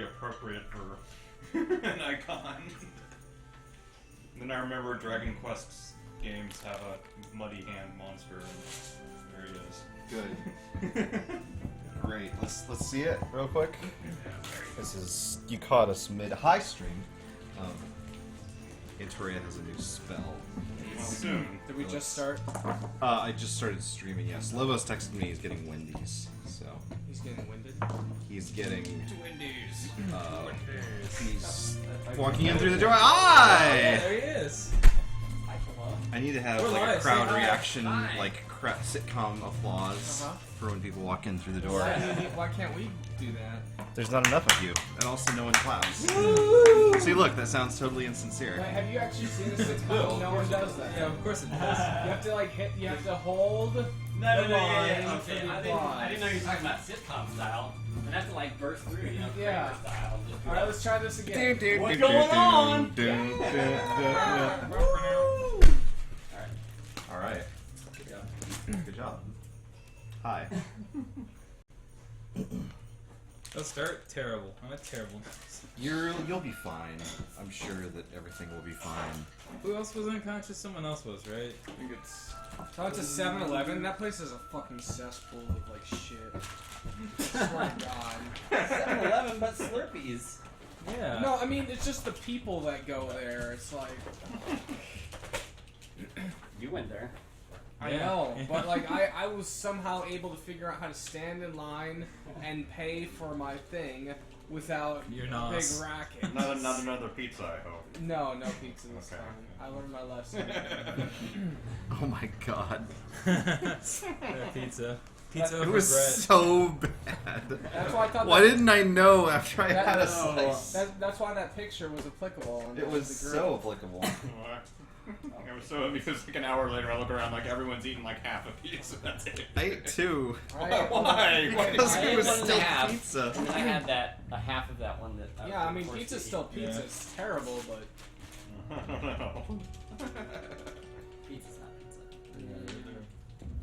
really appropriate for an icon. And then I remember Dragon Quest games have a muddy hand monster, and there he is. Good. Great. Let's see it real quick. This is you caught us mid-high stream. Itoria has a new spell. Soon. Did we just start? I just started streaming. Yes, Lobos texted me. He's getting Wendy's, so He's getting winded. he's getting. Wendy's. He's walking in through the door. Hi! There he is. I need to have We're like a live. crowd Say hi. reaction, Hi. like sitcom applause for when people walk in through the door. Why can't we do that? There's not enough of you, and also no one claps. See, look, that sounds totally insincere. Wait, have you actually seen a sitcom? No one does that. Yeah, of course it does. You have to like hit. You have to hold the line for Okay, the I applause. didn't know you were talking about sitcom style. And have to like burst through, you know, Yeah. Kramer style. Just All right, let's try this again. What's going on? All right. Good job. Good job. Hi. Let's start. Terrible. I'm a terrible mouse. You'll be fine. I'm sure that everything will be fine. Who else was unconscious? Someone else was, right? I think it's. Oh, it's a 7-Eleven. That place is a fucking cesspool of like shit. Oh my god. 7-Eleven, but Slurpees. Yeah. No, I mean it's just the people that go there. It's like You went there. I Yeah. know, but like I was somehow able to figure out how to stand in line and pay for my thing without You're a not. big racket. Not another pizza, I hope. No pizza this Okay. time. I learned my lesson. Oh my god. Yeah, pizza. Pizza It with was regret. so bad. That's why I thought. Why that, didn't I know after I that- had a slice? That's why that picture was applicable. And It was the so applicable. It was so because like an hour later I look around like everyone's eating like half a piece and that's it. I ate two. Right. Why? Because I it ate was one and a still half. pizza. And then I had a half of that one that. Yeah, I mean forced pizza's to still eat. pizza. Yeah. It's terrible, but I don't know. Pizza's not pizza.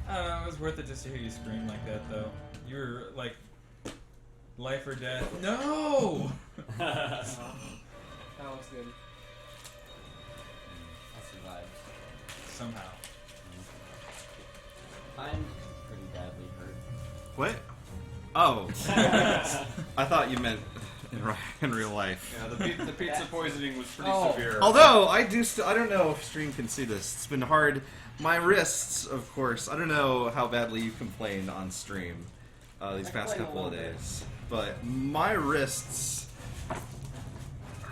I don't know, it was worth it just to hear you scream like that, though. You were like, life or death. No! that was good. I survived. Somehow. I'm pretty badly hurt. What? Oh. I thought you meant in real life. Yeah, the pizza poisoning was pretty Oh. severe. Although I don't know if stream can see this. It's been hard. My wrists, of course. I don't know how badly you complained on stream these I past complained a couple of little bit. days, but my wrists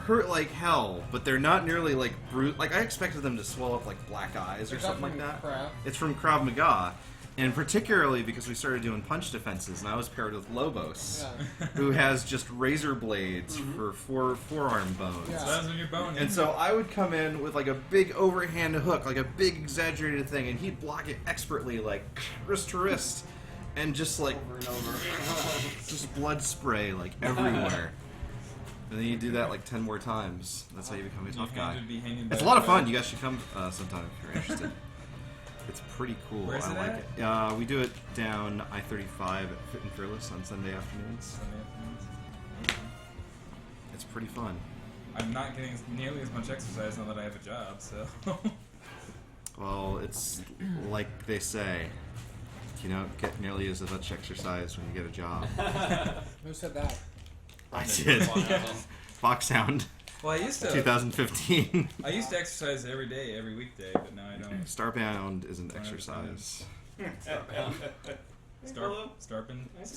hurt like hell. But they're not nearly like like I expected them to swell up like black eyes or Is something like from that. crap? It's from Krav Maga. And particularly because we started doing punch defenses, and I was paired with Lobos, Yeah. who has just razor blades for forearm bones. Yeah. So that's when you're boning. And so I would come in with like a big overhand hook, like a big exaggerated thing, and he'd block it expertly, like wrist to wrist, and just like Over and over. just blood spray like everywhere. And then you do that like 10 more times. That's how you become a Your tough hand guy. would be hanging It's a back lot of by- fun. You guys should come sometime if you're interested. It's pretty cool. Where's I it like at? it. We do it down I-35 at Fit and Fearless on Sunday afternoons. Sunday afternoons. It's pretty fun. I'm not getting nearly as much exercise now that I have a job, so. Well, it's like they say, you don't get nearly as much exercise when you get a job. Who said that? I did. FOXHOUND, Well, I used to. 2015. I used to exercise every day, every weekday, but now I don't. Starbound isn't Don't exercise. Starbound. Tarpon. It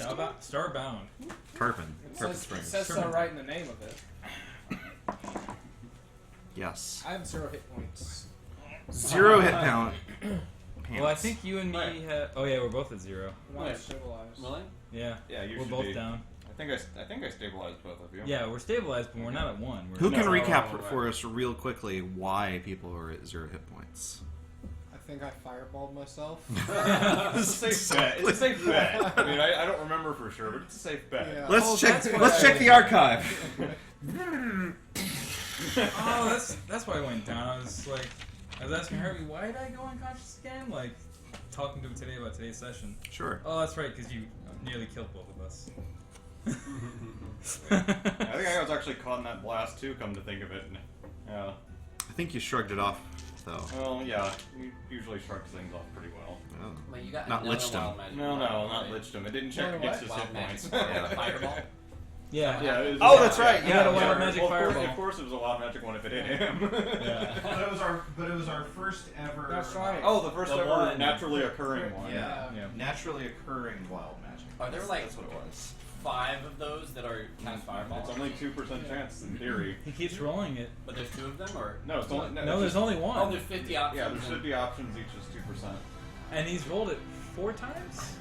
Tarpon says, Springs. it says so right in the name of it. Yes. I have 0 hit points. 0 hit count. Well, I think you and me have. Oh yeah, we're both at 0. One Wait. civilized. Really? Yeah. Yeah, you We're should both be. down. I think I stabilized both of you. Yeah, we're stabilized, but we're not at 1. We're Who can No. recap Right. for us real quickly why people are at 0 hit points? I think I fireballed myself. It's a safe bet. It's a safe bet. I mean, I don't remember for sure, but it's a safe bet. Yeah. Let's Oh, check. that's why Let's I- check the archive. Oh, that's why I went down. I was like, I was asking Herbie, why did I go unconscious again? Like, talking to him today about today's session. Sure. Oh, that's right, because you nearly killed both of us. I think actually caught in that blast too. Come to think of it, yeah. I think you shrugged it off, though. Well, yeah, he usually shrugs things off pretty well. Oh. Wait, you got Not another liched him. wild magic. No, right? not liched him. It didn't check Wild against his Wild hit magic. points. Fireball. Yeah. Yeah, it was- Oh, that's right, You got a yeah. wild magic Well, fireball. of course it was a wild magic one if it hit him. Yeah. But it was our first ever. That's right. Oh, the first The ever one. naturally occurring one. Yeah. Yeah. Naturally occurring wild magic. Are there like That's what it was. 5 of those that are cast fireball? It's only 2% chance in theory. He keeps rolling it. But there's 2 of them, or No, it's only No, it's there's just- only one. oh, there's 50 options. Yeah, there should be options. Each is 2%. And he's rolled it 4 times?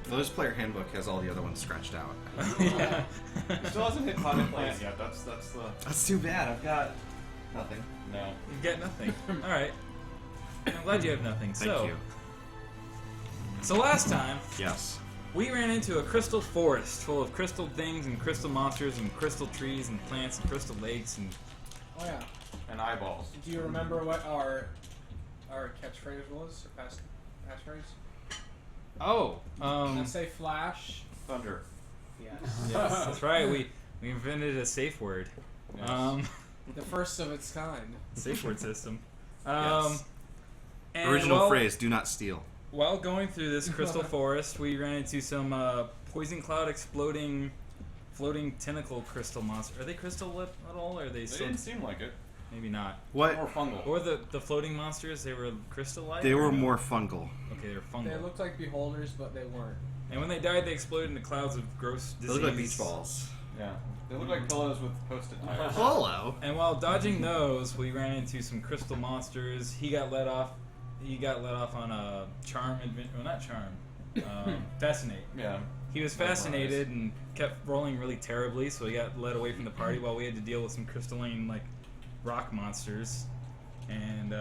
The Loose Player Handbook has all the other ones scratched out. Yeah. He still hasn't hit Potted Plant yet. That's the That's too bad. I've got nothing. no. You get nothing. Alright. I'm glad you have nothing. Thank you. So last time, Yes. we ran into a crystal forest full of crystal things and crystal monsters and crystal trees and plants and crystal lakes and Oh yeah. And eyeballs. Do you remember what our catchphrase was? Or passphrase? Let's say flash. Thunder. Yes. yes, that's right. We invented a safe word. Yes. The first of its kind. Safe word system. Yes. And Original while- phrase: "Do not steal." While going through this crystal forest, we ran into some poison cloud exploding, floating tentacle crystal monsters. Are they crystal at all? Or are they They still? didn't seem like it. Maybe not. What? More fungal. Or the floating monsters? They were crystal-like? They or were no? more fungal. Okay, they were fungal. They looked like beholders, but they weren't. And when they died, they exploded into clouds of gross They disease. look like beach balls. Yeah. They look like pillows with post-it tires. Hello. And while dodging those, we ran into some crystal monsters. He got let off on a charm adventure. Well, not charm. Fascinate. Yeah. He was fascinated and kept rolling really terribly, so he got led away from the party while we had to deal with some crystalline like rock monsters. And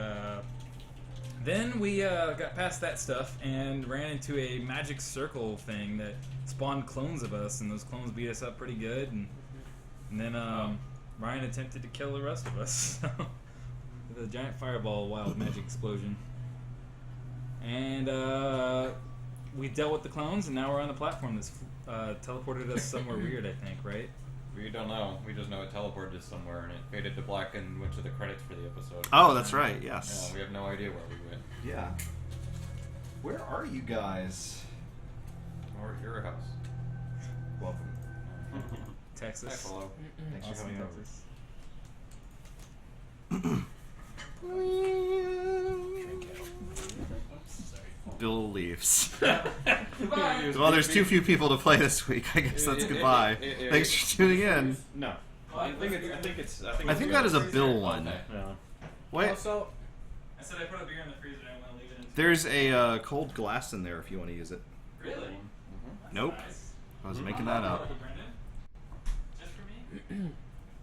then we got past that stuff and ran into a magic circle thing that spawned clones of us, and those clones beat us up pretty good. And then Ryan attempted to kill the rest of us with a giant fireball wild magic explosion. And we dealt with the clones, and now we're on the platform that's teleported us somewhere weird, I think, right? We don't know. We just know it teleported us somewhere and it faded to black and went to the credits for the episode. Oh, that's right. Yes. Yeah, we have no idea where we went. Yeah. Where are you guys? Or your house. Welcome. Texas. Hi, hello. Thanks for Austin, coming over. Texas. Bill leaves. Goodbye. Well, there's too few people to play this week. I guess that's goodbye. Thanks for tuning in. No. I think it's. I think that is a Bill one. Yeah. Wait, Also, I said I put a beer in the freezer and I want to leave it in. there's a cold glass in there if you want to use it. Really? Mm-hmm. Nope. I was making that up. Brendan? Just for me?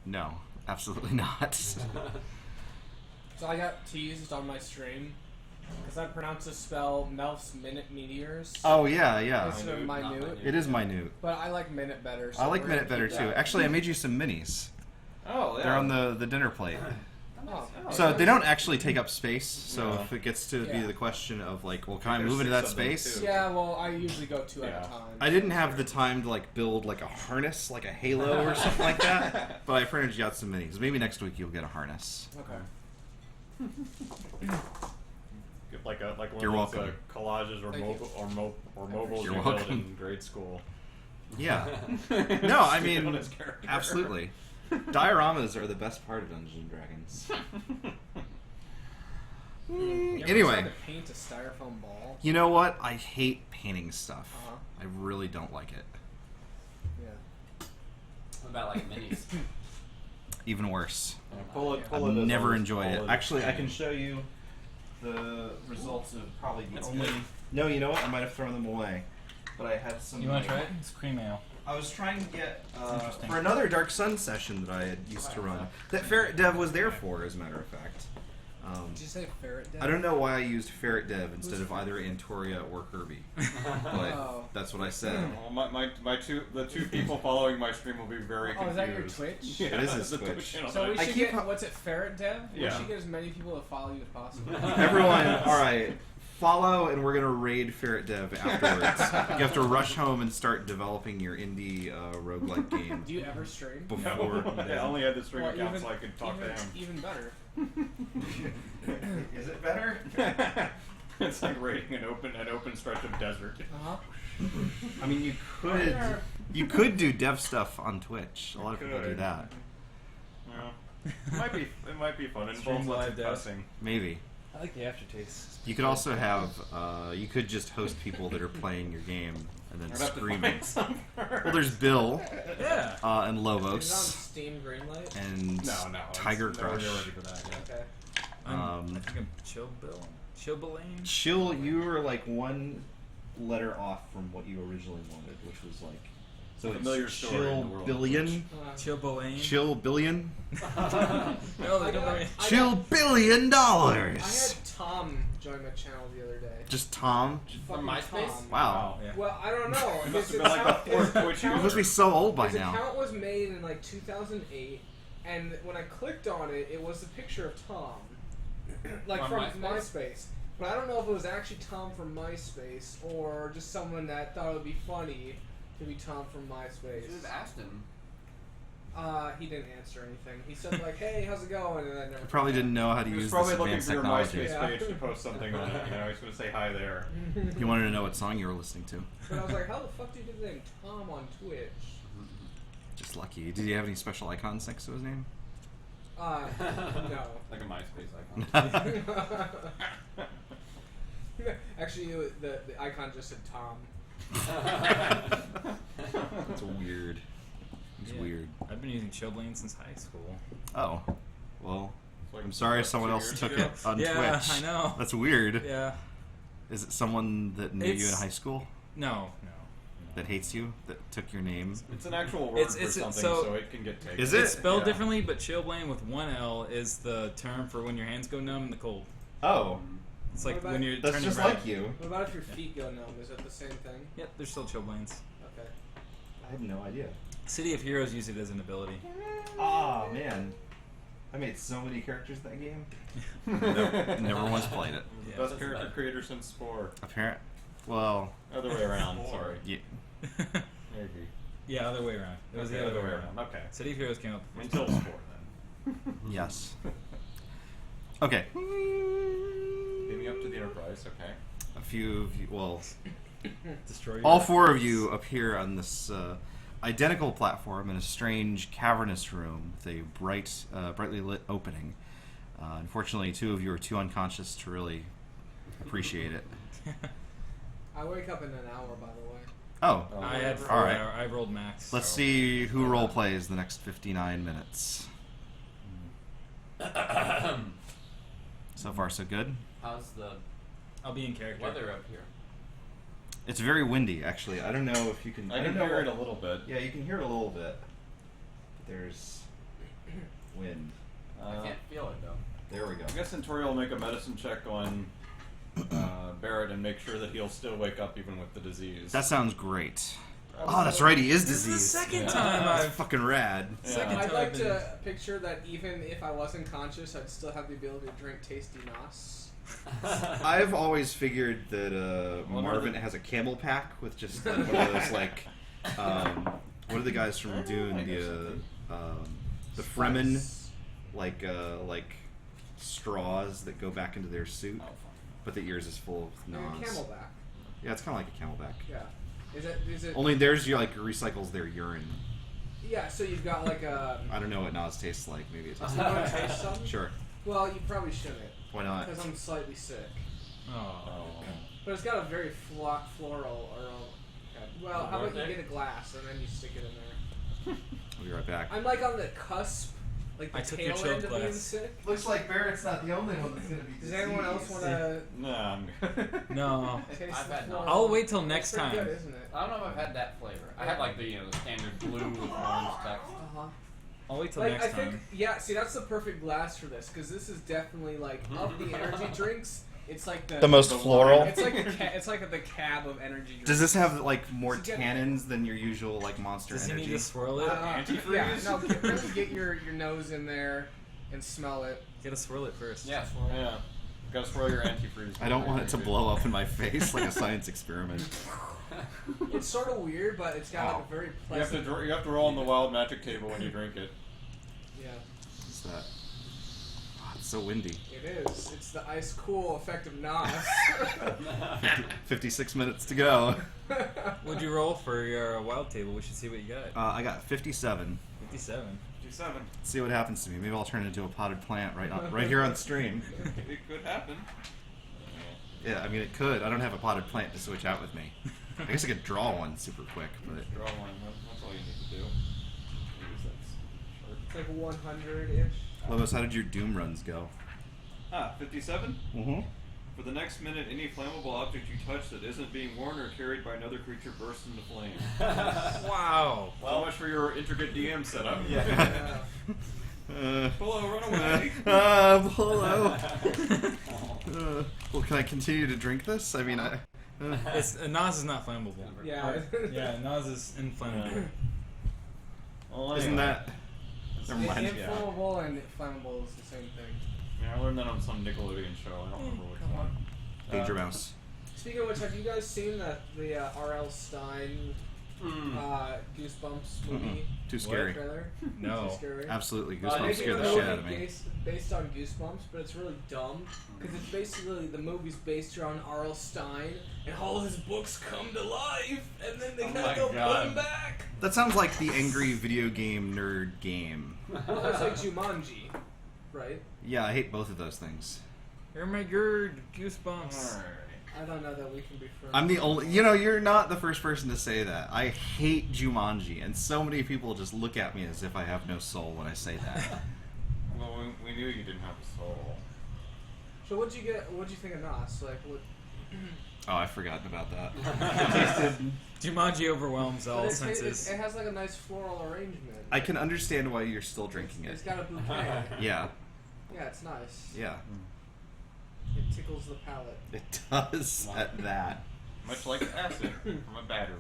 No, absolutely not. so I got teased on my stream because I pronounced the spell Melf's Minute Meteors. Oh yeah, yeah. Instead of minute. It is minute. But I like Minute better. So I like we're minute gonna better keep too. that. Actually, I made you some minis. Oh, yeah. They're on the dinner plate. Oh, So they don't actually take up space. So Yeah. if it gets to be Yeah. the question of like, well, can I There's move into 6 that of them, space? too. Yeah, well, I usually go 2 at Yeah. a time. I didn't have the time to like build like a harness, like a halo or something like that. But I printed you out some minis. Maybe next week you'll get a harness. Okay. Get like one You're of those welcome. collages or Thank mobile or mobiles You're you build welcome. in grade school. Yeah. No, I Stick it on mean, his character. absolutely. Dioramas are the best part of Dungeons and Dragons. You ever Anyway, tried to paint a styrofoam ball? you know what? I hate painting stuff. Uh-huh. I really don't like it. Yeah. What about like minis? Even worse. Yeah, pull it I've as never always, enjoyed pull it. it Actually, I as can pain. show you the results of probably the That's only. good. No, you know what? I might have thrown them away, but I had some. You want to try it? It's cream ale. I was trying to get interesting. for another Dark Sun session that I had used to run. That Ferret Dev was there for, as a matter of fact. Did you say ferret death? I don't know why I used Ferret Dev instead of either Antoria or Kirby, but Oh. that's what I said. Well, the two people following my stream will be very Oh, confused. is that your Twitch? Yeah, It is his the Twitch. channel. So we I should keep get, what's it, ferret dev? We Yeah. should get as many people to follow you as possible. Everyone, all right. follow, and we're gonna raid Ferret Dev afterwards. You have to rush home and start developing your indie roguelike game Do you ever stream? before. I only had the stream Well, account so I could talk to him. Even better. Is it better? It's like raiding an open stretch of desert. Uh-huh. I mean, you could do dev stuff on Twitch. A lot of people do Could. that. Well, it might be fun. It Stream involves lots live of dev. cussing. Maybe. I like the aftertaste. You could also have. You could just host people that are playing your game and then I'd have to scream find it. some first. Well, there's Bill Yeah. and Is it on Lobos Steam Greenlight? and No, Tiger it's nowhere Crush. near ready for that yet. Okay. I think I'm Chill Bill. Chill Billane? Chill, you were like one letter off from what you originally wanted, which was like. So Familiar it's story in Chill the world of Billion. Chill Billane? Chill Billion. No, they don't worry. Chill $1 billion. I had Tom join my channel the other day. Just Tom. Fucking MySpace? Tom. Wow. Yeah. Well, I don't know. It must His have been like account- the fourth his Twitch You account- must be so old by His now. account was made in like 2008, and when I clicked on it, it was a picture of Tom, like On from MySpace? MySpace. But I don't know if it was actually Tom from MySpace or just someone that thought it would be funny to be Tom from MySpace. Should have asked him. He didn't answer anything. He said like, "Hey, how's it going?" And I never. You probably didn't know how to He was use probably this looking advanced for your technology. MySpace Yeah. page to post something on it. You know, he's going to say hi there. He wanted to know what song you were listening to. But I was like, "How the fuck do you get the name Tom on Twitch?" Just lucky. Did he have any special icons next to his name? No. Like a MySpace icon. Actually, the icon just said Tom. That's weird. It's Yeah. weird. I've been using Chill Billane since high school. Oh. Well, Like, I'm sorry what, someone 2 else years took ago? it on Yeah, Twitch. I know. That's weird. Yeah. Is it someone that knew you in It's- high school No. that hates you, that took your name? It's an actual word It's- for something, so- so it can get taken. Is it? It's spelled Yeah. differently, but Chill Billane with one L is the term for when your hands go numb in the cold. Oh. It's like What about- when you're That's turning just red. like you. What about if your feet go numb? Is it the same thing? Yep, they're still Chill Billanes. Okay. I had no idea. City of Heroes use it as an ability. Oh, man. I made so many characters in that game. Never once played it. Yeah. Best character creator since Spore. Apparent. Well, Other way around, sorry. yeah. Maybe. Yeah, other way around. It was Okay, the other way around. Okay. City of Heroes came up first. Until Spore, then. Yes. Okay. Beaming up to the Enterprise, okay. A few of you, well, Destroy your all 4 of you appear on this identical platform in a strange cavernous room with a brightly lit opening. Unfortunately, 2 of you are too unconscious to really appreciate it. I wake up in an hour, by the way. Oh, I had 4 All right. I rolled max. let's so- see who role plays the next 59 minutes. So far, so good. How's the I'll be in character. weather up here? It's very windy, actually. I don't know if you can. I can don't know hear it a what- little bit. Yeah, you can hear it a little bit. But there's wind. I can't feel it though. There we go. I guess Centurion will make a medicine check on Barrett and make sure that he'll still wake up even with the disease. That sounds great. Oh, that's right. He is This is the diseased. second Yeah. time That's I've fucking rad. Second I'd time like I've been- to picture that even if I wasn't conscious, I'd still have the ability to drink tasty nos. I've always figured that Well, Marvin no, has a camel pack with just like one of those like what are the guys from Dune, the Fremen like straws that go back into their suit, Oh, fine. but the ears is full of Like a nos. camelback. Yeah, it's kind of like a camelback. Yeah. Is it? Only theirs like recycles their urine. Yeah. So you've got like a. I don't know what nos tastes like. Maybe it tastes You like. want to taste some? Sure. Well, you probably shouldn't, Why not? because I'm slightly sick. Oh. But it's got a very floral aroma. Okay. Well, how about you get a glass and then you stick it in there? I'll be right back. I'm like on the cusp, like the I took your tail chilled end of being glass. sick. Looks like Barrett's not the only one that's gonna be. Does anyone else want to No, I'm good. No. taste I've the had floral? none. I'll wait till It's next pretty time. Good, isn't it? I don't know if I've had that flavor. I had like the the standard blue with orange text. Uh-huh. I'll wait till Like next I think, time. yeah. See, that's the perfect glass for this because this is definitely like of the energy drinks. It's like The most floral. It's like it's like the cab of energy drinks. Does this have like more So get- tannins than your usual like Monster Does he Energy? need to swirl it? Antifreeze? Yeah, no, get your nose in there and smell it. Gotta swirl it first. Yeah, swirl. Yeah. Gotta throw your antifreeze. I don't want it to blow up in my face like a science experiment. It's sort of weird, but it's got like a very pleasant. You have to roll on the wild magic table when you drink it. Yeah. What's that? Oh, it's so windy. It is. It's the ice cool effect of Nas. 56 minutes to go. What'd you roll for your wild table? We should see what you got. I got 57. 57. 57. Let's see what happens to me. Maybe I'll turn into a potted plant right here on stream. It could happen. Yeah, I mean it could. I don't have a potted plant to switch out with me. I guess I could draw one super quick, but Draw one. That's all you need to do. Use that It's like 100-ish. Lobos, how did your Doom runs go? 57? Mm-hmm. For the next minute, any flammable object you touch that isn't being worn or carried by another creature bursts into flame. Wow. So much for your intricate DM setup. Yeah. Polo, run away! Polo. Well, can I continue to drink this? I mean, It's, Nas is not flammable. Yeah. Yeah, Nas is inflammable. Well, isn't that? Never mind. Inflammable and flammable is the same thing. Yeah, I learned that on some Nickelodeon show. I don't remember which one. Danger Mouse. Speaking of which, have you guys seen the R.L. Stein Goosebumps movie? Too scary. Trailer? No. Too scary. Absolutely, They're Goosebumps making scared a the shit movie out of me. based on Goosebumps, but it's really dumb because it's basically the movie's based around R.L. Stein, and all his books come to life, and then they gotta go put them back. That sounds like the angry video game nerd game. Well, it's like Jumanji, right? Yeah, I hate both of those things. You're my gird, Goosebumps. Alright. I don't know that we can be friends. I'm the only. You know, you're not the first person to say that. I hate Jumanji, and so many people just look at me as if I have no soul when I say that. Well, we knew you didn't have a soul. So what'd you think of Nas? Like what? Oh, I've forgotten about that. Jumanji overwhelms all But senses. it has like a nice floral arrangement. I can understand why you're still drinking It's it. got a bouquet. Yeah, Yeah, it's nice. yeah, It tickles the palate. it does at that. Much like acid from a battery.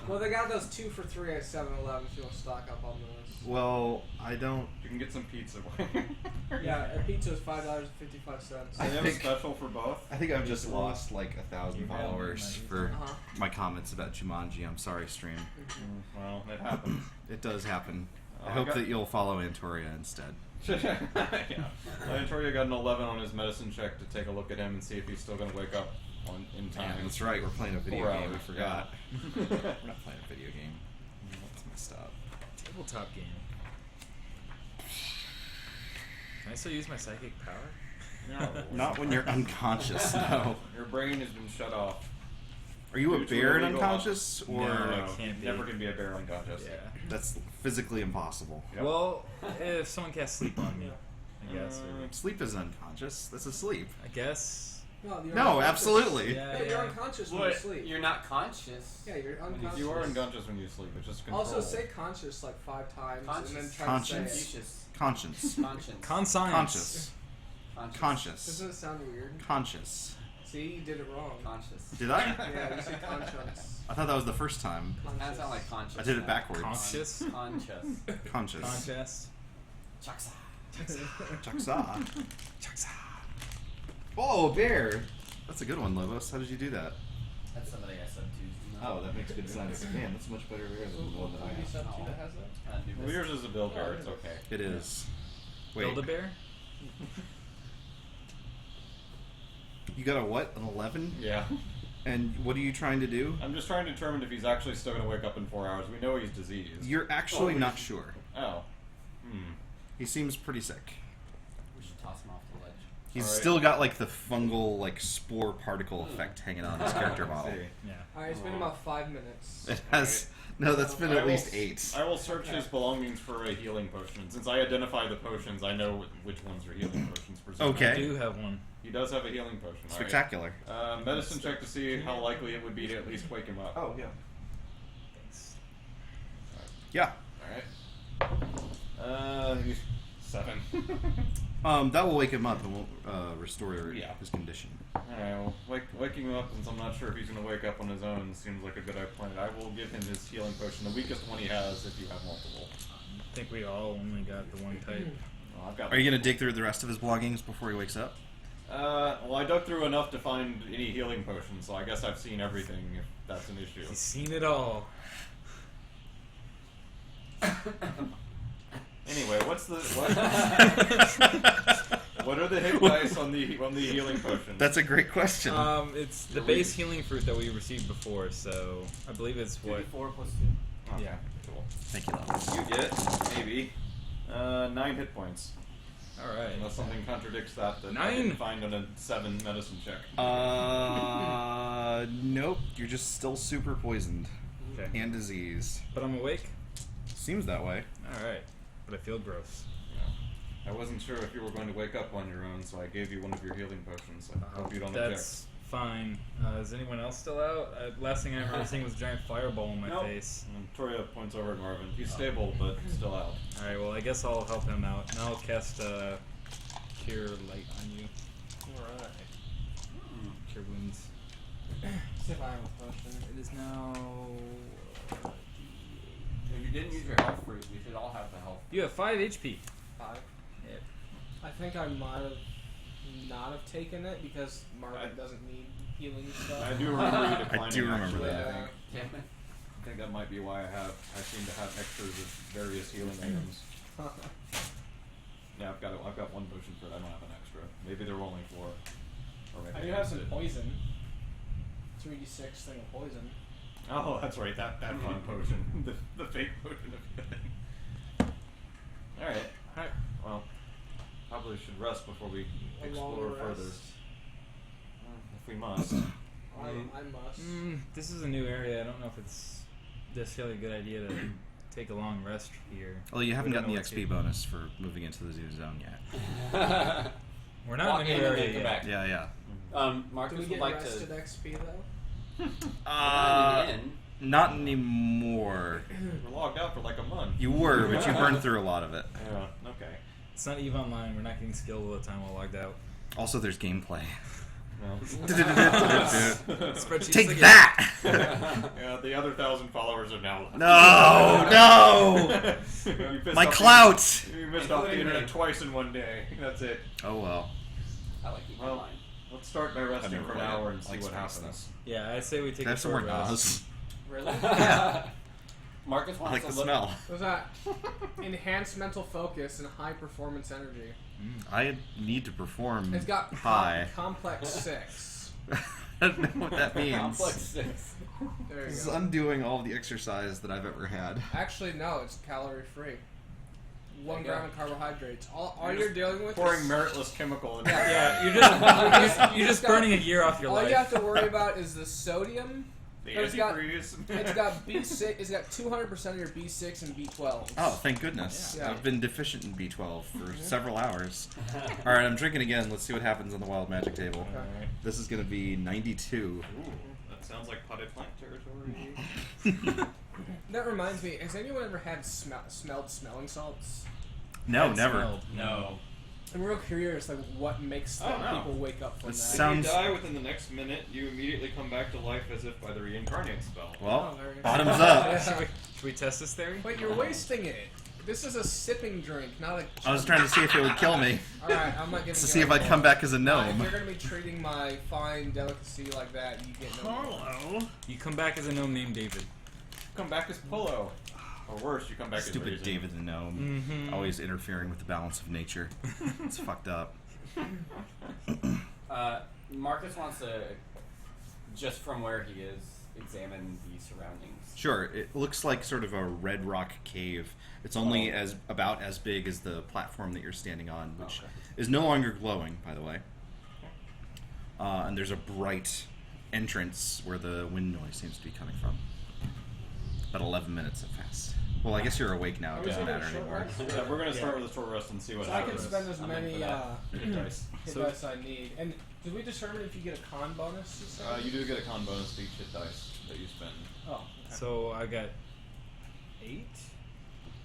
Well, they got those 2 for $3 at 7-Eleven if you want to stock up on those. Well, I don't. You can get some pizza. Yeah, a pizza is $5.55. They have a special for both. I think I've just lost like 1,000 You have followers me, for Uh-huh. my comments about Jumanji. I'm sorry, stream. Well, it happens. It does happen. I I hope got- that you'll follow Antoria instead. Yeah. Antonio got an 11 on his medicine check to take a look at him and see if he's still going to wake up in time. Yeah, that's right. We're playing a video 4 game. I hours, forgot. yeah. We're not playing a video game. That's messed up. Tabletop game. Can I still use my psychic power? No. Not when you're unconscious. No. Your brain has been shut off. Are you a Due to bear and illegal- unconscious, or No. No, can't be. never can be a bear unconscious. Yeah. that's physically impossible? Yep. Well, if someone casts sleep on me, I guess. Or, Sleep is unconscious. That's asleep. I guess. No, you're No, unconscious. absolutely. Yeah, Yeah, you're unconscious when you sleep. You're not conscious. Yeah, you're unconscious. You are unconscious when you sleep. It's just control. Also, say conscious like 5 times and then Conscious. try Conscience. to say it. Conscience. Conscience. Conscience. Conscious. Conscious. Doesn't it sound weird? Conscious. See, you did it wrong. Conscious. Did I? Yeah, you said conscience. I thought that was the first time. Kind of sound like conscious. I did it backwards. Conscious. Conscious. Conscious. Conscious. Chaksa. Chaksa. Chaksa. Oh, bear. That's a good one, Lobos. How did you do that? That's somebody I sub to. Oh, that makes good sense. Man, that's a much better bear than the one that I Who you have. sub to that has that? Well, yours is a bill bear. It's okay. It is. Wait, Build-A-Bear? you got a what? An 11? Yeah. And what are you trying to do? I'm just trying to determine if he's actually still going to wake up in 4 hours. We know he's diseased. You're actually not sure. Oh. He seems pretty sick. We should toss him off the ledge. He's Alright. still got like the fungal like spore particle effect hanging on his character model. See. Yeah. Alright, it's been about 5 minutes. It has no. That's been I at will- least 8. I will search his belongings for a healing potion. Since I identify the potions, I know which ones are healing potions. Presumably. I Okay. do have one. He does have a healing potion. Alright. Spectacular. Medicine check to see how likely it would be to at least wake him up. Oh yeah. Thanks. Yeah. Alright. He's 7. That will wake him up and will restore Yeah. his condition. Alright, well, waking him up, since I'm not sure if he's going to wake up on his own, seems like a good plan. I will give him his healing potion, the weakest one he has, if you have multiple. I think we all only got the one type. Well, I've got Are you gonna dig through the rest of his belongings before he wakes up? Well, I dug through enough to find any healing potions, so I guess I've seen everything, if that's an issue. He's seen it all. Anyway, what are the hit dice on the healing potion? That's a great question. It's the base healing fruit that we received before, so I believe it's what. 4 plus 2. Okay, Yeah. cool. Thank you, Levels. You get maybe 9 hit points, All right. unless something contradicts that I 9? didn't find on a 7 medicine check. Nope. You're just still super poisoned Okay. and diseased. But I'm awake. Seems that way. All right. But I feel gross. I wasn't sure if you were going to wake up on your own, so I gave you one of your healing potions. I hope you don't object. That's fine. Is anyone else still out? Last thing I remember seeing was a giant fireball in my Nope. face. And Toria points over at Marvin. He's stable, but still out. All right. Well, I guess I'll help him out. And I'll cast Cure Light on you. Alright. Cure Wounds. See if I have a potion. It is now. If you didn't use your health fruit, we should all have the health. You have 5 HP. 5. Yep. I think I might have not have taken it because Marvin doesn't need healing stuff. I do remember you declining. I do remember actually, that. I think. Damn it. I think that might be why I seem to have extras of various healing items. Yeah, I've got 1 potion for it. I don't have an extra. Maybe there were only 4. Or maybe I do have used some it. poison. 3d6 thing of poison. Oh, that's right. That fun potion. The fake potion of healing. Alright. Well, probably should rest before we A explore long further. rest. If we must. I must. This is a new area. I don't know if it's necessarily a good idea to take a long rest here. Well, you haven't We don't gotten the know what XP bonus for moving into the zoo zone yet. We're not Walk in a in new and area then yet. come back. Yeah. Marcus Do we would get like rested to. XP though? Not anymore. We're logged out for like a month. You were, but you burned through a lot of it. Yeah, okay. It's not EVE Online. We're not getting skilled all the time while logged out. Also, there's gameplay. Well. Spreadsheets Take again. that! Yeah, the other 1,000 followers are now. No! You pissed My off the- clout! You missed off the Including internet me. twice in one day. That's it. Oh well. I like you. Well, let's start by resting never for an played hour it. and see Like what Space, happens. Yeah, I'd say we take Can I a have some more short rest. Nas? Really? Marcus I wants like to the look. smell. What's that? Enhanced mental focus and high performance energy. I need to perform It's got high. complex 6. I don't know what that means. Complex 6. There you This is go. undoing all of the exercise that I've ever had. Actually, no, it's calorie free. 1 There you gram go. of carbohydrates. All You're you're just dealing with Pouring is meritless chemical in Yeah, you're just got- burning a year off your all life. you have to worry about is the sodium. the It's got- antifreeze. It's got B6. It's got 200% of your B6 and B12. Oh, thank goodness. Yeah. I've been deficient in B12 for several hours. Alright, I'm drinking again. Let's see what happens on the wild magic table. Okay. This is going to be 92. Ooh, that sounds like potted plant territory. That reminds me. Has anyone ever had smelled smelling salts? No, That never. smelled. No. I'm real curious, like what makes Oh, no. people wake up from It that. sounds- If you die within the next minute, you immediately come back to life as if by the reincarnate spell. Well, Oh, there you go. bottoms up. Yeah. Should we test this theory? Wait, you're wasting it. This is a sipping drink, not a. I was trying to see if it would kill me. Alright, I'm not giving. To you see if a- I'd come back as a If gnome. you're gonna be treating my fine delicacy like that, you get no. Hello. You come back as a gnome named David. Come back as Polo. Or worse, you come back as Stupid Raisin. David the gnome. Mhm. Always interfering with the balance of nature. It's fucked up. Marcus wants to, just from where he is, examine the surroundings. Sure, it looks like sort of a red rock cave. It's only about as big as the platform that you're standing on, which Okay. is no longer glowing, by the way. And there's a bright entrance where the wind noise seems to be coming from. About 11 minutes have passed. Well, I guess you're awake now. Are It we doesn't taking a matter short anymore. rest? Yeah, we're gonna start with a short rest and see what So I can happens. spend as I'm in many for that. Hit dice. hit So- dice I need. And did we determine if you get a con bonus? You said? You do get a con bonus to each hit dice that you spend. Oh. Okay. So I got 8?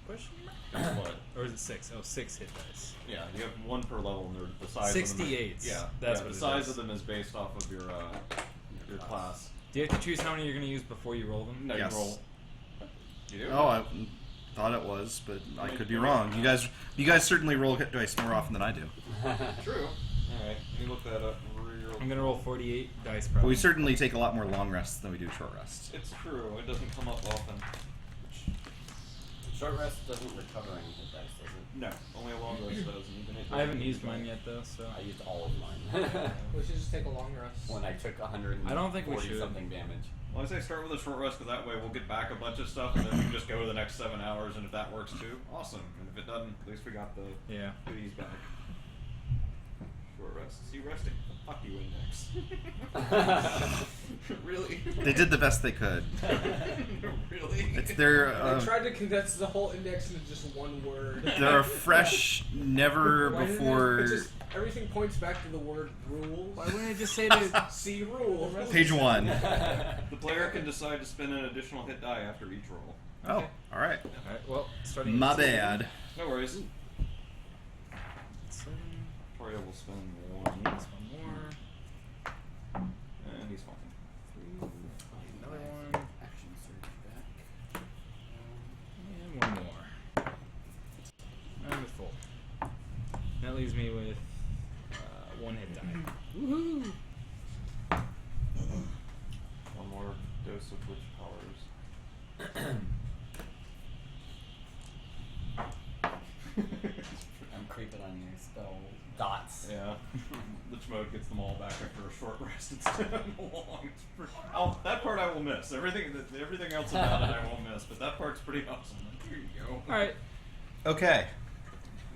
Question mark? That's what? Or is it 6? Oh, 6 hit dice. Yeah, you have 1 per level, and the size 68. of them. Yeah, That's yeah, what the it size is. of them is based off of your class. Do you have to choose how many you're going to use before you roll them? No, Yes. you roll. You do? Oh, I thought it was, but I could be wrong. You guys certainly roll hit dice more often than I do. True. Alright, let me look that up real I'm gonna roll 48 dice probably. We certainly take a lot more long rests than we do short rests. It's true, it doesn't come up often. Short rest doesn't recover any hit dice, does it? No, only a long rest does. And even I haven't used mine yet though, so. I used all of mine. We should just take a long rest. When I took 140 I don't think we should. something damage. Well, I say start with a short rest, because that way we'll get back a bunch of stuff, and then we can just go the next 7 hours, and if that works too, awesome. And if it doesn't, at least we got the Yeah. goodies back. Short rest. See, resting. Fuck you, Index. Really? They did the best they could. Really? It's their. I tried to condense the whole index into just one word. They're a fresh, never Why didn't before. it just, everything points back to the word rules. Why wouldn't I just say to See rule. Page 1. The player can decide to spend an additional hit die after each roll. Oh, all right. Alright, well, starting My at bad. No worries. 7. Toria will spend one. That's one more. And he's fine. 3. Another one. Action surge back. And one more. I'm at full. That leaves me with 1 hit die. Woohoo! One more dose of witch powers. I'm creeping on your spell dots. Yeah. Lich mode gets them all back after a short rest instead of a long. That part I will miss. Everything else about it I won't miss, but that part's pretty awesome. Here you go. Alright. Okay.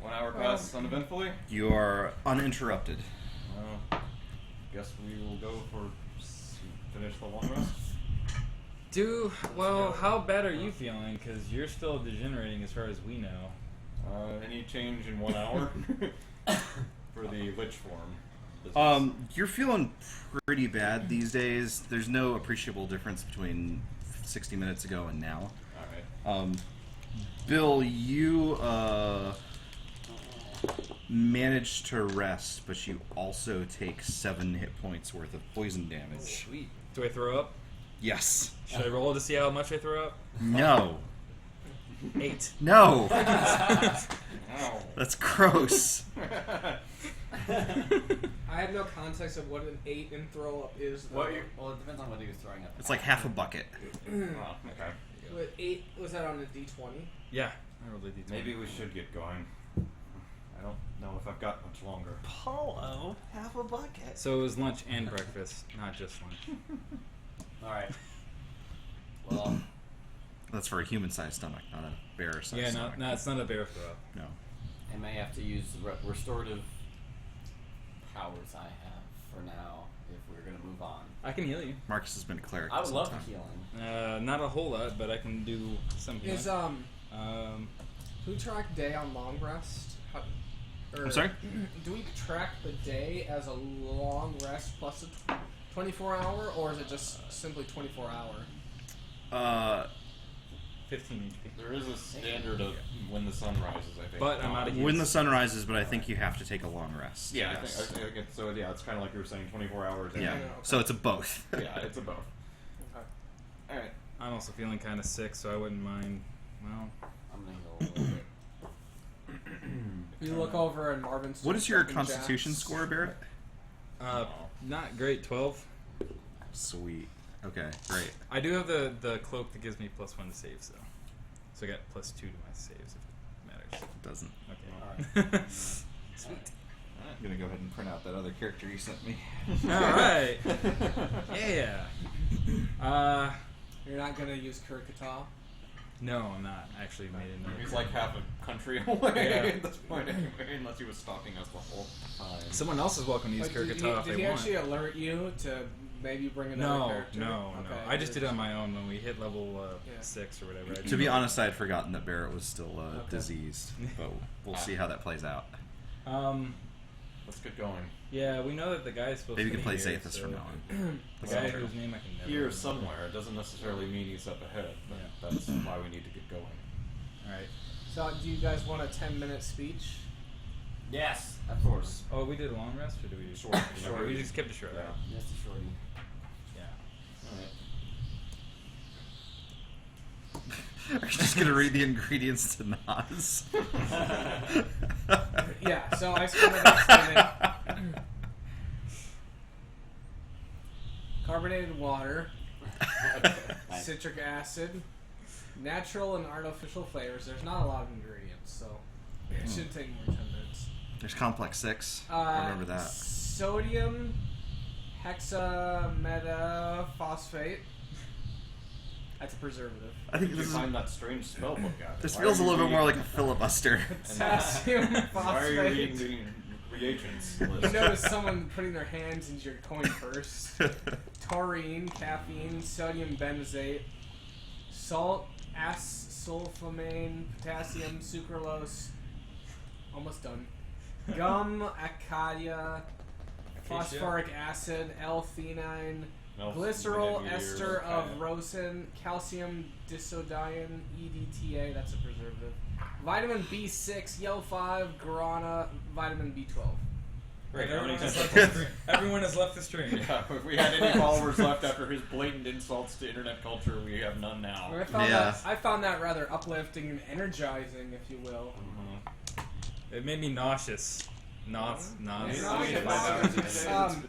1 hour passes uneventfully. You are uninterrupted. Guess we will go for finish the long rest. Well, how bad are you feeling? Because you're still degenerating as far as we know. Any change in 1 hour for the lich form? You're feeling pretty bad these days. There's no appreciable difference between 60 minutes ago and now. Alright. Bill, you managed to rest, but you also take 7 hit points worth of poison damage. Sweet. Do I throw up? Yes. Should I roll to see how much I throw up? No. 8. No. Ow. That's gross. I have no context of what an 8 in throw up is. Though. Well, it depends on what he was throwing up. It's like half a bucket. Oh, okay. With 8 was that on a D20? Yeah. I rolled a d20. Maybe we should get going. I don't know if I've got much longer. Polo, half a bucket. So it was lunch and breakfast, not just lunch. Alright. Well, That's for a human-sized stomach, not a bear-sized Yeah, stomach. no, it's not a bear throw up. No. I may have to use the restorative powers I have for now if we're going to move on. I can heal you. Marcus has been a cleric. I would this love whole to time. heal him. Not a whole lot, but I can do some healing. Is do we track day on long rest? I'm sorry? Do we track the day as a long rest plus a 24 hour, or is it just simply 24 hour? 15 HP. There is a standard of when the sun rises, I think. But I'm out of When the sun rises, but I think you have to take a long rest. Yeah, Yes. I think it's, so yeah, it's kind of like you were saying, 24 hours. Yeah. Okay. So it's a both. Yeah, it's a both. Okay. Alright. I'm also feeling kind of sick, so I wouldn't mind. Well, I'm going to heal a little bit. You look over and Marvin's. What is your jumping constitution jacks. score, Barrett? not great. 12. Sweet. Okay, great. I do have the cloak that gives me +1 to saves, though. So I got +2 to my saves, if it matters. It doesn't. Okay. Sweet. I'm gonna go ahead and print out that other character you sent me. Alright. Yeah. You're not gonna use Kurkata? No, I'm not. I actually made another. He's like half a country away Yeah. at this point anyway, unless he was stalking us the whole time. Someone else is welcome to use Like, Kurkata if did they he want. actually alert you to maybe bring another No, character? no. Okay, I just did it on my own when we hit level Yeah. 6 or whatever. To be honest, I had forgotten that Barrett was still Okay. diseased, but we'll see how that plays out. Let's get going. Yeah, we know that the guy is supposed Maybe to we be can play here, Zathis so from now on. The guy whose name I can never Here remember. somewhere. It doesn't necessarily mean he's up ahead, but that's why we need to get going. Alright. So, do you guys want a 10-minute speech? Yes, of course. Oh, we did a long rest, or did we? Short. Okay, we just kept it short. Yeah. Right? Just a shorty. Alright. Are you just gonna read the ingredients to Nas? Yeah, so I just want to explain it. carbonated water, Nice. citric acid, natural and artificial flavors. There's not a lot of ingredients, so it should take more than 10 minutes. There's complex 6. I remember that. Sodium hexametaphosphate. That's a preservative. I think Did this you is. find that strange spell book out? This Why feels are a you little bit more reading- like a filibuster. Potassium Why are you reading phosphate. the reagents You list? notice someone putting their hands into your coin first. Taurine, caffeine, sodium benzoate, salt, sulfamine, potassium, sucralose. Almost done. Gum, acacia, phosphoric acid, L-theanine, glycerol, ester of rosin, calcium disodione, EDTA, that's a preservative. Vitamin B6, yellow 5, guarana, vitamin B12. Right, How many everyone has times- left the stream. Everyone has left the stream. Yeah, if we had any followers left after his blatant insults to internet culture, we have none now. I found that rather uplifting and energizing, if you will. It made me nauseous. Knots. It's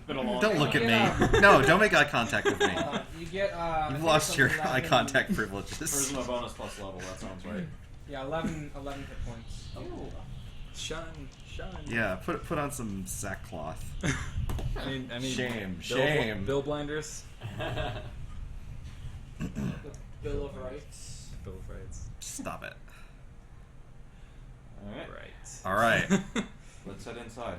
been a long Don't time. look at Yeah. me. No, don't make eye contact with me. You get. I You've think lost it's your 11 eye contact privileges. Charisma bonus plus level, that sounds right. Yeah, 11 hit points. Shun. Yeah, put on some sackcloth. I mean, Shame, Bill, shame. Bill blinders. The Bill of Rights. Bill of Rights. Stop it. Alright, Right. All right, let's head inside.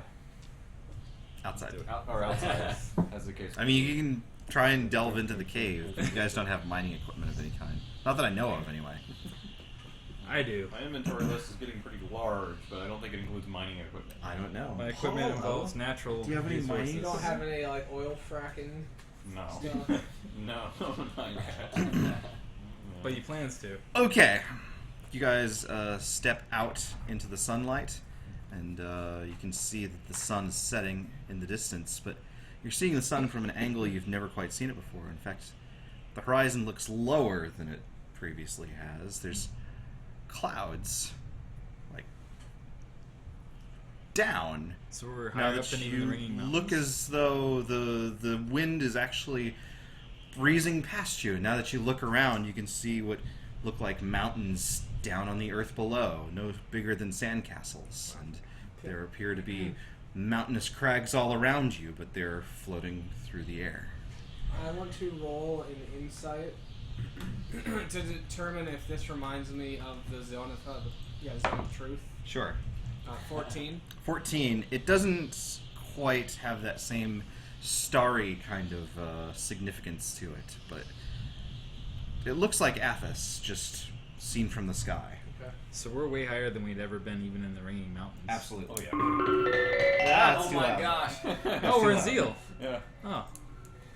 outside. Do it. Or outside, as the case I mean, you can try and delve into the cave. But you guys don't have mining equipment of any kind. Not that I know of, anyway. I do. My inventory list is getting pretty large, but I don't think it includes mining equipment. I don't know. My equipment involves natural Do you have any resources. You don't have any like oil fracking No. stuff. No, not yet. But he plans to. Okay, you guys step out into the sunlight, and you can see that the sun is setting in the distance, but you're seeing the sun from an angle you've never quite seen it before. In fact, the horizon looks lower than it previously has. There's clouds, like, down. So we're Now higher up that than even the you ringing mountains. look as though the wind is actually breezing past you. Now that you look around, you can see what look like mountains down on the earth below, no bigger than sandcastles, and there appear to be mountainous crags all around you, but they're floating through the air. I want to roll an insight to determine if this reminds me of the zone of zone of truth. Sure. 14. 14. It doesn't quite have that same starry kind of significance to it, but it looks like Athos, just seen from the sky. Okay. So we're way higher than we'd ever been, even in the ringing mountains. Absolutely. Oh, yeah. Oh my gosh. Oh, we're in Zeal. Yeah. Oh,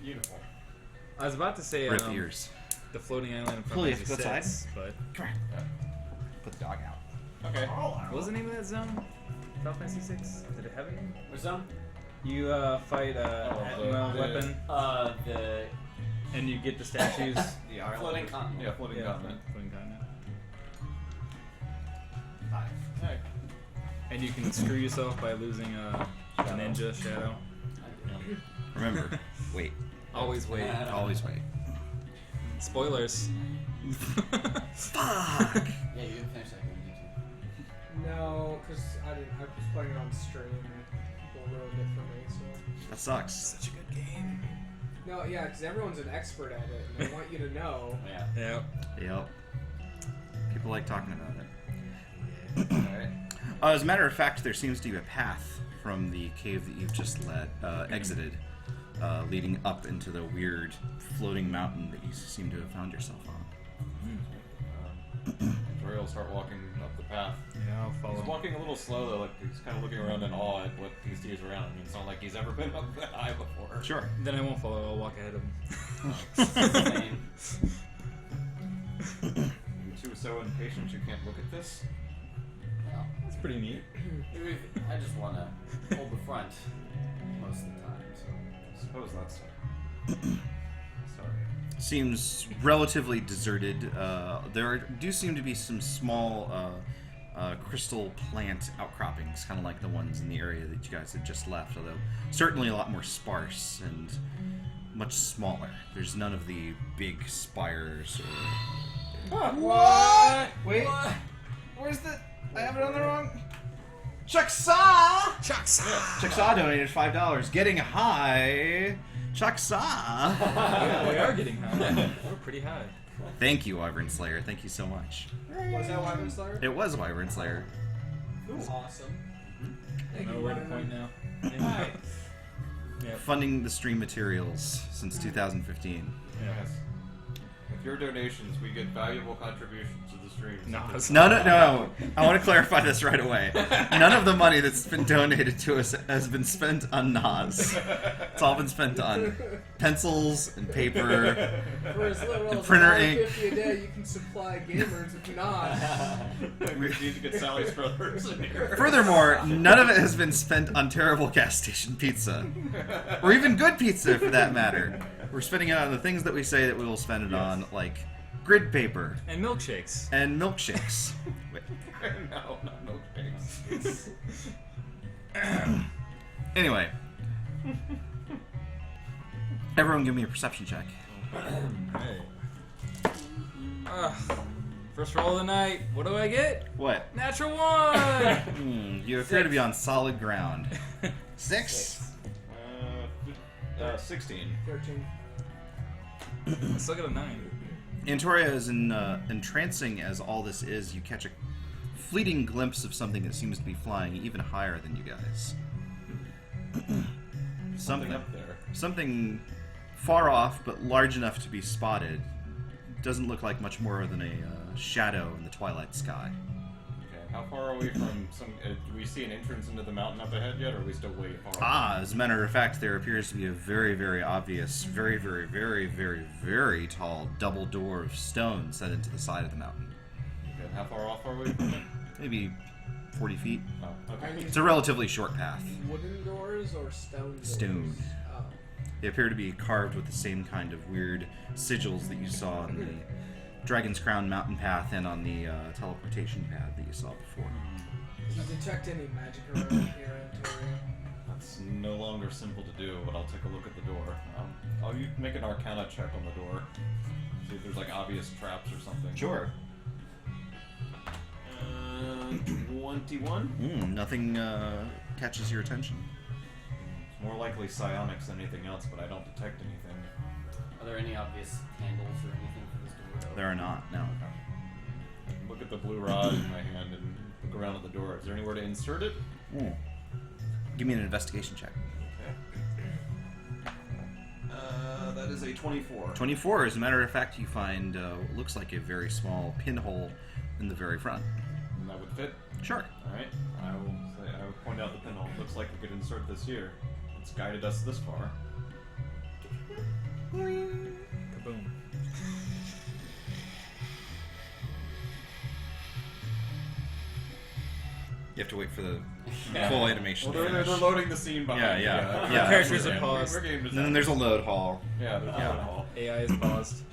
Beautiful. I was about to say Rip ears. the floating island of Please, Final go Fantasy VI, but Come here. Put the dog out. Okay. what was the name of that zone? Final Fantasy VI? Did it have a name? Which zone? You fight the- weapon, The and you get the statues. The island. floating continent. Yeah, floating continent. Floating continent. Hey. And you can screw yourself by losing a ninja shadow. Remember, wait. Always wait. Always wait. Spoilers. Fuck! Yeah, you didn't finish that game, did you? No, because I was playing it on stream and people ruined it for me. So That sucks. Such a good game. no, yeah, because everyone's an expert at it, and they want you to know. Yeah. Yeah. Yep. People like talking about it. Alright. As a matter of fact, there seems to be a path from the cave that you've just exited, leading up into the weird floating mountain that you seem to have found yourself on. Tori will start walking up the path. Yeah, I'll He's follow. walking a little slow though, like he's kind of looking around in awe at what he sees around. I mean, it's not like he's ever been up that high before. Sure. Then I won't follow. I'll walk ahead of him. Same. You're too so impatient you can't look at this. Well, That's pretty neat. I just want to hold the front most of the time. So. I suppose that's sorry. Seems relatively deserted. There do seem to be some small crystal plant outcroppings, kind of like the ones in the area that you guys had just left, although certainly a lot more sparse. And much smaller. There's none of the big spires or... What? Wait. Where's the... I have it on the wrong... Chucksaw! Chucksaw donated $5. Getting high. Chucksaw! Yeah, we are getting high. We're pretty high. Thank you, Wyvern Slayer. Thank you so much. Was that Wyvern Slayer? It was Wyvern Slayer. Awesome. I Thank don't know you, where to Wyvern. point now. Hi. Yeah. Funding the stream materials since 2015. Yes. With your donations, we get valuable contributions to the streams. No, it's No. I want to clarify this right away. None of the money that's been donated to us has been spent on Nas. It's all been spent on pencils and paper. For as little And as printer ink. $1.50 a day, you can supply gamers with Nas. We need to get Sally's brothers in here. Furthermore, none of it has been spent on terrible gas station pizza. Or even good pizza, for that matter. We're spending it on the things that we say that we will spend it on, like grid paper And milkshakes. and milkshakes. Wait. No, not milkshakes. Anyway. Everyone give me a perception check. Hey. First roll of the night. What do I get? What? Natural 1! You appear to be on solid ground. 6? 16. 13. I still got a 9. Antoria is entrancing as all this is. You catch a fleeting glimpse of something that seems to be flying even higher than you guys. Something up there. Something far off, but large enough to be spotted. Doesn't look like much more than a shadow in the twilight sky. Okay. How far are we from some... do we see an entrance into the mountain up ahead yet, or are we still way far? As a matter of fact, there appears to be a very, very obvious, very, very, very, very, very tall double door of stone set into the side of the mountain. Okay. How far off are we from it? Maybe 40 feet. Oh, Are okay. these It's a relatively short path. wooden doors or stone doors? Stone. Oh. They appear to be carved with the same kind of weird sigils that you saw on the Dragon's Crown mountain path and on the teleportation pad that you saw before. Do you detect any magic around here, Antoria? That's no longer simple to do, but I'll take a look at the door. I'll make an Arcana check on the door. See if there's like obvious traps or something. Sure. 21. Nothing catches your attention. It's more likely psionics than anything else, but I don't detect anything. Are there any obvious handles or anything for this door? There are not, no. Look at the blue rod in my hand and look around at the door. Is there anywhere to insert it? Give me an investigation check. Okay. That is a 24. 24, as a matter of fact, you find what looks like a very small pinhole in the very front. And that would fit. Sure. All right. I will point out the pinhole. Looks like we could insert this here. It's guided us this far. Kaboom. You have to wait for the full animation Well, to they're finish. loading the scene behind. Yeah. The characters are paused. We're game And then design. there's a load hall. Yeah, there's a Yeah. load hall. AI is paused.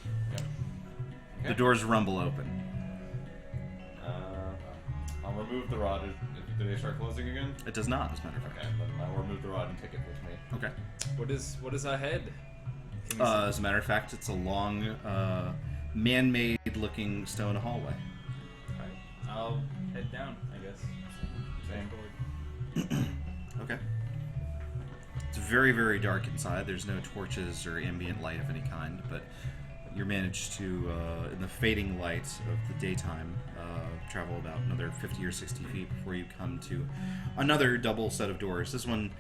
The doors rumble open. I'll remove the rod. Do they start closing again? It does not, as a matter of Okay, fact. then I'll remove the rod and take it with me. Okay. What is ahead? Can we see? As a matter of fact, it's a long, man-made looking stone hallway. Alright. I'll head down, I guess. Same. Okay. It's very, very dark inside. There's no torches or ambient light of any kind, but you manage to, in the fading light of the daytime, travel about another 50 or 60 feet before you come to another double set of doors. This one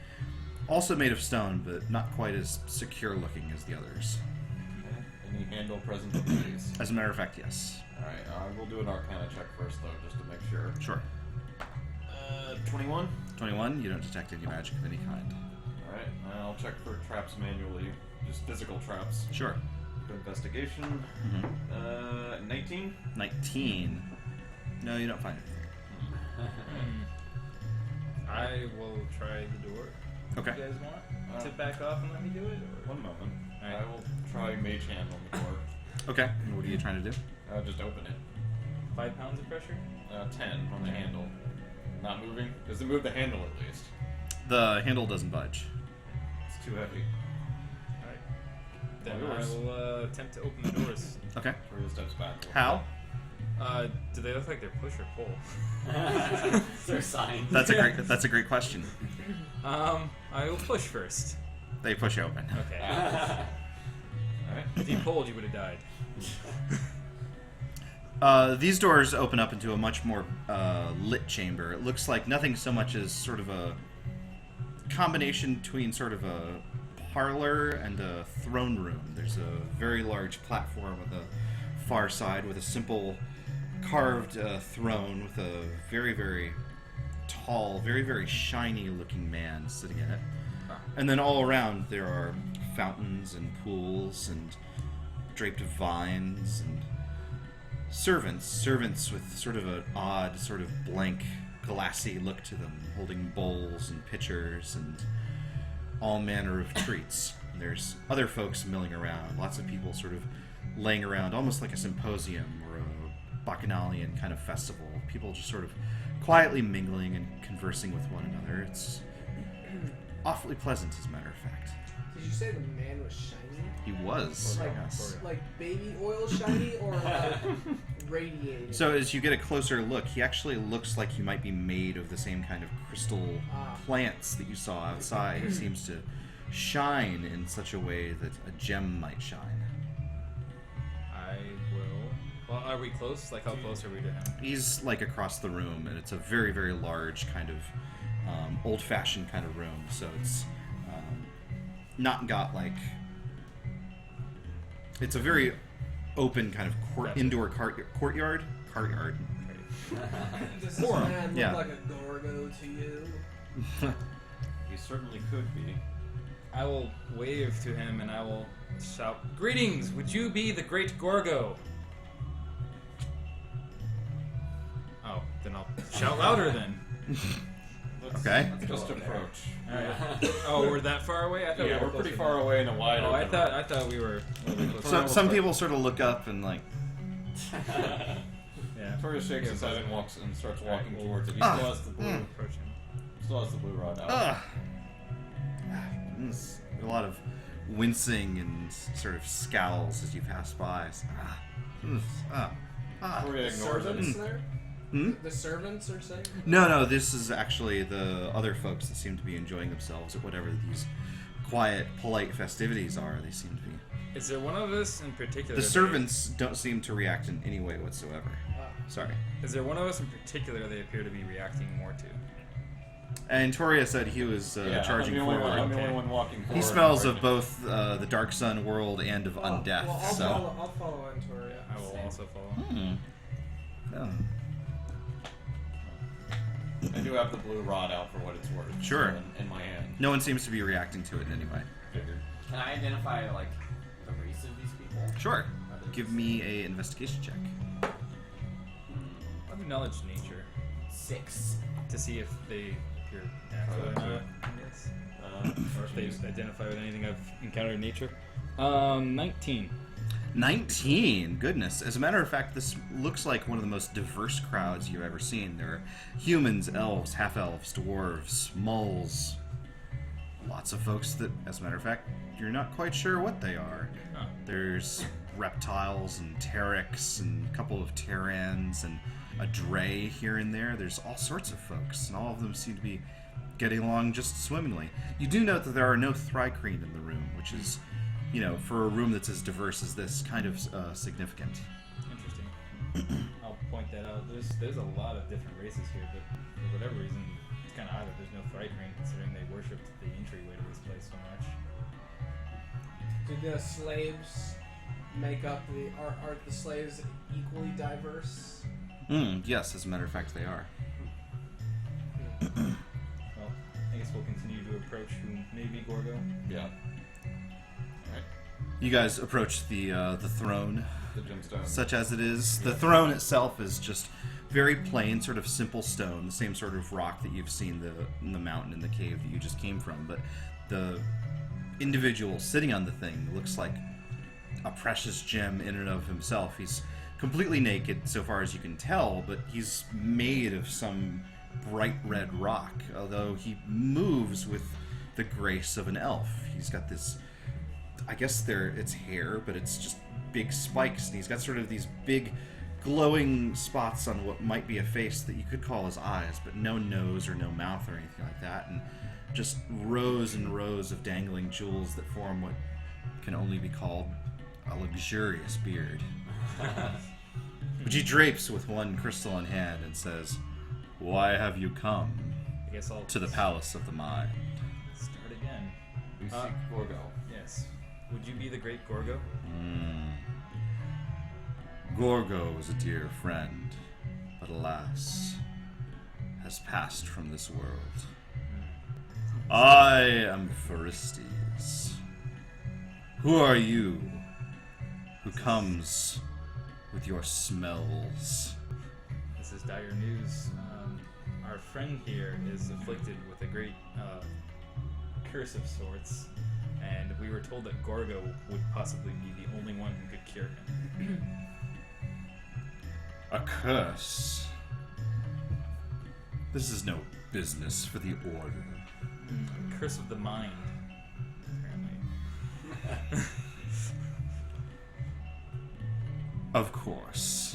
also made of stone, but not quite as secure looking as the others. Any handle present in these? As a matter of fact, yes. Alright, we'll do an Arcana check first, though, just to make sure. Sure. 21? 21, you don't detect any magic of any kind. Alright, I'll check for traps manually, just physical traps. Sure. Investigation. 19? 19. No, you don't find anything. I will try the door. Okay. You guys want to back off and let me do it? Or? One moment. Alright. I will try Mage Hand on the door. Okay. And what are you trying to do? Just open it. 5 pounds of pressure? 10 on the handle. Not moving? Does it move the handle at least? The handle doesn't budge. It's too heavy. Alright. Then I will attempt to open the doors. Okay. Artoria steps back. How? Do they look like they're push or pull? Is there a sign? That's a great question. I will push first. They push open. Okay. Alright. If you pulled, you would have died. These doors open up into a much more lit chamber. It looks like nothing so much as sort of a combination between sort of a parlor and a throne room. There's a very large platform on the far side with a simple carved throne with a very, very tall, very, very shiny looking man sitting in it. And then all around there are fountains and pools and draped vines and servants with sort of an odd, sort of blank, glassy look to them, holding bowls and pitchers and all manner of treats. And there's other folks milling around, lots of people sort of laying around, almost like a symposium or a bacchanalian kind of festival. People just sort of quietly mingling and conversing with one another. It's awfully pleasant, as a matter of fact. Did you say the man was shiny? He was, Like, yes. like baby oil shiny or like radiating? So as you get a closer look, he actually looks like he might be made of the same kind of crystal plants that you saw outside. He seems to shine in such a way that a gem might shine. I will. Well, are we close? Like, how close are we to him? He's like across the room, and it's a very, very large kind of old-fashioned kind of room. So it's not got like... It's a very open kind of indoor courtyard. Does this man look Yeah. like a Gorgo to you? He certainly could be. I will wave to him and I will shout, "Greetings! Would you be the great Gorgo?" Oh, then I'll shout louder then. Okay. Let's just approach. Alright. Oh, we're that far away? I thought Yeah, we we're were pretty close far away in a wide enough. Oh, open I thought we were a little bit So closer. some people sort of look up and like, Yeah. Artoria shakes Yeah, his head and walks and starts walking Alright, towards it. He Ah. still has the blue. Approach him. Still has the blue rod out. There's a lot of wincing and sort of scowls as you pass by. So, Artoria ignores Servants it. there? Hmm? The servants are saying? No, this is actually the other folks that seem to be enjoying themselves at whatever these quiet, polite festivities are. They seem to be. Is there one of us in particular? The servants don't seem to react in any way whatsoever. Sorry. Is there one of us in particular they appear to be reacting more to? And Toria said he was charging I'm the only forward. I'm the only one walking forward. He smells of both the Dark Sun world and of undeath. Well, so. I'll follow Antoria. I will also follow. Oh. I do have the blue rod out for what it's worth. Sure. In my hand. No one seems to be reacting to it in any way. Figured. Can I identify like the race of these people? Sure. Give me a investigation check. I have knowledge nature 6. to see if they appear natural or not. I guess. Or if they identify with anything I've encountered in nature. 19. 19. Goodness. As a matter of fact, this looks like one of the most diverse crowds you've ever seen. There are humans, elves, half-elves, dwarves, mulls. Lots of folks that, as a matter of fact, you're not quite sure what they are. Oh. There's reptiles and pteryx and a couple of terrans and a dray here and there. There's all sorts of folks, and all of them seem to be getting along just swimmingly. You do note that there are no thrycreen in the room, which is, you know, for a room that's as diverse as this, kind of significant. Interesting. I'll point that out. There's a lot of different races here, but for whatever reason, it's kind of odd that there's no Thrycrane, considering they worshipped the entryway to this place so much. Do the slaves make up the... Are the slaves equally diverse? Yes, as a matter of fact, they are. Well, I guess we'll continue to approach who may be Gorgo. Yeah. You guys approach the throne, The gemstone. such as it is. The throne itself is just very plain, sort of simple stone, the same sort of rock that you've seen in the mountain in the cave that you just came from. But the individual sitting on the thing looks like a precious gem in and of himself. He's completely naked, so far as you can tell, but he's made of some bright red rock, although he moves with the grace of an elf. He's got this I guess it's hair, but it's just big spikes, and he's got sort of these big glowing spots on what might be a face that you could call his eyes, but no nose or no mouth or anything like that, and just rows and rows of dangling jewels that form what can only be called a luxurious beard. Which he drapes with one crystal in hand and says, "Why have you come I guess I'll to the palace of the mind?" start again. We seek Gorgo. Yes. Would you be the great Gorgo? Gorgo was a dear friend, but alas, has passed from this world. I am Pharistes. Who are you who comes with your smells? This is dire news. Our friend here is afflicted with a great curse of sorts, and we were told that Gorgo would possibly be the only one who could cure him. A curse? This is no business for the Order. Curse of the mind, apparently. Of course.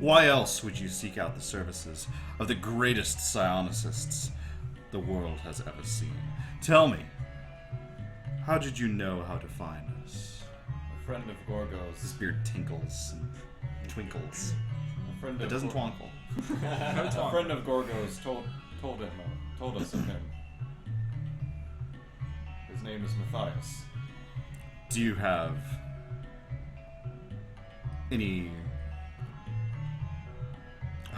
Why else would you seek out the services of the greatest psionicists the world has ever seen? Tell me, how did you know how to find us? A friend of Gorgo's. His beard tinkles and twinkles. A friend It of doesn't twinkle. A friend of Gorgo's told us of him. His name is Matthias. Do you have any...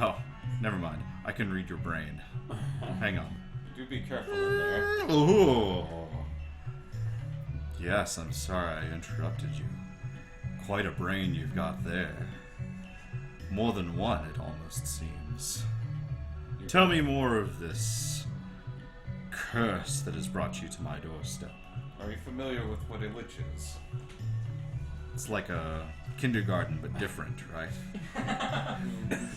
Oh, never mind. I can read your brain. Hang on. Do be careful in there. Ooh. Yes, I'm sorry I interrupted you. Quite a brain you've got there. More than one, it almost seems. Tell me more of this curse that has brought you to my doorstep. Are you familiar with what a lich is? It's like a kindergarten, but different, right?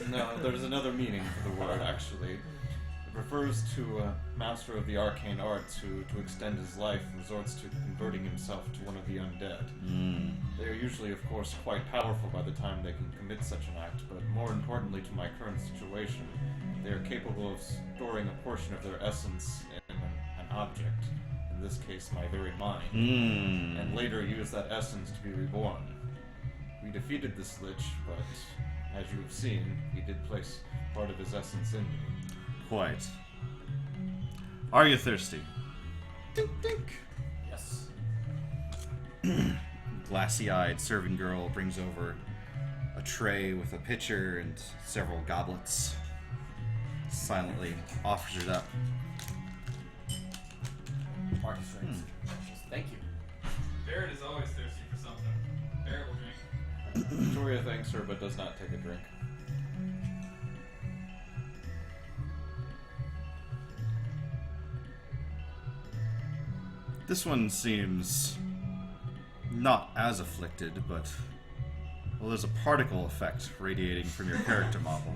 No, there's another meaning for the word, actually. It refers to a master of the arcane arts who, to extend his life, resorts to converting himself to one of the undead. They are usually, of course, quite powerful by the time they can commit such an act, but more importantly to my current situation, they are capable of storing a portion of their essence in an object, in this case my very mind, and later use that essence to be reborn. We defeated this lich, but as you have seen, he did place part of his essence in me. Quite. Are you thirsty? Dink, dink. Yes. Glassy-eyed serving girl brings over a tray with a pitcher and several goblets. Silently offers it up. Marcus drinks. Thank you. Barrett is always thirsty for something. Barrett will drink. Victoria thanks her, but does not take a drink. This one seems not as afflicted, but well, there's a particle effect radiating from your character model.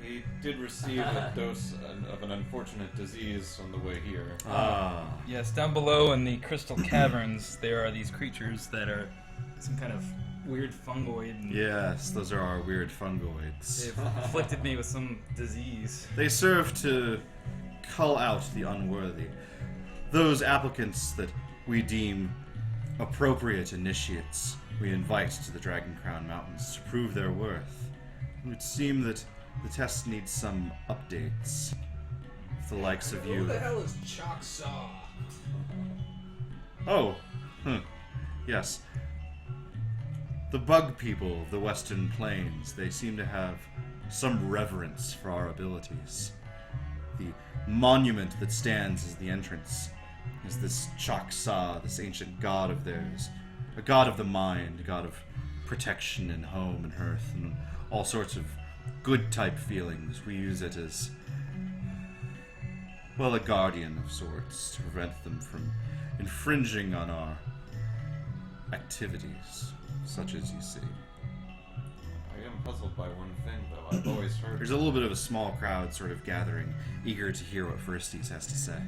He did receive a dose of an unfortunate disease on the way here. Ah. Yes, down below in the crystal caverns, there are these creatures that are some kind of weird fungoid. And Yes, those are our weird fungoids. they've afflicted me with some disease. They serve to cull out the unworthy. Those applicants that we deem appropriate initiates, we invite to the Dragon Crown Mountains to prove their worth. It would seem that the test needs some updates. The likes of you. Who the hell is Choctaw? Oh, yes. The bug people of the Western Plains, they seem to have some reverence for our abilities. The monument that stands as the entrance is this Choctaw, this ancient god of theirs. A god of the mind, a god of protection and home and hearth and all sorts of good type feelings. We use it as, well, a guardian of sorts to prevent them from infringing on our activities, such as you see. I am puzzled by one thing, though. I've always heard... There's a little bit of a small crowd sort of gathering, eager to hear what Firstes has to say.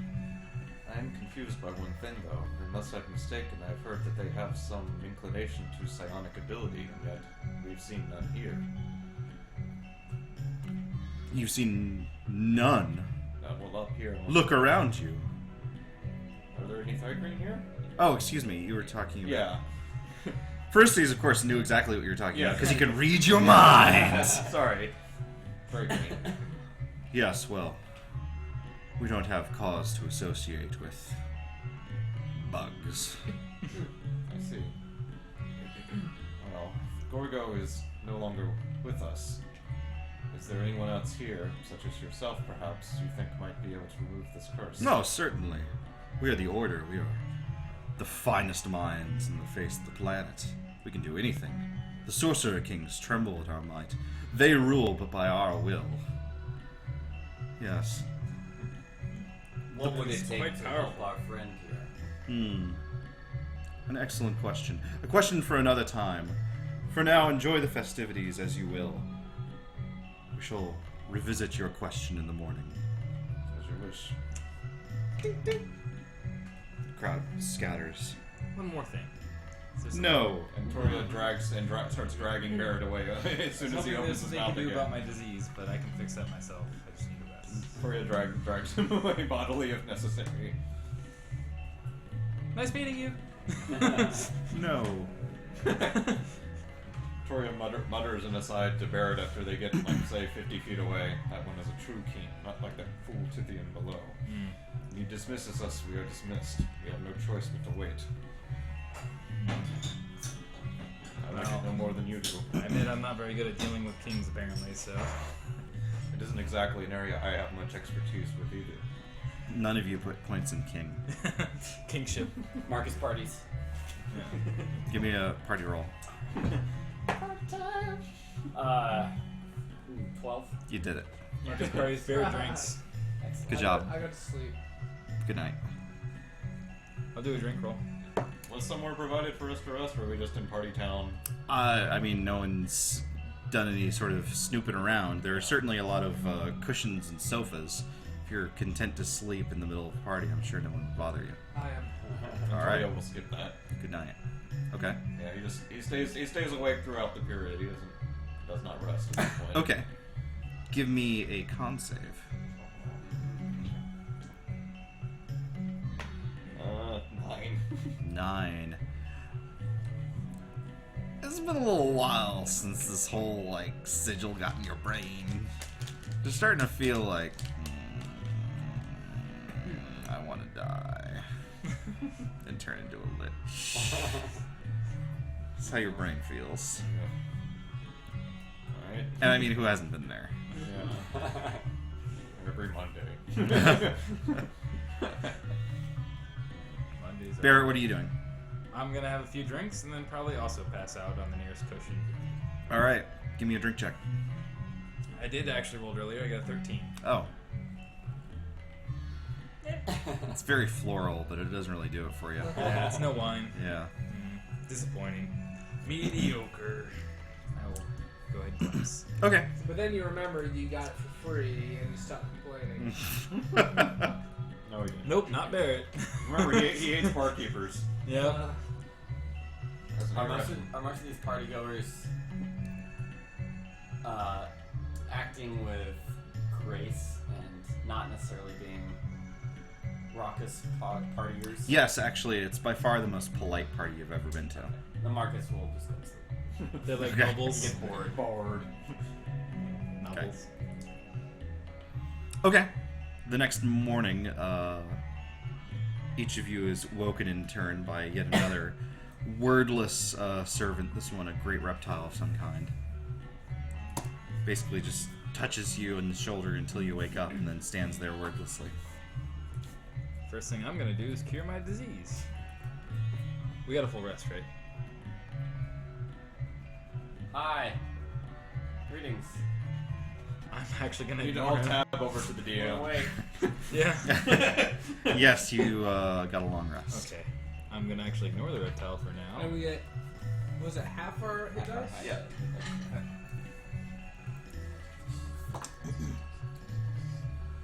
I I am confused by one thing, though. Unless I've mistaken, I've heard that they have some inclination to psionic ability, and yet we've seen none here. You've seen none. Well, up here. Look around you. Are there any Thrygreen here? Oh, excuse me. You were talking about... Yeah. Firsties, of course, knew exactly what you were talking Yeah. about, because he could read your mind! Sorry. Thrygreen. Yes, well, we don't have cause to associate with bugs. I see. Well, Gorgo is no longer with us. Is there anyone else here, such as yourself perhaps, you think might be able to remove this curse? No, certainly. We are the Order. We are the finest minds in the face of the planet. We can do anything. The Sorcerer Kings tremble at our might. They rule, but by our will. Yes. What would it It's take quite to powerful. help our friend here? An excellent question. A question for another time. For now, enjoy the festivities as you will. We shall revisit your question in the morning. As you wish. The crowd scatters. One more thing. Is there No. And Toria starts dragging Barrett away as soon as he something opens there's his something mouth to do again. about my disease, but I can fix that myself. I just need a rest. Toria drags him away bodily if necessary. Nice meeting you. No. Toria mutters an aside to Barrett after they get, like, say, 50 feet away. That one is a true king, not like that fool Tithian below. He dismisses us, we are dismissed. We have no choice but to wait. I like it no more than you do. I admit I'm not very good at dealing with kings, apparently, so... It isn't exactly an area I have much expertise with either. None of you put points in King. Kingship. Marcus parties. Give me a party roll. 12. You did it. Marcus parties, beer drinks. Excellent. Good job. I got to sleep. Good night. I'll do a drink roll. Was somewhere provided for us to rest, or are we just in party town? I mean, no one's done any sort of snooping around. There are certainly a lot of cushions and sofas. If you're content to sleep in the middle of a party, I'm sure no one would bother you. I am. All right. Toria will skip that. Good night. Okay. Yeah, he stays awake throughout the period. He does not rest at this point. Okay. Give me a con save. 9. 9. It's been a little while since this whole, like, sigil got in your brain. Just starting to feel like, I want to die. And turn into a lich. That's how your brain feels. Alright. And I mean, who hasn't been there? Yeah. Every Monday. Mondays are- Barrett, what are you doing? I'm gonna have a few drinks and then probably also pass out on the nearest cushion. Alright, give me a drink check. I did actually roll earlier. I got a 13. Oh. It's very floral, but it doesn't really do it for you. Yeah, it's no wine. Yeah. Disappointing. Mediocre. I will go ahead and pass. Okay. But then you remember you got it for free and you stopped complaining. No, he didn't. Nope, not Barrett. Remember, he hates barkeepers. Yep. Are most of these partygoers acting with grace and not necessarily being raucous partiers? Yes, actually, it's by far the most polite party you've ever been to. The Marcus will just go to sleep. They're like Okay. nobles. Get bored. Bored. Novels. Okay. The next morning, each of you is woken in turn by yet another wordless servant. This one, a great reptile of some kind. Basically just touches you on the shoulder until you wake up and then stands there wordlessly. First thing I'm gonna do is cure my disease. We got a full rest, right? Hi. Greetings. I'm actually gonna You need to ignore all him. tab over to the DM. Awake. Yeah. Yes, you got a long rest. Okay. I'm gonna actually ignore the reptile for now. And we get, was it half our hit dice? Yeah.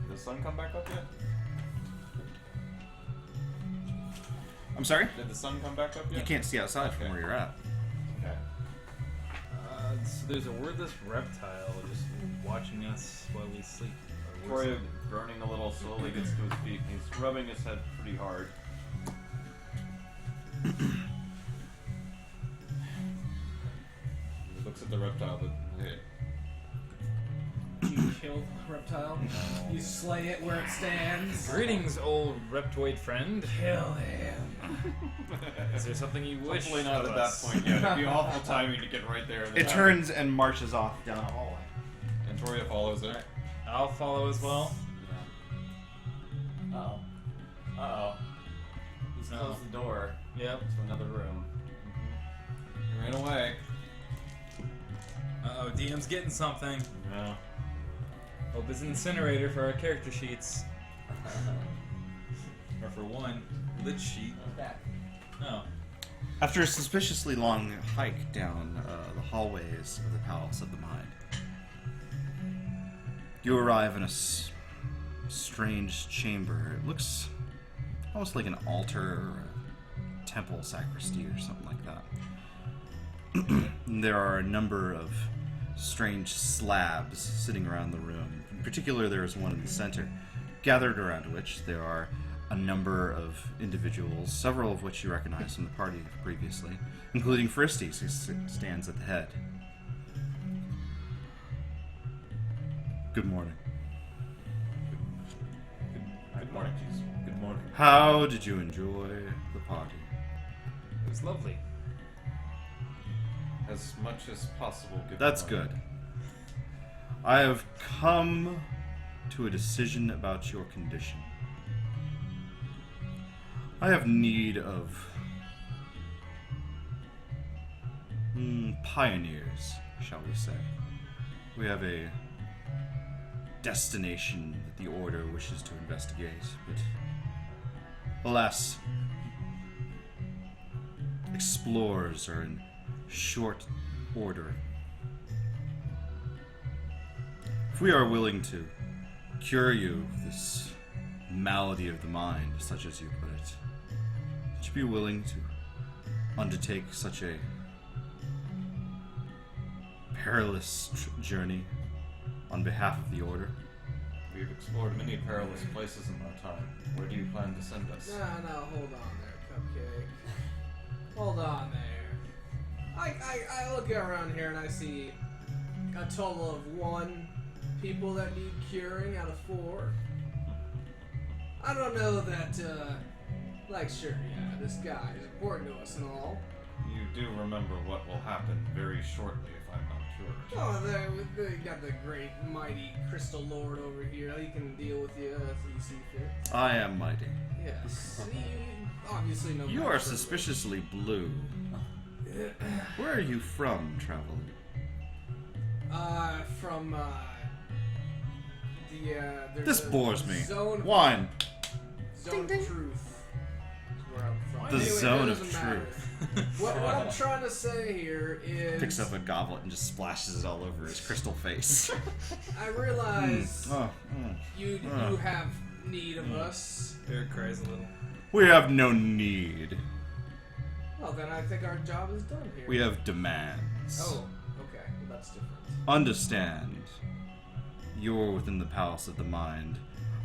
Did the sun come back up yet? I'm sorry? Did the sun come back up yet? You can't see outside from where you're at. Okay. So there's a wordless reptile just watching us while we sleep. Troy, groaning a little, slowly gets to his feet. He's rubbing his head pretty hard. He looks at the reptile, but hey. You kill the reptile. You slay it where it stands. Greetings, old reptoid friend. Kill him. Is there something you wish? Hopefully not of at that us? point yet. It'd be awful timing to get right there. It turns and marches off down a hallway. And Toria follows it. I'll follow as well. Yeah. Uh-oh. He's No. closed the door Yep. to another room. He ran away. Uh-oh, DM's getting something. Yeah. Hope it's an incinerator for our character sheets. Or for one, lit sheet. Okay. No. After a suspiciously long hike down the hallways of the Palace of the Mind, you arrive in a strange chamber. It looks almost like an altar or a temple sacristy or something like that. There are a number of strange slabs sitting around the room. In particular, there is one in the center, gathered around which there are a number of individuals, several of which you recognize from the party previously, including Fristies, who stands at the head. Good morning. Good morning, Jesus. Good morning. How did you enjoy the party? It was lovely. As much as possible. Given That's my- good. I have come to a decision about your condition. I have need of pioneers, shall we say. We have a destination that the Order wishes to investigate, but alas, explorers are in short order. If we are willing to cure you of this malady of the mind, such as you put it, would you be willing to undertake such a perilous journey on behalf of the Order? We've explored many perilous places in our time. Where do you plan to send us? No, hold on there, Cupcake. Hold on there. I look around here and I see a total of 1 people that need curing out of 4. I don't know that, sure, yeah, this guy is important to us and all. You do remember what will happen very shortly if I'm not cured. Oh, they got the great, mighty Crystal Lord over here. He can deal with you as you see fit. I am mighty. Yes. You obviously know. You my are privilege. suspiciously blue. Where are you from, traveler? From, there's This a bores me. Zone, Wine. zone of truth. Is where I'm from. The Anyway, zone that of doesn't matter. truth. What I'm trying to say here is, Picks up a goblet and just splashes it all over his crystal face. I realize you Oh. have need of us. Eric cries a little. We have no need. Well, then I think our job is done here. We have demands. Oh, okay. Well, that's different. Understand, you're within the Palace of the Mind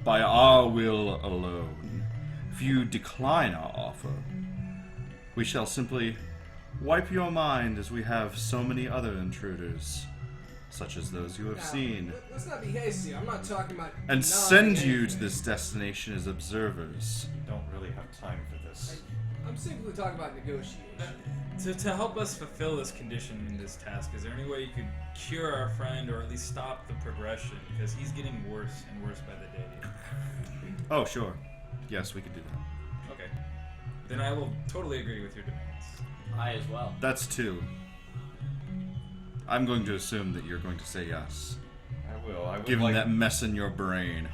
by our will alone. If you decline our offer, we shall simply wipe your mind as we have so many other intruders, such as those you have Now, seen, let's not be hasty. I'm not talking about. and denying send you to anything. this destination as observers. We don't really have time for this. I'm simply talking about negotiation. To help us fulfill this condition in this task, is there any way you could cure our friend or at least stop the progression? Because he's getting worse and worse by the day. Oh, sure. Yes, we could do that. Okay. Then I will totally agree with your demands. I as well. That's 2. I'm going to assume that you're going to say yes. I will. I would Given like. that mess in your brain.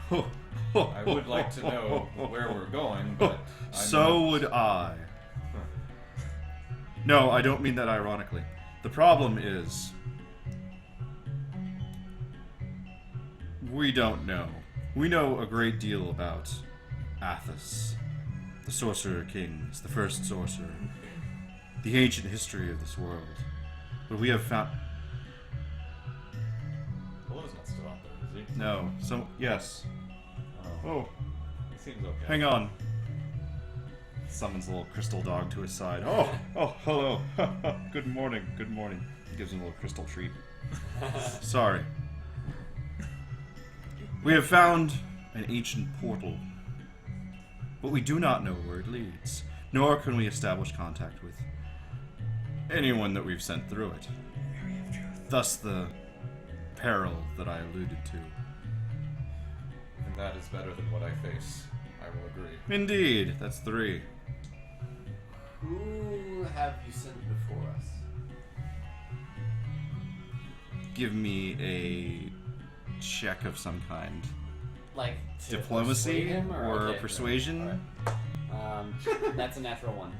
I would like to know where we're going, but I'm So not- would I. No, I don't mean that ironically. The problem is, we don't know. We know a great deal about Athos, The Sorcerer King is the first sorcerer. The ancient history of this world. But we have found... Willow's not still out there, is he? No. Yes. Oh, He seems okay. hang on. Summons a little crystal dog to his side. Oh, hello. Good morning. He gives him a little crystal treat. Sorry. We have found an ancient portal, but we do not know where it leads, nor can we establish contact with anyone that we've sent through it. Thus the peril that I alluded to. And that is better than what I face. I will agree. Indeed, that's 3. Who have you sent before us? Give me a check of some kind. Like to Diplomacy persuade him, or okay, persuasion? alright. That's a natural 1.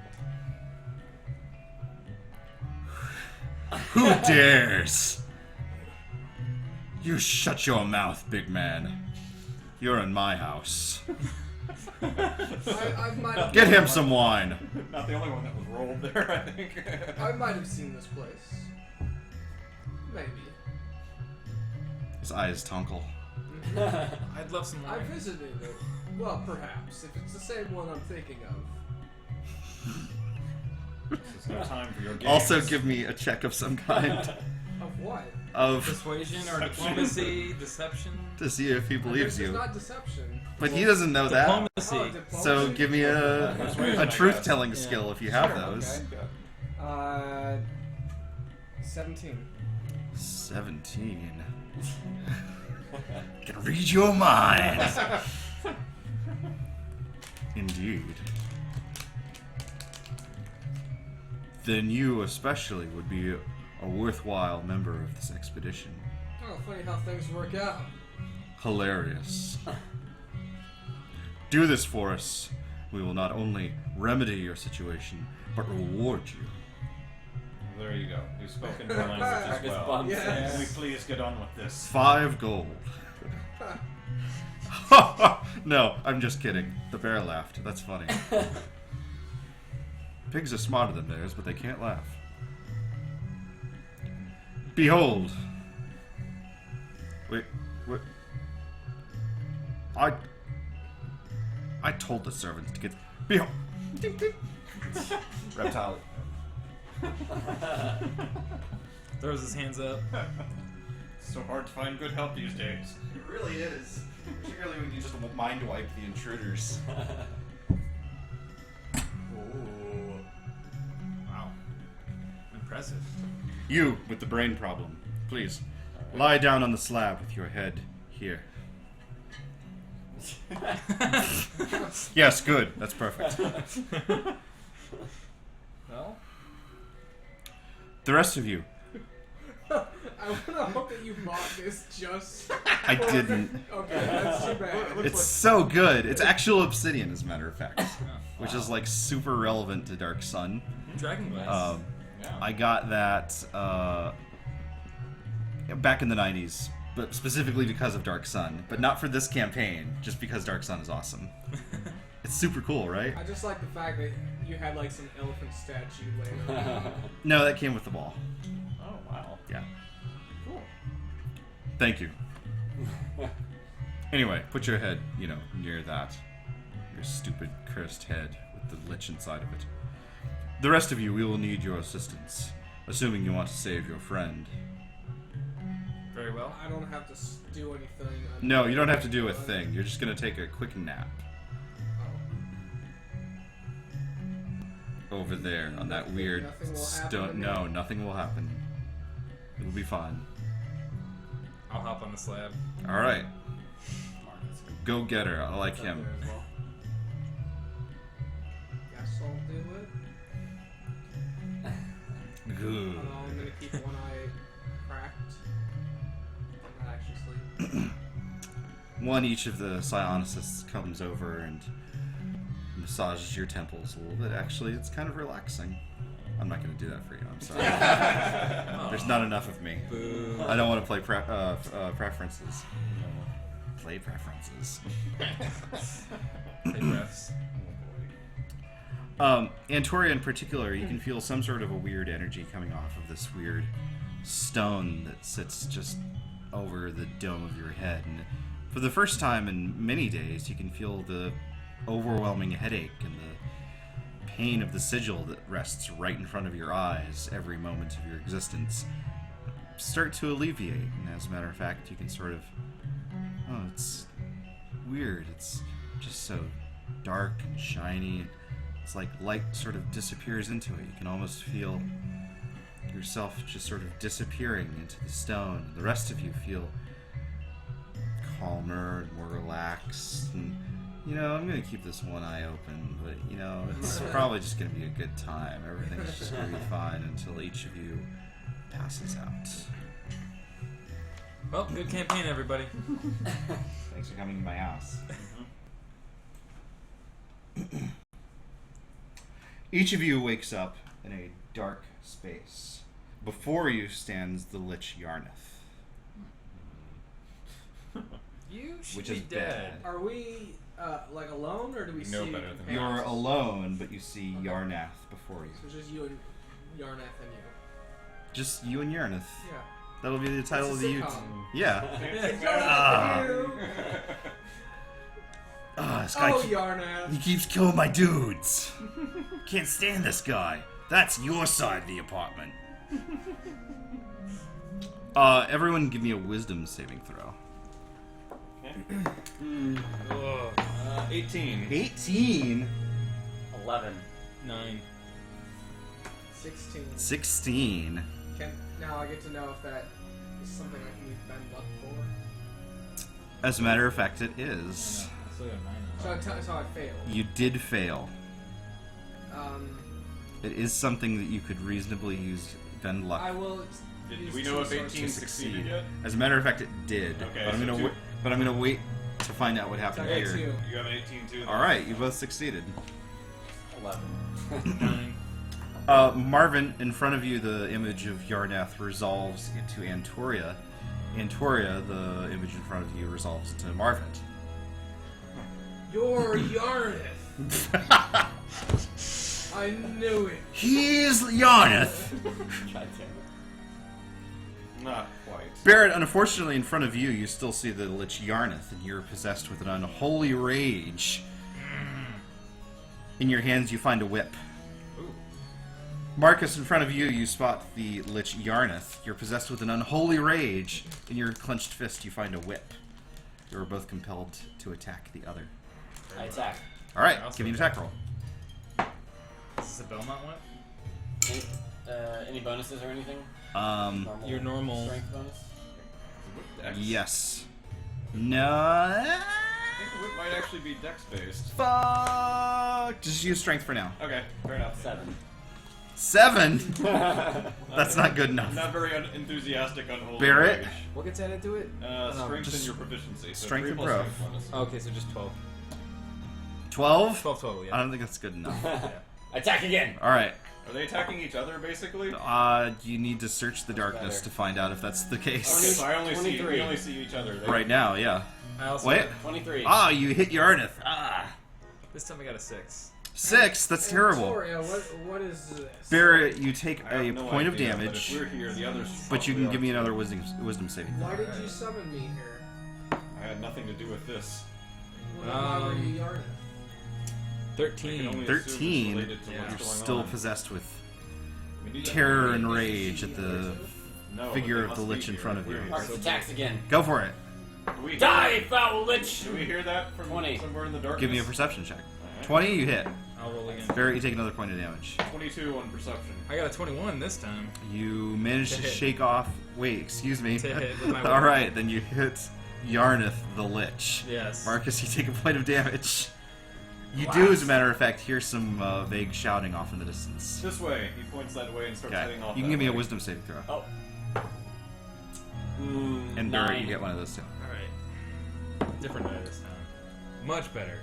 Who dares? You shut your mouth, big man. You're in my house. I might have Get him some wine. Not the only one that was rolled there, I think. I might have seen this place. Maybe. His eyes twinkle. I'd love some I wine. visited it. Well, perhaps. If it's the same one I'm thinking of. There's no time for your games. Also, give me a check of some kind Of what? of Persuasion or diplomacy, deception. to see if he believes This is you. not deception. But he doesn't know that. Diplomacy. Oh, diplomacy? So give me Persuasion, I a guess. truth-telling skill if you have Sure, those. okay. 17. 17. Can read your mind. Indeed. Then you especially would be a worthwhile member of this expedition. Oh, funny how things work out. Hilarious. Do this for us. We will not only remedy your situation, but reward you. There you go. You've spoken her language as Marcus well. bumps Yes. Can we please get on with this? 5 gold. No, I'm just kidding. The bear laughed. That's funny. Pigs are smarter than bears, but they can't laugh. Behold. Wait, what? I told the servants to get. Behold. Ding, ding. Reptile. Throws his hands up. So hard to find good help these days. It really is. Particularly when you just mind wipe the intruders. Wow. Impressive. You with the brain problem, please lie down on the slab with your head here. Yes, good. That's perfect. Well, The rest of you, I want to hope that you mocked this just. I didn't. Okay, that's too bad. It's so good. It's actual obsidian, as a matter of fact, which is like super relevant to Dark Sun. dragon glass. Yeah. I got that back in the 90s, but specifically because of Dark Sun. But not for this campaign, just because Dark Sun is awesome. It's super cool, right? I just like the fact that you had like some elephant statue later. No, that came with the ball. Oh, wow. Yeah. Cool. Thank you. Anyway, put your head, near that. Your stupid, cursed head with the lich inside of it. The rest of you, we will need your assistance, assuming you want to save your friend. Very well. I don't have to do anything. No, you don't have to do a thing. You're just gonna take a quick nap. Oh. Over there on that weird Nothing will happen stone. to me? No, nothing will happen. It'll be fine. I'll hop on the slab. All right, go get her. I like him. There as well. Guess I'll do it. Good. I'm gonna keep one eye cracked. I'm not actually sleeping. One each of the psionists comes over and massages your temples a little bit. Actually, it's kind of relaxing. I'm not going to do that for you. I'm sorry. There's not enough of me. Boo. I don't want to play preferences. Play preferences. Take breaths. Antoria in particular, you can feel some sort of a weird energy coming off of this weird stone that sits just over the dome of your head. And for the first time in many days, you can feel the overwhelming headache and the pain of the sigil that rests right in front of your eyes every moment of your existence start to alleviate. And as a matter of fact, you can sort of... Oh, it's weird. It's just so dark and shiny. It's like light sort of disappears into it. You can almost feel yourself just sort of disappearing into the stone. The rest of you feel calmer and more relaxed. And, you know, I'm going to keep this one eye open, but, you know, it's probably just going to be a good time. Everything's just going to be fine until each of you passes out. Well, good campaign, everybody. Thanks for coming to my house. Each of you wakes up in a dark space. Before you stands the Lich Yarnath. You should Which be is dead. bad. Are we like alone, or do we You see? know better than me. companions? You're alone, but you see Yarnath before you. So just you and Yarnath and you. Just you and Yarnath. Yeah. That'll be the title of It's a the sitcom. YouTube. Yeah. Yarnath and This you. guy Oh, Yarnath. he keeps killing my dudes. Can't stand this guy. That's your side of the apartment. Everyone give me a wisdom saving throw. Ugh. 18. 18. 11. 9. 16. 16. Now I get to know if that is something I can use Ben luck for. As a matter of fact, it is. I still got 9. So I failed. You did fail. Um, It is something that you could reasonably use Bend Luck I will. Do use we know if two 18 sources. succeeded yet? As a matter of fact, it did. Okay, but I'm so gonna two- but I'm gonna wait to find out what happened Okay, here. 2. You have an 18 too? then? All right, you both succeeded. 11. 9. Marvin, in front of you, the image of Yarnath resolves into Antoria. Antoria, the image in front of you, resolves into Marvin. You're Yarnath. I knew it. He's Yarnath. God damn it. Not quite. Barrett, unfortunately, in front of you, you still see the Lich Yarnath, and you're possessed with an unholy rage. In your hands, you find a whip. Ooh. Marcus, in front of you, you spot the Lich Yarnath. You're possessed with an unholy rage. In your clenched fist, you find a whip. You are both compelled to attack the other. I attack. All right, Awesome. give me an attack roll. Is this a Belmont one? Any bonuses or anything? Your normal- strength bonus? Dex? Yes. No. I think the whip might actually be dex based. Fuck. Just use strength for now. Okay, fair enough. 7. 7. That's not good enough. Not very enthusiastic on holding Barrett? rage. What gets added to it? Strength just and your proficiency. So strength 3 and plus prof. strength bonus. Okay, so just 12. 12. 12 total, yeah. I don't think that's good enough. Attack again! All right. Are they attacking each other basically? You need to search the darkness better. to find out if that's the case. Okay, so I only see 23. we only see each other. They- Right now, yeah. I also Wait. 23. Ah, you hit Yarnath. Ah. This time I got a 6. 6. That's terrible. Victoria, what is this? Barrett, you take I a have no point of idea, damage, But if we're here, the others. but you probably can give are. me another wisdom saving. Why did you summon me here? I had nothing to do with this. Well, why were you Yarnath? I can 13. only 13. assume it's related to Yeah. what's You're going still on. possessed with We need to- terror and rage at the No, but figure they of the must lich be in here. front of We're you. here. Marcus attacks again. Go for it. Do we hear Die, that? foul lich! Do we hear that from 20. somewhere in the darkness? Give me a perception check. Alright. 20, you hit. I'll roll again. Barrett, you take another point of damage. 22 on perception. I got a 21 this time. You manage to To hit. shake off. Wait, excuse me. To hit with my All weapon. right, then you hit Yarnath the Lich. Yes. Marcus, you take a point of damage. You do, as a matter of fact, hear some vague shouting off in the distance. This way. He points that way and starts Okay, heading off. you can that give me a way. wisdom saving throw. Oh. And 9. Barrett, you get one of those too. Alright. Different die this time. Much better.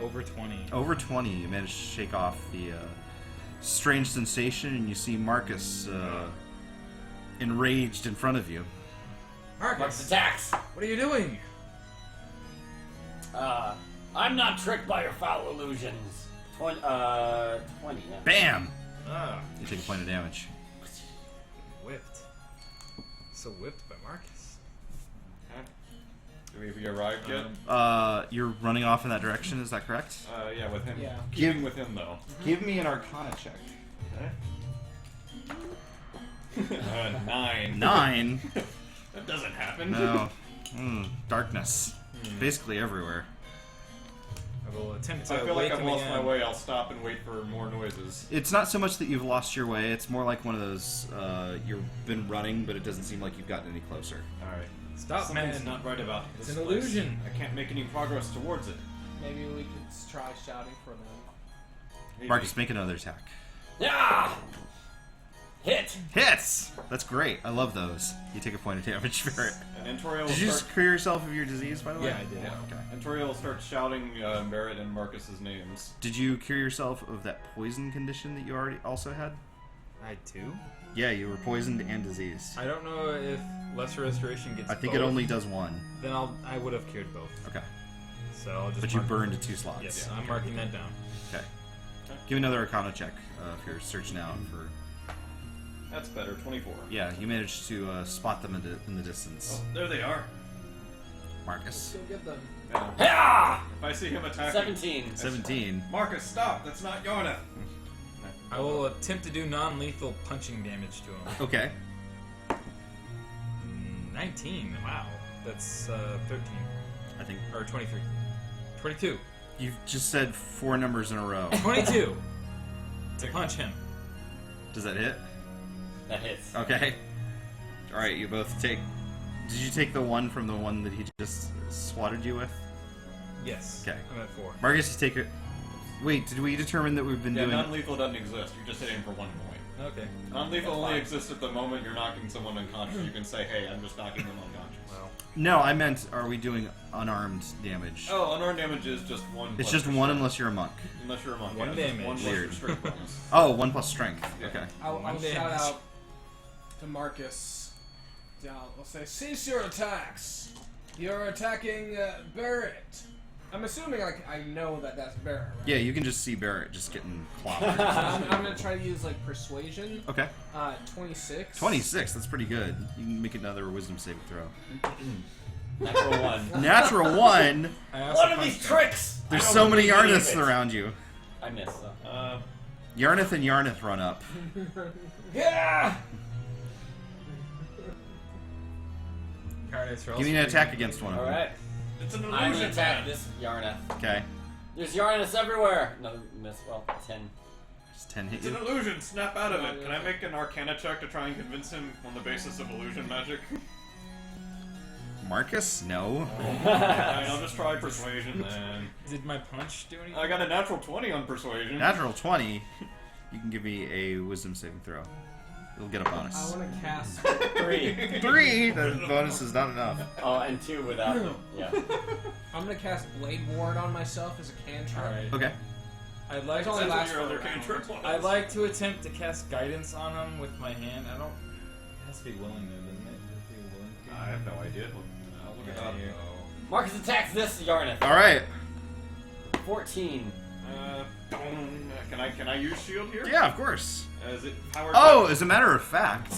Over 20. Over 20, you manage to shake off the strange sensation, and you see Marcus enraged in front of you. Marcus Marcus, attacks! what are you doing? I'm not tricked by your foul illusions. 20, yeah. Bam! Ah, You take a point of damage. whipped. So whipped by Marcus. Have you arrived yet? You're running off in that direction, is that correct? Yeah, with him. Yeah. Keeping with him though. Give me an Arcana check. 9. 9? That doesn't happen. No. Darkness. Basically everywhere. I will attempt If to I feel like wake I've him lost again. my way, I'll stop and wait for more noises. It's not so much that you've lost your way, it's more like one of those, you've been running, but it doesn't seem like you've gotten any closer. Alright. Stop, Something's man. not right about It's this an place. illusion. I can't make any progress towards it. Maybe we could try shouting for them. Maybe. Marcus, make another attack. Yeah! Hit! Hits! That's great. I love those. You take a point of damage for it. And Toriel will Did you start... just cure yourself of your disease, by the way? Yeah, I did. Yeah. Okay. And Toriel will start shouting Barrett and Marcus's names. Did you cure yourself of that poison condition that you already also had? I had 2? Yeah, you were poisoned and diseased. I don't know if Lesser Restoration gets I think both. it only does one. Then I would have cured both. Okay. So I'll just But you mark- burned 2 slots. Yes, I'm marking that down. Okay. Give me another Arcana check if you're searching out for... That's better, 24. Yeah, you managed to spot them in the distance. Oh, there they are. Marcus. Go get them. Yeah. Yeah! If I see him attacking... 17. 17. Marcus, stop! That's not Yarnath! I will attempt to do non-lethal punching damage to him. Okay. 19. Wow. That's 13. I think Or 23. 22. you've just said 4 numbers in a row. 22! To punch him. Does that hit? That hits. Okay. Alright, you both take... Did you take the one from the one that he just swatted you with? Yes. Okay. I'm at 4. Marcus, you take it... Wait, did we determine that we've been Yeah, doing... non-lethal doesn't exist. You're just hitting for 1 point. Okay. Non-lethal That's only fine. exists at the moment you're knocking someone unconscious. You can say, hey, I'm just knocking them unconscious. Well. No, I meant, are we doing unarmed damage? Oh, unarmed damage is just 1. It's plus just your 1 strength. unless you're a monk. Unless you're a monk. 1 yeah, just damage. 1 plus your Weird. strength bonus. Oh, 1 plus strength. Yeah. Okay. I'll One shout damage. out to Marcus. I'll say, cease your attacks. You're attacking Barrett. I'm assuming like I know that that's Barrett, right? Yeah, you can just see Barrett just getting clobbered. I'm gonna try to use like persuasion. Okay. 26. 26, that's pretty good. You can make another wisdom saving throw. Natural 1. Natural 1! I also What are punched these him. tricks? There's I don't so many believe any of Yarnaths it. around you. I missed though. Yarnath and Yarnath run up. Yeah! Cardiacs are Give me also an attack pretty against one of them. Alright. It's an I'm gonna illusion, attack man. this Yarnath. Okay. There's Yarnaths everywhere! No, miss. Well, 10. Does 10 hit It's an you? illusion. Snap out of it. Can I make an Arcana check to try and convince him on the basis of illusion magic? Marcus? No. Fine, I'll just try persuasion then. Did my punch do anything? I got a natural 20 on persuasion. Natural 20. You can give me a wisdom saving throw. You'll get a I bonus. want to cast. 3. 3! The bonus is not enough. Oh, and 2 without them. Yeah. I'm gonna cast Blade Ward on myself as a cantrip. Alright. Okay. I'd like It's only That's what lasts your for other a round. cantrip was. I'd like to attempt to cast guidance on him with my hand. I don't. It has to be willing, though, doesn't it? It has to be willing to. I have no idea. I'll look it up. Here. Marcus attacks this Yarnath. Alright. 14. Can I use shield here? Yeah, of course. Is it powered? Oh, by- as a matter of fact,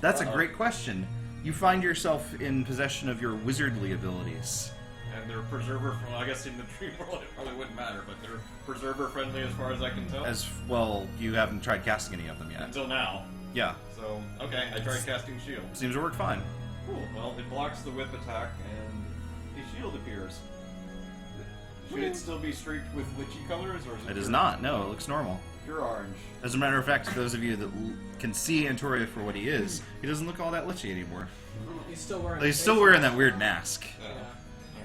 that's a Uh-oh. great question. You find yourself in possession of your wizardly abilities. And they're preserver from. I guess in the dream world it probably wouldn't matter, but they're preserver friendly as far as I can tell. As well, you haven't tried casting any of them yet. Until now. Yeah, So okay, I tried casting shield. seems to work fine. Cool. Well, it blocks the whip attack, and the shield appears. Should it still be streaked with witchy colors, or is it? It is pure- not. No, it looks normal. Pure orange. As a matter of fact, those of you that can see Antoria for what he is, he doesn't look all that lichy anymore. He's still wearing. He's a still face wearing mask. that weird mask. Yeah. All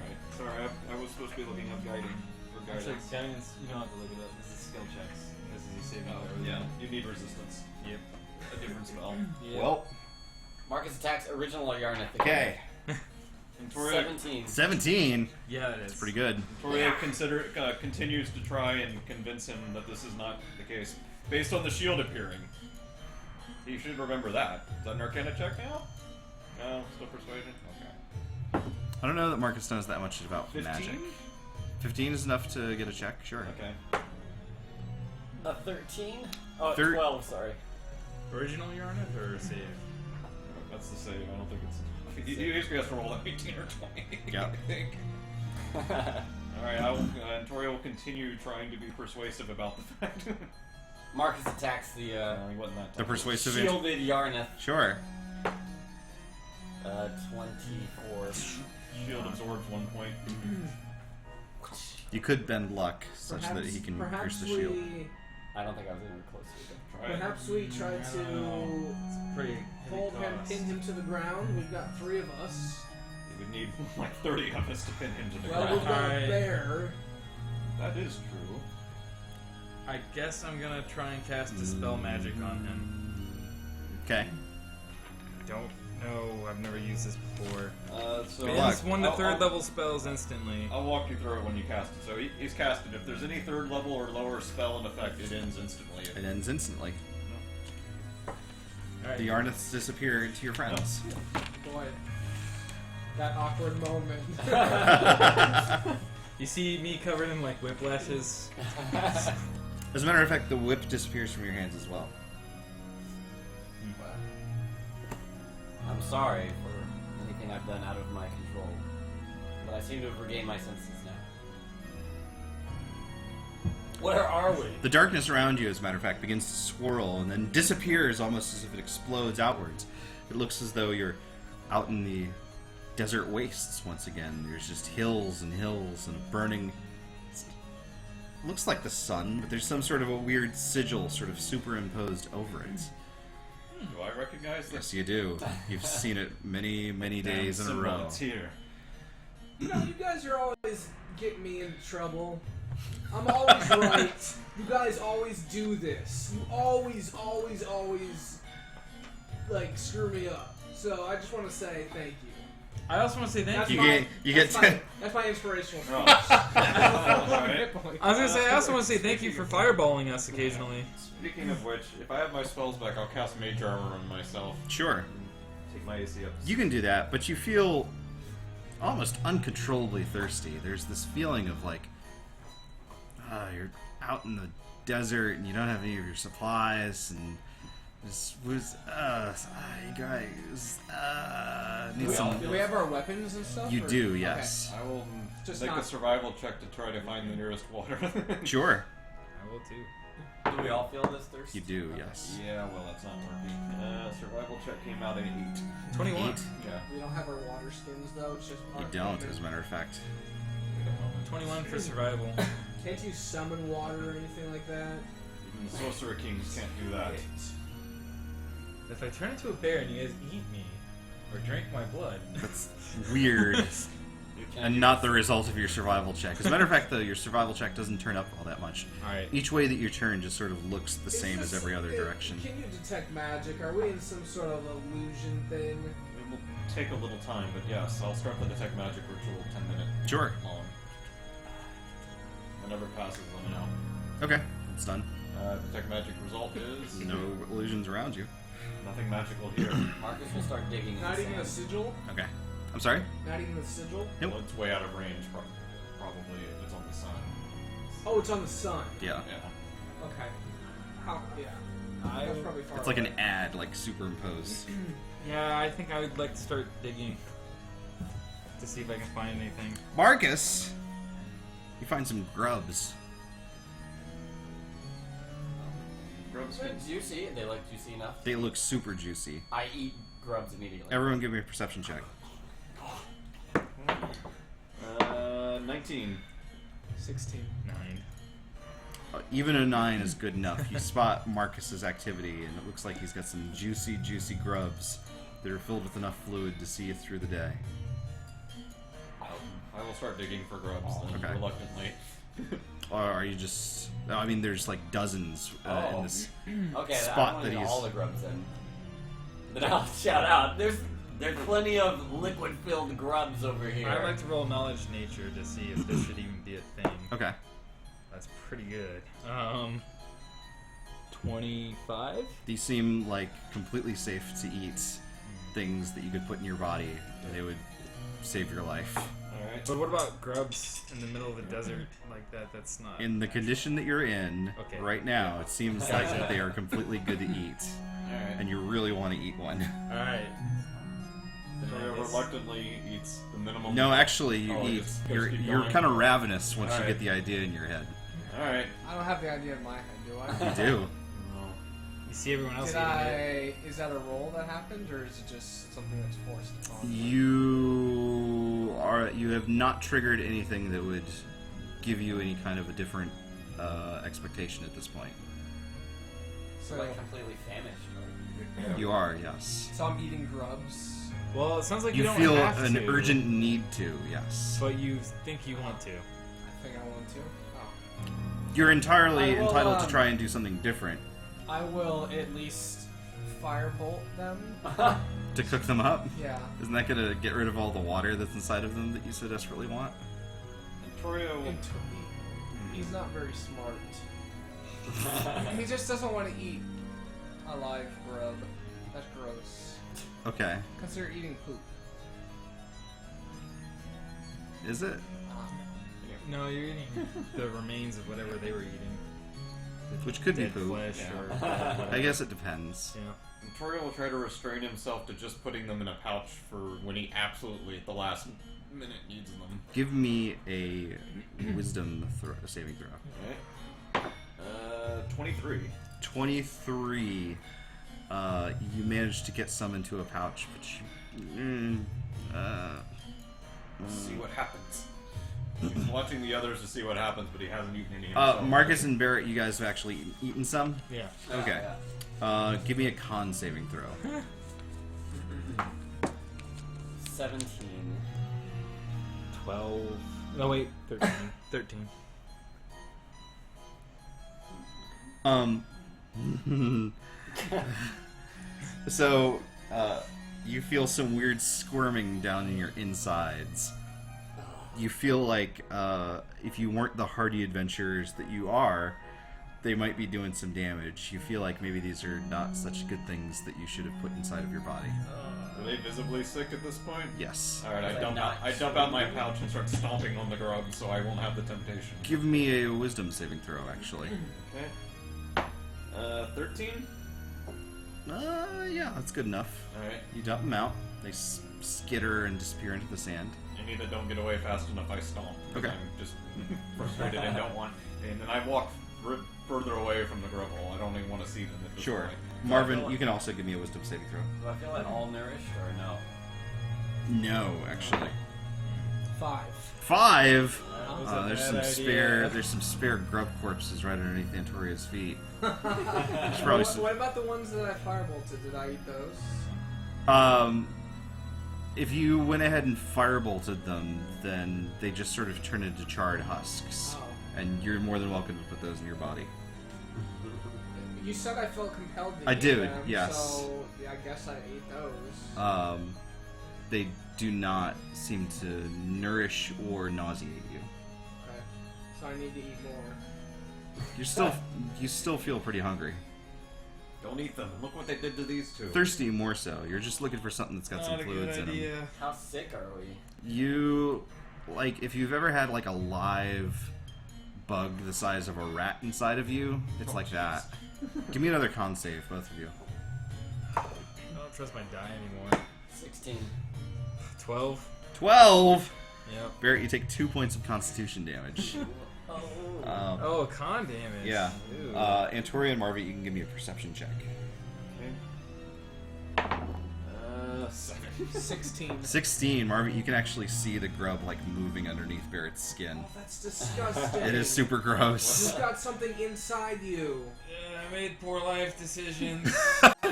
right. Sorry, I was supposed to be looking up guiding for Actually, guidance. guidance, you don't have to look it up. This is skill checks. This is a saving Oh, throw. yeah. You need resistance. Yep. A different spell. Yeah. Well, Marcus attacks original Yarnath. okay. And Toria, 17. 17. Yeah, it is. That's pretty good. Toria continues to try and convince him that this is not the case, based on the shield appearing. He should remember that. Is that an Arcana check now? No, still persuasion. Okay. I don't know that Marcus knows that much about 15. magic. 15 is enough to get a check, sure. Okay. A 13? Oh, Thir- 12, sorry. Original Yarnath or save? That's the save. I don't think it's. You basically have to roll an 18 or 20. Yeah. I think. Alright, and Tori will continue trying to be persuasive about the fact. Marcus attacks the He wasn't that The tough. persuasive. shielded Yarnath. Sure. 24. Shield absorbs 1 point. You could bend luck such that he can pierce the shield. I don't think I was even close to it. Try it. Perhaps we try to It's pretty hold him, pin him to the ground. We've got 3 of us. You would need like 30 of us to pin him to the Well, ground. we've got a Alright. bear. That is true. I guess I'm gonna try and cast Dispel Magic on him. Okay. Don't know. I've never used this before. So Bans 1 to I'll- 3rd I'll- level spells instantly. I'll walk you through it when you cast it. So he's casted. If there's any 3rd level or lower spell in effect, it ends instantly. It ends instantly. Alright. The Yarnaths disappear into your friends. Boy, that awkward moment. You see me covered in like whiplashes. As a matter of fact, the whip disappears from your hands as well. I'm sorry for anything I've done out of my control, but I seem to have regained my senses now. Where are we? The darkness around you, as a matter of fact, begins to swirl and then disappears almost as if it explodes outwards. It looks as though you're out in the desert wastes once again. There's just hills and hills and burning. Looks like the sun, but there's some sort of a weird sigil sort of superimposed over it. Do I recognize this? Yes, you do. You've seen it many, many days in a row. It's here. You know, you guys are always getting me into trouble. I'm always right. You guys always do this. You always, like, screw me up. So I just want to say thank you. I also want to say thank That's you. That's my inspirational speech. Oh. Alright. I was gonna say I also want to say thank you for fireballing us occasionally. Speaking of which, if I have my spells back, I'll cast Mage Armor on myself. Sure. Take my AC up. You can do that, but you feel almost uncontrollably thirsty. There's this feeling of like, you're out in the desert and you don't have any of your supplies, and this was, you guys, need some. Do we have our weapons and stuff? You or- do, okay. yes. I will Just make not- a survival check to try to find the nearest water. Sure, I will too. Do we all feel this thirst? you do, yes. Yeah, well, that's not working. Survival check came out at 8. 21. 8. Yeah. We don't have our water skins though. It's just our You don't, weapons. as a matter of fact. 21 for survival. Can't you summon water or anything like that? Even the Sorcerer Kings can't do that. If I turn into a bear and you guys eat me or drink my blood, That's weird, and not the result of your survival check. As a matter of fact, though, your survival check doesn't turn up all that much. alright. Each way that you turn just sort of looks the Is same as this- every other direction. Can you detect magic? Are we in some sort of illusion thing? It will take a little time, but yes, I'll start the Detect Magic ritual 10 minutes Sure. long. Whenever it passes, let me know. Okay, it's done. Detect Magic result is No illusions around you. nothing magical here. Marcus will start digging in Not the even a sand. sigil? Okay. I'm sorry? Not even a sigil? Nope. Well, it's way out of range, probably if it's on the sun. Oh, it's on the sun. Yeah. Yeah. Okay. How? Yeah. That's probably far It's like away. an ad, like superimposed. Yeah, I think I would like to start digging to see if I can find anything. Marcus! You find some grubs. Grubs They're can- juicy. They look juicy enough. They look super juicy. I eat grubs immediately. Everyone give me a perception check. 19. 16. 9. Even a 9 is good enough. You spot Marcus's activity, and it looks like he's got some juicy, juicy grubs that are filled with enough fluid to see you through the day. I will start digging for grubs then, Okay. reluctantly. Or are you just... I mean, there's like dozens in this... Okay, spot I that want he's- all the grubs in. Then I'll shout out. There's plenty of liquid-filled grubs over here. I'd like to roll knowledge nature to see if this should even be a thing. Okay. That's pretty good. 25? These seem like completely safe to eat things that you could put in your body. They would save your life. Alright. But what about grubs in the middle of the desert like that? That's not. In the condition that you're in Okay. right now, it seems like that they are completely good to eat, Alright. and you really want to eat one. All right. Victoria reluctantly eats the minimum. No, actually, you Oh, eat. just You're keep you're going. kind of ravenous once you Alright. get the idea in your head. Alright. I don't have the idea in my head, do I? You do. You see everyone else Did eating it. I? Is that a roll that happened, or is it just something that's forced upon me? You have not triggered anything that would give you any kind of a different expectation at this point. So, Like completely famished. You are, yes. so I'm eating grubs. Well, it sounds like you, You don't feel have an to, urgent need to, yes. but you think you want to. I think I want to. Oh. You're entirely I will, entitled to try and do something different. I will at least firebolt them. To cook them up? Yeah. Isn't that going to get rid of all the water that's inside of them that you so desperately want? Victoria will. He's not very smart. He just doesn't want to eat a live grub. That's gross. Okay. Because they're eating poop. Is it? No, you're eating the remains of whatever they were eating. Which could be Dead poop. flesh Yeah. or whatever. I guess it depends. Yeah. Victoria will try to restrain himself to just putting them in a pouch for when he absolutely at the last minute needs them. Give me a wisdom saving throw. Alright. 23. 23. You managed to get some into a pouch, but you... See what happens. He's watching the others to see what happens, but he hasn't eaten any himself. Marcus and Barrett, you guys have actually eaten some? Yeah. Okay. Give me a con saving throw. 17. 12. No, wait. 13. 13. So, you feel some weird squirming down in your insides. You feel like if you weren't the hardy adventurers that you are, they might be doing some damage. You feel like maybe these are not such good things that you should have put inside of your body. Are they visibly sick at this point? Yes. Alright, I Like dump out my pouch and start stomping on the grub so I won't have the temptation. Give me a wisdom saving throw, actually. Okay. 13? Yeah, that's good enough. Alright. You dump them out. They skitter and disappear into the sand. Any that don't get away fast enough, I stomp. 'Cause Okay. I'm just frustrated and don't want. And then I walk further away from the grub hole. I don't even want to see them at this Sure. point. Marvin, you can also give me a wisdom saving throw. Do I feel at all nourished or no? No, actually. 5. 5. That was a There's bad some idea. spare. There's some spare grub corpses right underneath Antoria's feet. What about the ones that I firebolted? Did I eat those? If you went ahead and firebolted them, then they just sort of turn into charred husks, Oh. and you're more than welcome to put those in your body. You said I felt compelled to I eat did, them, yes. So yeah, I guess I ate those. They do not seem to nourish or nauseate you. Okay. So I need to eat more. You still feel pretty hungry. Don't eat them. Look what they did to these two. Thirsty more so. You're just looking for something that's got some fluids in them. How sick are we? You, like, if you've ever had like a live bug the size of a rat inside of you, it's like that. Give me another con save, both of you. I don't trust my die anymore. 16. 12. 12! Yep. Barrett, you take 2 points of constitution damage. Oh, con damage. Yeah. Ooh. Antoria and Marvy, you can give me a perception check. Okay. 7. 16. 16, Marvy, you can actually see the grub like moving underneath Barrett's skin. Oh, that's disgusting. It is super gross. You've got something inside you. I made poor life decisions. Can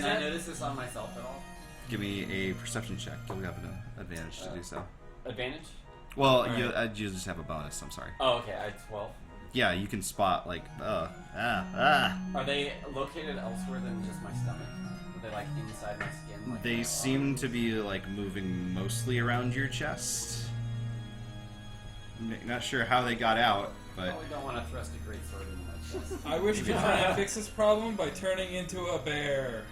I notice this on myself at all? Give me a perception check. You'll have an advantage to do so. Advantage? Well, Alright. you just have a bonus, I'm sorry. Oh, okay. I had 12. Yeah, you can spot, like, Are they located elsewhere than just my stomach? Are they like inside my skin? Like They my seem arms? to be, like, moving mostly around your chest. Not sure how they got out, I but... probably don't want to thrust a great sword into my chest. I wish we could try and fix this problem by turning into a bear.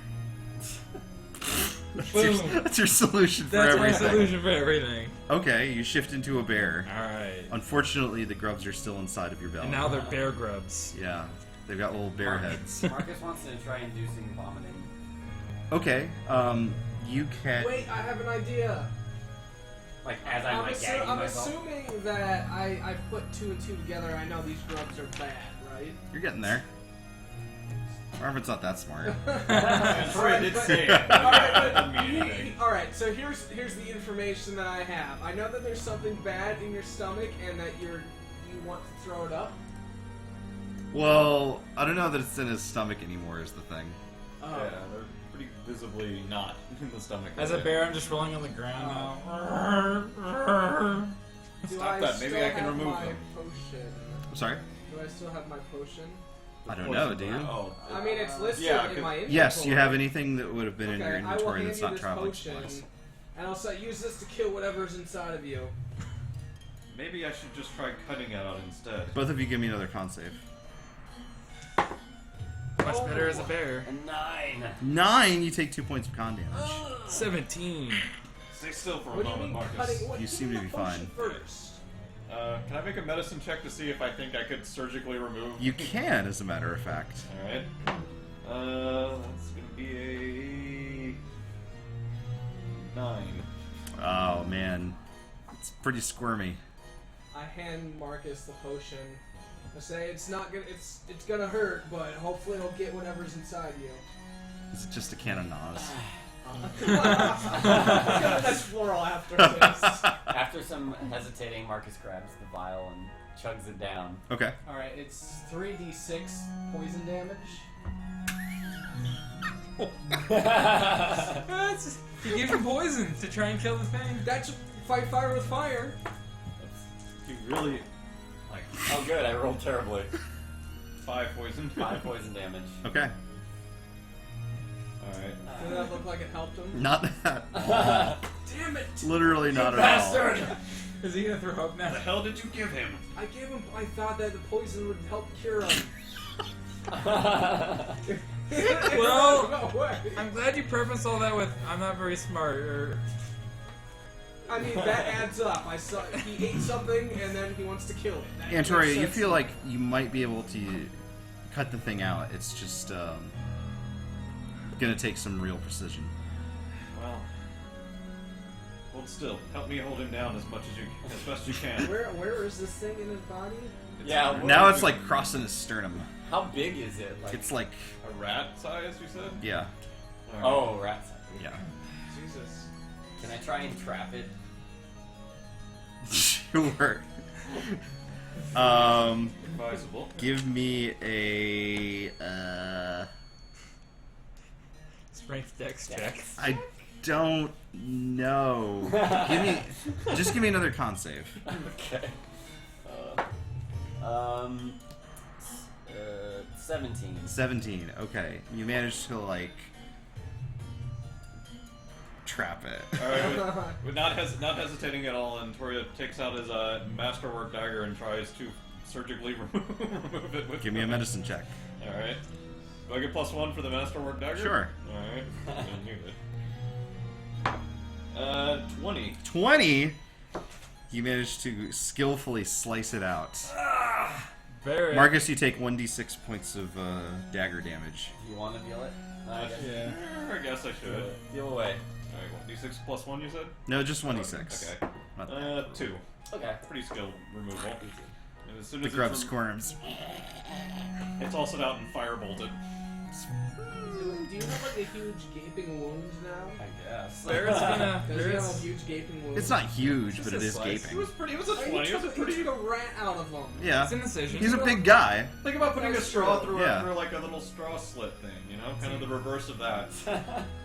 Boom. That's your solution for That's my everything. solution for everything. Okay, you shift into a bear. Alright. Unfortunately, the grubs are still inside of your belly. And now they're bear grubs. Yeah, they've got little bear heads. Marcus wants to try inducing vomiting. Okay, you can. Wait, I have an idea. Like, as I'm like gagging I'm myself. assuming that I put 2 and 2 together. I know these grubs are bad, right? You're getting there. Marvin's not that smart. Troy did say it. But Alright, that doesn't mean anything. alright, so here's the information that I have. I know that there's something bad in your stomach and that you want to throw it up. Well, I don't know that it's in his stomach anymore. Is the thing. Oh. Yeah, they're pretty visibly not in the stomach. As a bear, I'm just rolling on the ground now. Do Stop that, maybe still I can have remove my them. Potion? I'm sorry. Do I still have my potion? I don't know. Do you? Oh, I mean, it's listed Yeah, in my inventory. Yes, you have anything that would have been in Okay, your I will inventory hand that's you not this traveling potion, supplies. and I'll say use this to kill whatever's inside of you. Maybe I should just try cutting it out instead. Both of you give me another con save. Much better as a bear. A 9. 9. You take 2 points of con damage. 17. Stay still for a What do you moment, mean Marcus. cutting? What, You seem to give me be the potion fine. First. Can I make a medicine check to see if I think I could surgically remove? You can, as a matter of fact. Alright. That's gonna be a 9. Oh man, it's pretty squirmy. I hand Marcus the potion. I say it's not gonna it's gonna hurt, but hopefully it'll get whatever's inside you. Is it just a can of Nas? That's floral after this. After some hesitating, Marcus grabs the vial and chugs it down. Okay. Alright, it's 3d6 poison damage. You gave him poison to try and kill the thing. That's fight fire with fire. You really like Oh, good, I rolled terribly. 5 poison. 5 poison damage. Okay. Alright. Did that look like it helped him? Not that. Damn it! Literally not at Bastard! Is he gonna throw up now? What the hell did you give him? I gave him. I thought that the poison would help cure him. Well, no way. I'm glad you prefaced all that with "I'm not very smart." Or I mean, that adds up. I saw he ate something and then he wants to kill it. That all. makes Antoria, you sense. feel like you might be able to cut the thing out. It's just gonna take some real precision. Well, hold still. Help me hold him down as best you can. Where is this thing in his body? Yeah, what Now is it's like crossing his sternum. How big is it? Like, It's like, A rat size, you said? yeah, Alright. oh, rats. yeah. Jesus. Can I try and trap it? Sure. Advisable. Give me a. strength dex check. I don't know. Just give me another con save. Okay. 17. 17. Okay, you managed to like trap it. Alright, with not hesitating at all, and Toria takes out his masterwork dagger and tries to surgically remove it with Give me a medicine check. Alright. Do I get +1 for the masterwork dagger? Sure. Alright. And you did. 20. 20. You managed to skillfully slice it out. Very. Marcus, you take 1d6 points of dagger damage. Do you want to deal it? I guess. Yeah. I guess I should. Deal away. Alright, 1d6 +1 you said? No, just 1d6. Okay. Not- 2. Okay. Pretty skilled removal. And as soon The as grub it's, squirms. it's also out and firebolted. Do you have like a huge gaping wound now? I guess. Barrett's gonna. Does he have a Barrett's, huge gaping wound? It's not huge, Just but it a is slice. gaping. It was a Oh, 20. It was a he pretty. took a rat out of him. Yeah. it's an incision. He's a big guy. Think about putting a That's straw true. through, Yeah. through like a little straw slit thing, you know? Kind of the reverse of that.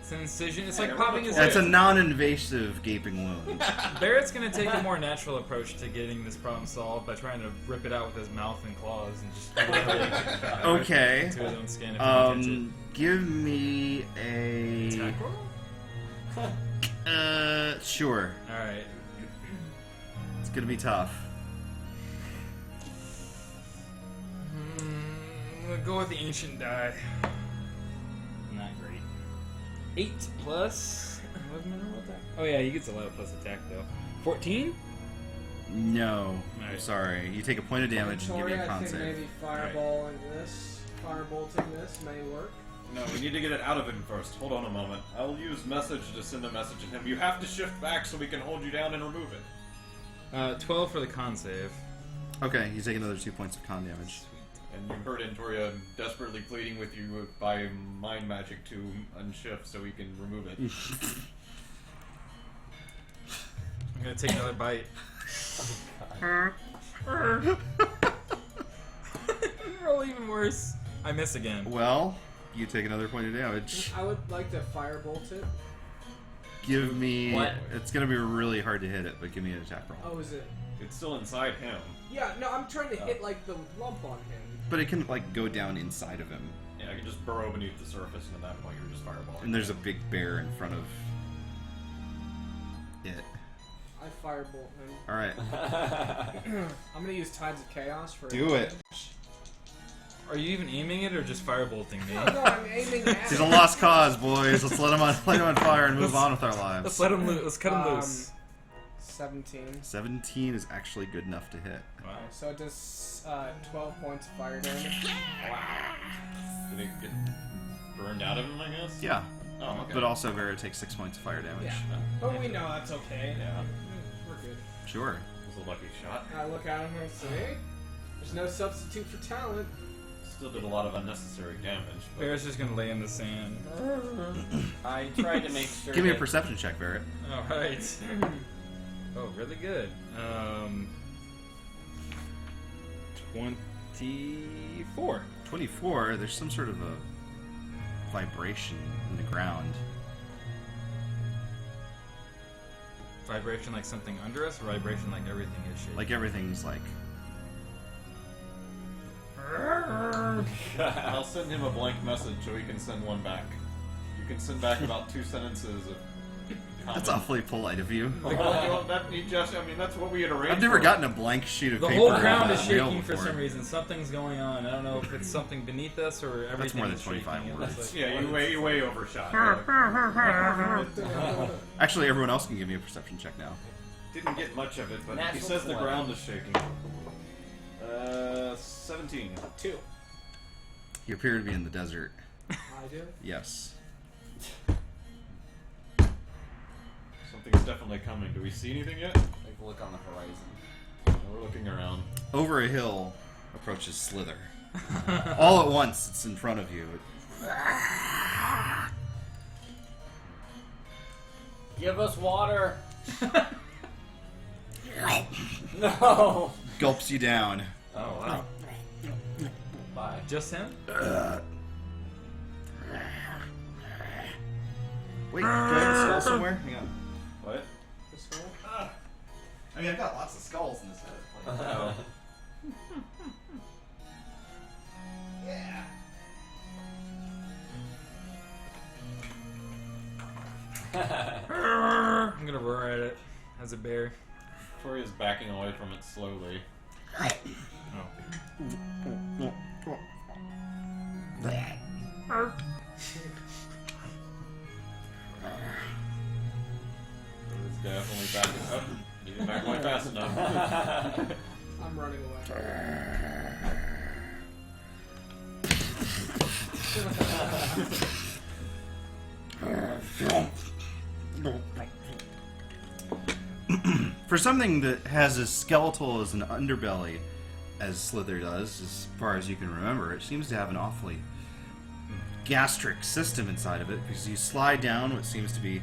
It's an incision. It's Hey, like I popping rolled a his. That's a ear. non-invasive gaping wound. Barrett's gonna take a more natural approach to getting this problem solved by trying to rip it out with his mouth and claws and just literally Okay. to his own skin if he can catch it. Give me a. Attack roll? Sure. All right. It's gonna be tough. I'm gonna go with the ancient die. Not great. 8 plus Was my normal attack? Oh yeah, he gets a level plus attack though. 14? No. Alright. I'm sorry. You take a point of damage and give me a Victoria, con I think save. maybe fireballing this, firebolting this may work. No, we need to get it out of him first. Hold on a moment. I'll use message to send a message to him. You have to shift back so we can hold you down and remove it. 12 for the con save. Okay, you take another 2 points of con damage. And you heard Antoria desperately pleading with you by mind magic to unshift so we can remove it. I'm gonna take another bite. Roll even worse. I miss again. Well, you take another point of damage. I would like to firebolt it. Give me... What? It's going to be really hard to hit it, but give me an attack roll. Oh, is it? It's still inside him. Yeah, no, I'm trying to hit like the lump on him. But it can, like, go down inside of him. Yeah, I can just burrow beneath the surface, and at that point you're just fireballing. And there's a big bear in front of it. I firebolt him. Alright. I'm gonna use Tides of Chaos for Do it. Are you even aiming it or just firebolting me? No, I'm aiming at He's him. a lost cause, boys. Let's let him on fire and move on with our lives. Let's let him loose. Let's cut him loose. 17. 17 is actually good enough to hit. Wow. So it does 12 points of fire damage. Did it get burned out of him, I guess? Yeah. Oh, okay. But also Vera takes 6 points of fire damage. Yeah. But we know that's okay. Yeah. We're good. Sure. It was a lucky shot. I look at him and say, there's no substitute for talent. Still did a lot of unnecessary damage. But Bear's just gonna lay in the sand. I tried to make sure. Give me a that- perception check, Barrett. Alright. Oh, really good. 24. 24, there's some sort of a vibration in the ground. Vibration like something under us, or vibration like everything is shaking? Like everything's like... I'll send him a blank message so he can send one back. You can send back about 2 sentences of That's comment. awfully polite of you. Like, well, that's what we had arranged. I've never for. gotten a blank sheet of The paper. whole ground in is mail shaking for before. some reason. Something's going on. I don't know if it's something beneath us or everything. more than is 25 shaking. It words. looks like- Yeah, you way overshot. Actually, everyone else can give me a perception check now. Didn't get much of it, but he Natural says the 20. ground is shaking. 17. 2. You appear to be in the desert. I do. Yes. Something's definitely coming. Do we see anything yet? Take a look on the horizon. We're looking around. Over a hill approaches Slither. All at once, it's in front of you. Give us water. No. Gulps you down. Oh wow! Bye. Just him? Wait, do I have a skull somewhere? Hang on. What? This one? I mean, I've got lots of skulls in this head. Oh. Yeah. I'm gonna roar at it as a bear. Toria's backing away from it slowly. Oh. Toria's definitely backing up. You didn't back away fast enough. I'm running away. For something that has as skeletal as an underbelly as Slither does, as far as you can remember, it seems to have an awfully gastric system inside of it, because you slide down what seems to be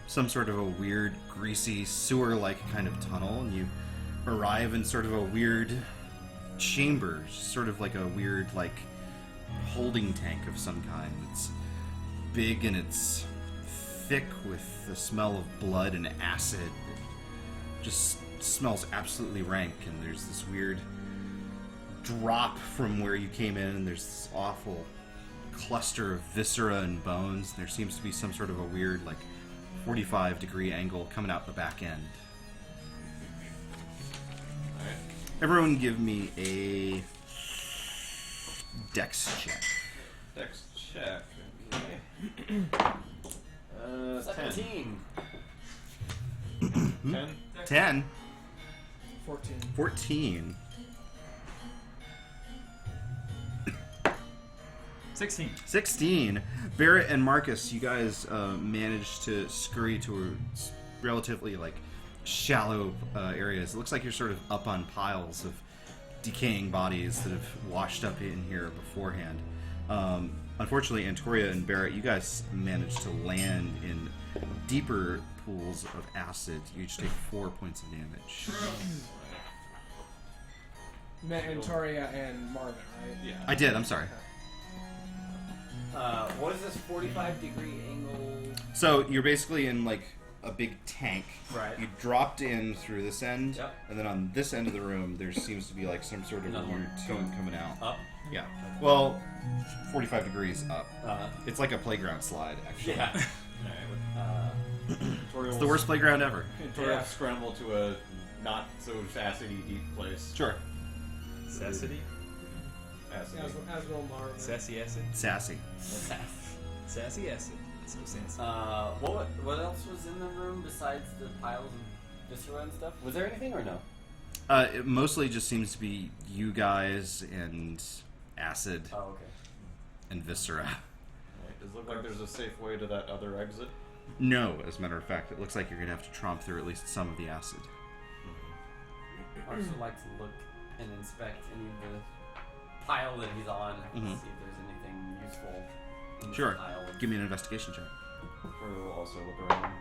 some sort of a weird, greasy, sewer-like kind of tunnel, and you arrive in sort of a weird chamber, sort of like a weird, like, holding tank of some kind. It's big and it's thick with the smell of blood and acid. It just smells absolutely rank, and there's this weird drop from where you came in, and there's this awful cluster of viscera and bones. There seems to be some sort of a weird, like, 45-degree angle coming out the back end. Alright. Everyone give me a dex check. Dex check. Okay. 17. 10? 10. 14. 14. 16. 16. Barrett and Marcus, you guys managed to scurry towards relatively like shallow areas. It looks like you're sort of up on piles of decaying bodies that have washed up in here beforehand. Unfortunately, Antoria and Barrett, you guys managed to land in deeper pools of acid. You each take 4 points of damage. You meant Antoria and Marvin, right? Yeah. I did, I'm sorry. What is this 45-degree angle? So you're basically in like a big tank. Right. You dropped in through this end, Yep. and then on this end of the room, there seems to be like some sort of Another weird one. tube coming out. Up. Yeah. Well, 45 degrees up. Uh, It's like a playground slide, actually. yeah. It's the worst playground ever. Toriel scramble to a not so acidy deep place. Sure. Sassity? Acid. As will Marvin. Sassy acid? Sassy. Sassy acid. So sassy. What else was in the room besides the piles of viscera and stuff? Was there anything or no? It mostly just seems to be you guys and acid Oh, okay. and viscera. Right. Does it look like there's a safe way to that other exit? No, as a matter of fact, it looks like you're going to have to tromp through at least some of the acid. Marks would like to look and inspect any of the pile that he's on and Mhm. see if there's anything useful in Sure. the pile. Give me an investigation check. Toriel will also look around.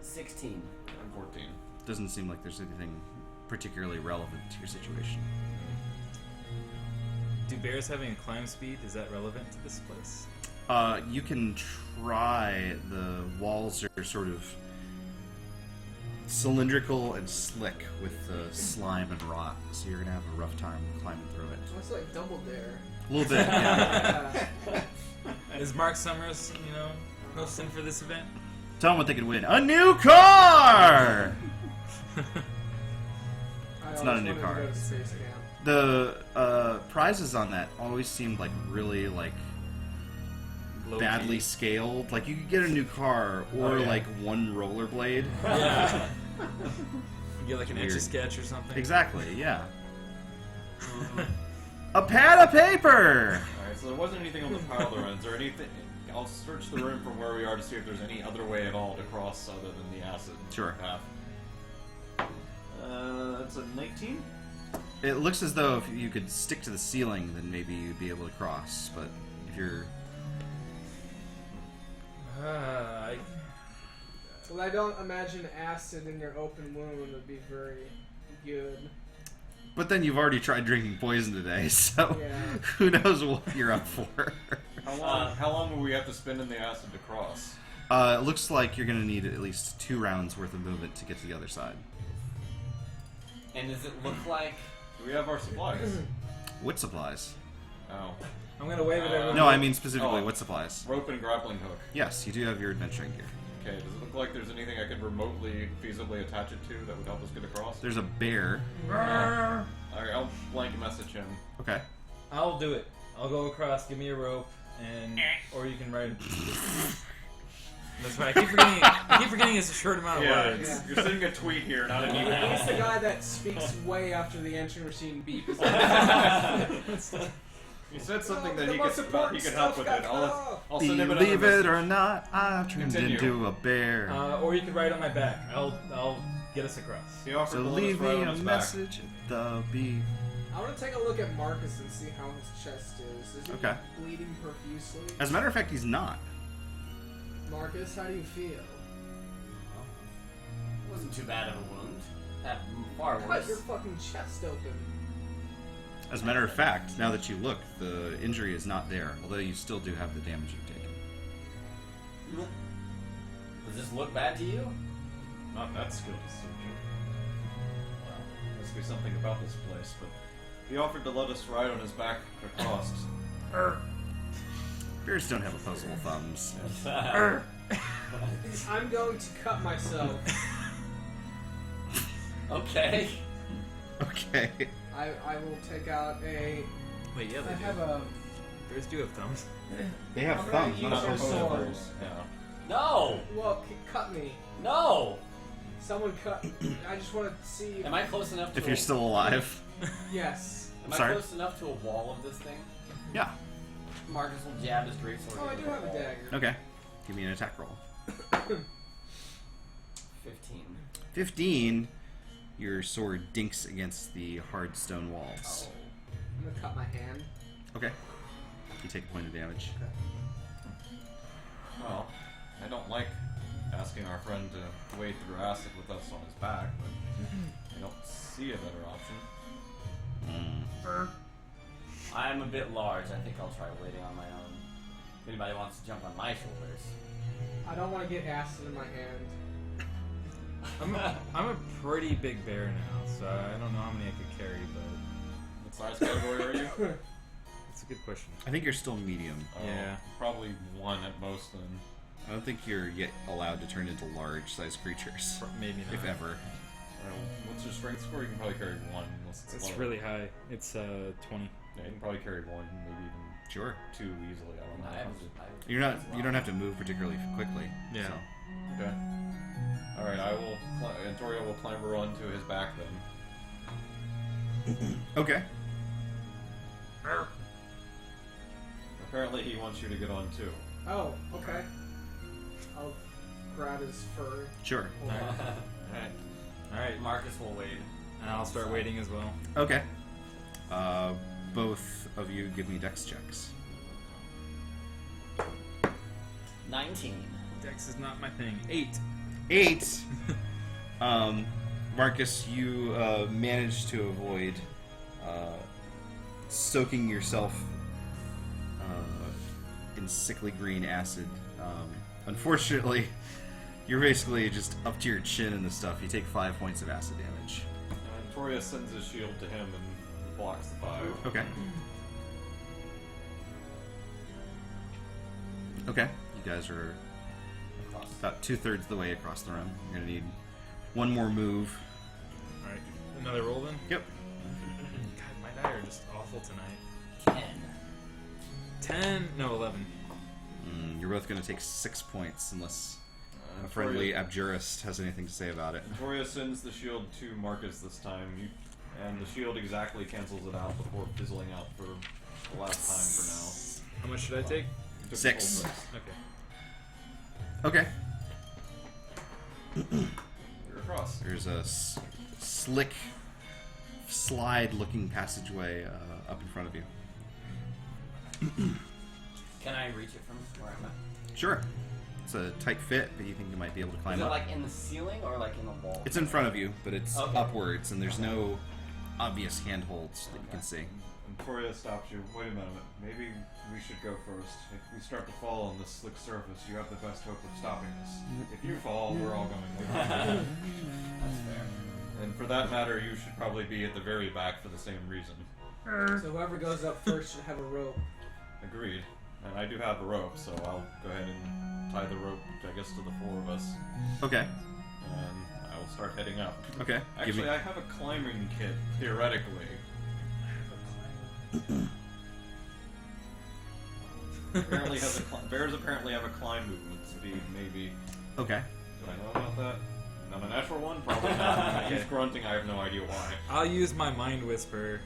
16. And 14. Doesn't seem like there's anything particularly relevant to your situation. Do bears having a climb speed, is that relevant to this place? You can try. The walls are sort of cylindrical and slick with slime and rot, so you're gonna have a rough time climbing through it. That's like Double Dare. A little bit. Yeah. Is Mark Summers, hosting for this event? Tell them what they could win: a new car. It's not a new car. The prizes on that always seemed like really like Low badly key. scaled. Like you could get a new car or like one rollerblade. Yeah. You get like an Weird. Etch-a-Sketch or something? Exactly. Yeah. A pad of paper. Alright, so there wasn't anything on the pile there. Is there anything? I'll search the room from where we are to see if there's any other way at all to cross other than the acid Sure. path. That's a 19? It looks as though if you could stick to the ceiling, then maybe you'd be able to cross. But if you're Well, I don't imagine acid in your open wound would be very good. But then you've already tried drinking poison today, so Yeah. who knows what you're up for. How long will we have to spend in the acid to cross? It looks like you're going to need at least 2 rounds worth of movement to get to the other side. And does it look like... Do we have our supplies? What supplies? Oh. I'm gonna wave at everyone. No, I mean specifically Oh. what supplies. Rope and grappling hook. Yes, you do have your adventuring gear. Okay, does it look like there's anything I could remotely, feasibly attach it to that would help us get across? There's a bear. Alright, I'll blank message him. Okay. I'll do it. I'll go across, give me a rope, and or you can ride. That's right. I keep forgetting it's a short amount of words. Yeah. You're sending a tweet here, not an email. He's the guy that speaks way after the entry machine beep. He said something Oh, that the he most could important help with stuff it. got cut off. I'll send him another Believe it message. or not, I've turned Continue. into a bear. Or you can ride on my back. I'll get us across. He offered So to let us leave ride me on a his back. message at the beep. I want to take a look at Marcus and see how his chest is. Is he Okay. bleeding profusely? As a matter of fact, he's not. Marcus, how do you feel? It wasn't too bad of a wound. Had far Cut worse. your fucking chest open. As a matter of fact, now that you look, the injury is not there, although you still do have the damage you've taken. Does this look bad to you? Not that skilled a surgeon. Well, must be something about this place, but he offered to let us ride on his back across. Bears don't have opposable thumbs. I'm going to cut myself. Okay. Okay. I will take out a... Wait, yeah, I they have do. a Bears do have thumbs. They have I'm thumbs. gonna Not use your opposable. sword. Yeah. No! Well, cut me. No! Someone cut. I just want to see. Am I close enough to If you're still alive. Yes. Am I Sorry? close enough to a wall of this thing? Yeah. Marcus will jab his greatsword. Oh, I into do the have a wall. dagger. Okay. Give me an attack roll. 15. 15. Your sword dinks against the hard stone walls. Oh. I'm gonna cut my hand. Okay. You take a point of damage. Well, I don't like asking our friend to wade through acid with us on his back, but I don't see a better option. I'm a bit large. I think I'll try waiting on my own. If anybody wants to jump on my shoulders. I don't want to get acid in my hand. I'm a pretty big bear now, so I don't know how many I could carry, but What size category are you? it's a good question. I think you're still medium. Yeah. Probably 1 at most then. I don't think you're yet allowed to turn into large-sized creatures, Maybe not. if ever. What's your strength score? You can probably carry 1 unless it's It's lower. really high. It's 20. Yeah, you can probably carry 1, maybe even Sure. 2 easily. I don't know. I have, You're not. You don't have to move particularly quickly. Yeah. So. Okay. Alright, Antorio will clamber onto his back then. Okay. Apparently he wants you to get on too. Oh, okay. I'll grab his fur. Sure. Hold on. Alright. Alright, Marcus will wait. and I'll start waiting as well. Okay. Both of you give me dex checks. 19. Dex is not my thing. 8. 8. Marcus, you managed to avoid soaking yourself in sickly green acid. Unfortunately, you're basically just up to your chin in the stuff. You take 5 points of acid damage. Antoria sends his shield to him and blocks the 5. Okay. Okay. You guys are about 2/3 the way across the room. You're gonna need one more move. Alright, another roll then? Yep. God, my die are just awful tonight. 10? No, 11. You're both gonna take 6 points unless a friendly abjurist has anything to say about it. Antoria sends the shield to Marcus this time, and the shield exactly cancels it out before fizzling out for the last time for How much should I take? now. You took 6. the full Okay. Okay. You're across. There's a slick, slide-looking passageway up in front of you. Can I reach it from where I'm at? Sure. It's a tight fit, but you think you might be able to climb Is it up. like in the ceiling or like in the wall? It's in front of you, but it's Okay. upwards, and there's no obvious handholds that you can see. Antoria stops you. Wait a minute. Maybe we should go first. If we start to fall on this slick surface, you have the best hope of stopping us. If you fall, we're all going with you. That's fair. And for that matter, you should probably be at the very back for the same reason. So whoever goes up first should have a rope. Agreed. And I do have a rope, so I'll go ahead and tie the rope, I guess, to the 4 of us. Okay. And I will start heading up. Okay. Actually, I have a climbing kit, theoretically. Bears apparently have a climb movement speed, maybe. Okay. Do I know about that? Not a natural one? Probably not. He's grunting, I have no idea why. I'll use my Mind Whisper,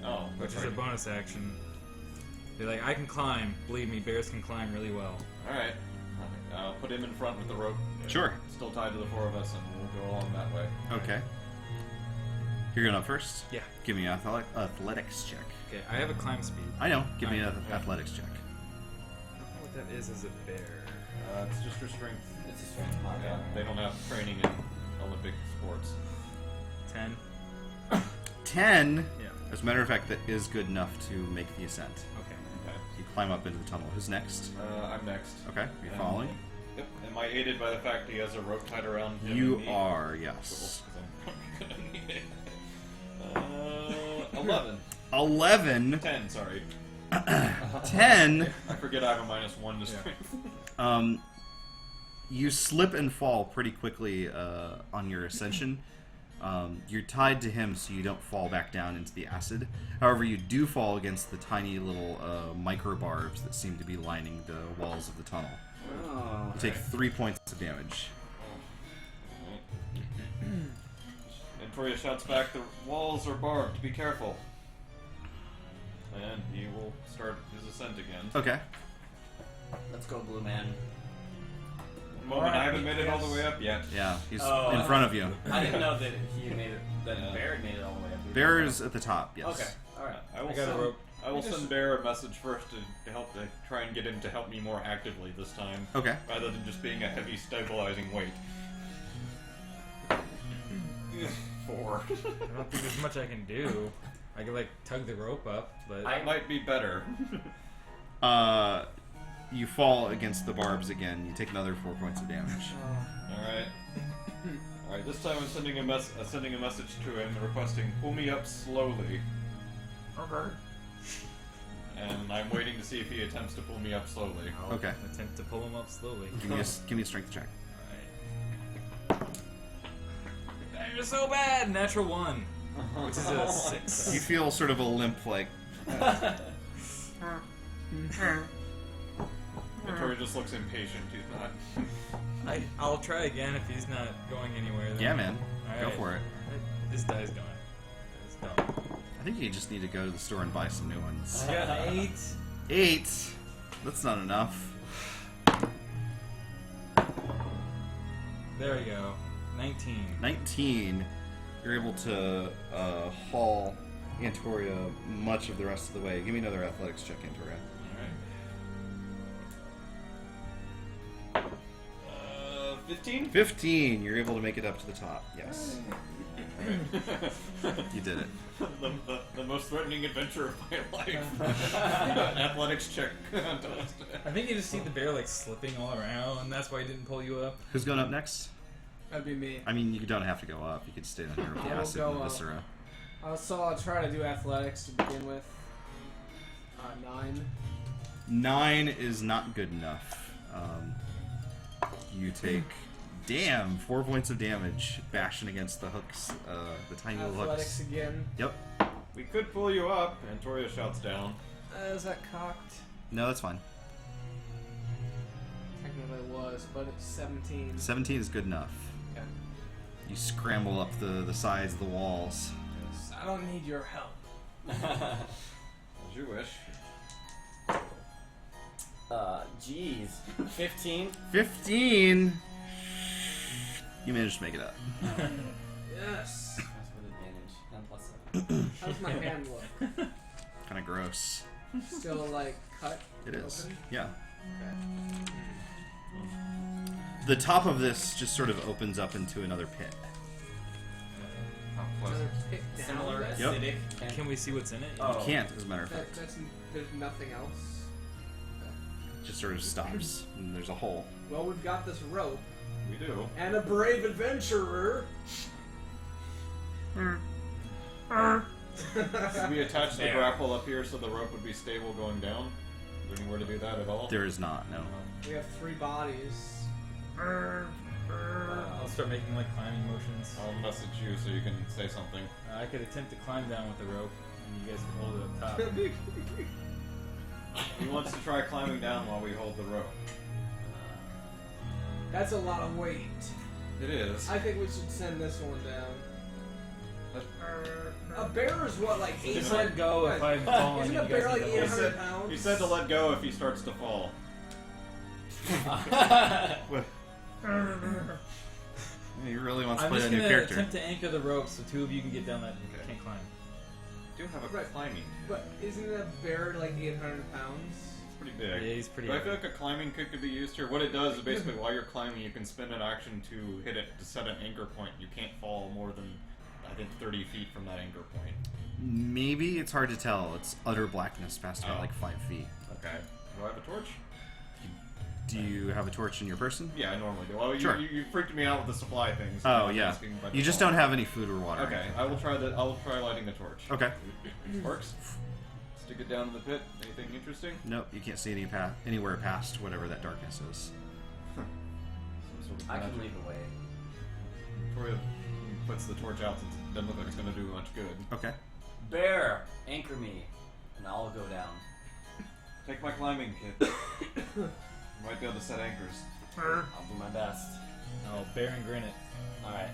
Oh, which that's is a right. bonus action. Be like, I can climb. Believe me, bears can climb really well. Alright. I'll put him in front with the rope. Sure. Still tied to the 4 of us, and we'll go along that way. Okay. You're going up first? Yeah. Give me an athletics check. Okay, I have a climb speed. I know. Give me an Yeah. athletics check. I don't know what that is as a bear. It's just your strength. It's a strength mod. Yeah, they don't have training in Olympic sports. 10. 10? Yeah. As a matter of fact, that is good enough to make the ascent. Okay. Okay. You climb up into the tunnel. Who's next? I'm next. Okay. You're And- following? Yep. Am I aided by the fact he has a rope tied around him? You and me? are, yes. Cool, 'cause I'm probably gonna need it. 11. 11. 10, sorry. 10. I forget I have a -1 to strength. You slip and fall pretty quickly on your ascension. You're tied to him so you don't fall back down into the acid. However, you do fall against the tiny little micro barbs that seem to be lining the walls of the tunnel. Oh. You take 3 points of damage. And Toria shouts back, "The walls are barbed, be careful." And he will start his ascent again. Okay. Let's go, Blue Man. One moment, I haven't made it all the way up yet. Yeah, he's Oh. in front of you. I didn't know that he had made it. That Bear had made it all the way up. Bear's at the top, yes. Okay. All right. I will I got a send, rope. I will send Bear a message first to help to try and get him to help me more actively this time, Okay. rather than just being a heavy stabilizing weight. 4. I don't think there's much I can do. I could like tug the rope up, but That might be better. You fall against the barbs again. You take another 4 points of damage. Alright. Alright, this time I'm sending a message to him requesting, "Pull me up slowly." Okay. And I'm waiting to see if he attempts to pull me up slowly. I'll Okay. attempt to pull him up slowly. Give me a strength check. Alright. You're so bad! Natural 1. Which is a 6. You feel sort of a limp, like, And Tori just looks impatient. He's not. I'll try again if he's not going anywhere. Then. yeah, man. Go Alright. for it. This die's going. It's dumb. I think you just need to go to the store and buy some new ones. I got 8. 8. That's not enough. There we go. 19. 19. You're able to haul Antoria much of the rest of the way. Give me another athletics check, Antoria. Alright. 15? 15. You're able to make it up to the top. Yes. You did it. the most threatening adventure of my life. Athletics check contest. I think you just see the bear like slipping all around, and that's why he didn't pull you up. Who's going up next? That'd be me. I mean, you don't have to go up. You could stay down here with the I will acid go and the up. viscera. So I'll try to do athletics to begin with. 9. 9 is not good enough. You take, 4 points of damage bashing against the hooks, the tiny little Athletics hooks. again. Yep. We could pull you up, and Toria shouts down. Is that cocked? No, that's fine. Technically it was, but it's 17. 17 is good enough. Okay. You scramble up the sides of the walls. I don't need your help. As you wish. Jeez. 15? 15! You managed to make it up. Yes. That's with advantage. 10 plus 7. How's my hand look? Kind of gross. Still like cut? It is. Open? Yeah. Okay. The top of this just sort of opens up into another pit. Another pit down. Similar Yep. acidic. and- Can we see what's in it? Oh. You can't, as a matter of fact. There's nothing else. It just sort of stops, and there's a hole. Well, we've got this rope We do. and a brave adventurer. Did we attach the There. grapple up here so the rope would be stable going down? Is there anywhere to do that at all? There is not, no. We have 3 bodies. I'll start making like climbing motions. I'll message you so you can say something. I could attempt to climb down with the rope, and you guys can hold it up top. He wants to try climbing down while we hold the rope. That's a lot of weight. It is. I think we should send this one down. A bear is what, like Just 800? let go if I'm falling. Isn't and a you guys bear like need to hold 800 it. pounds? He said to let go if he starts to fall. He really wants to I'm play just a new gonna character. attempt to anchor the rope so 2 of you can get down that Okay. can't climb. I do have a Right. climbing. But isn't a bear like 800 pounds? It's pretty Yeah, big. he's pretty. But I feel like a climbing could be used here. What it does is basically while you're climbing, you can spend an action to hit it to set an anchor point. You can't fall more than, I think, 30 feet from that anchor point. Maybe it's hard to tell. It's utter blackness past about Oh. like 5 feet. Okay. Do I have a torch? Do you have a torch in your person? Yeah, I normally do. Well, Sure. you freaked me out with the supply things. Oh I'm yeah. asking about You just default. don't have any food or water. Okay, I will try that. I'll try lighting the torch. Okay. Works. Stick it down in the pit. Anything interesting? Nope, you can't see anywhere past whatever that darkness is. Some sort of I can magic. lead the way. Toria puts the torch out. It doesn't look like it's going to do much good. Okay. Bear, anchor me, and I'll go down. Take my climbing kit. You might be able to set anchors. I'll do my best. Oh, bear and grin it. Alright.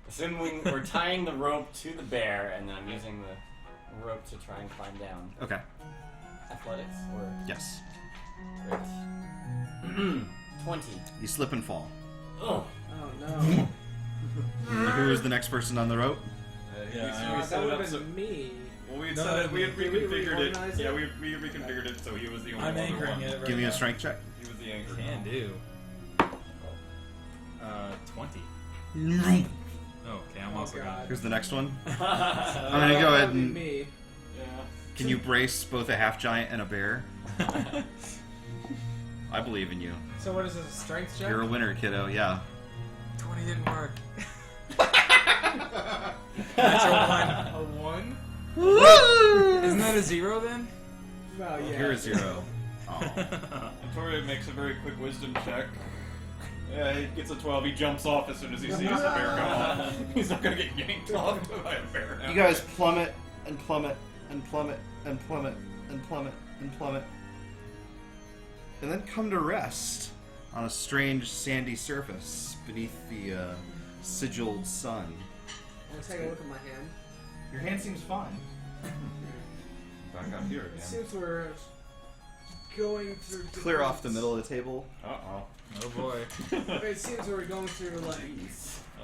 Assuming we're tying the rope to the bear, and then I'm using the rope to try and climb down. Okay. Athletics, or... Yes. Great. 20. You slip and fall. Oh. Oh no. Who is the next person on the rope? Yeah, we That set it would up have so... been me. Well, we had, No, set it, we had did we reconfigured it. reorganize Yeah, it? we reconfigured it so he was the only I'm one. anchoring it right Give me now. a strength check. He was the anchor. Can do. 20. Oh, okay, I'm Oh, also God. Here's the next one. I'm I'm gonna go That ahead would be and. me. Yeah. Can you brace both a half giant and a bear? I believe in you. So what is this, a strength check? You're a winner, kiddo. Yeah. 20 didn't work. Natural 1? one. Isn't that a 0 then? No, yeah. You're a 0. Oh. Victoria makes a very quick wisdom check. Yeah, he gets a 12. He jumps off as soon as he sees the bear come off. He's not gonna get yanked off by a bear. You guys plummet and plummet and plummet and plummet and plummet and plummet. And then come to rest on a strange sandy surface beneath the sigilled sun. I'm gonna take a look at my hand. Your hand seems fine. Back up here It again. seems we're going through... Clear off the middle of the table. Uh-oh. Oh boy. It seems we're going through, like,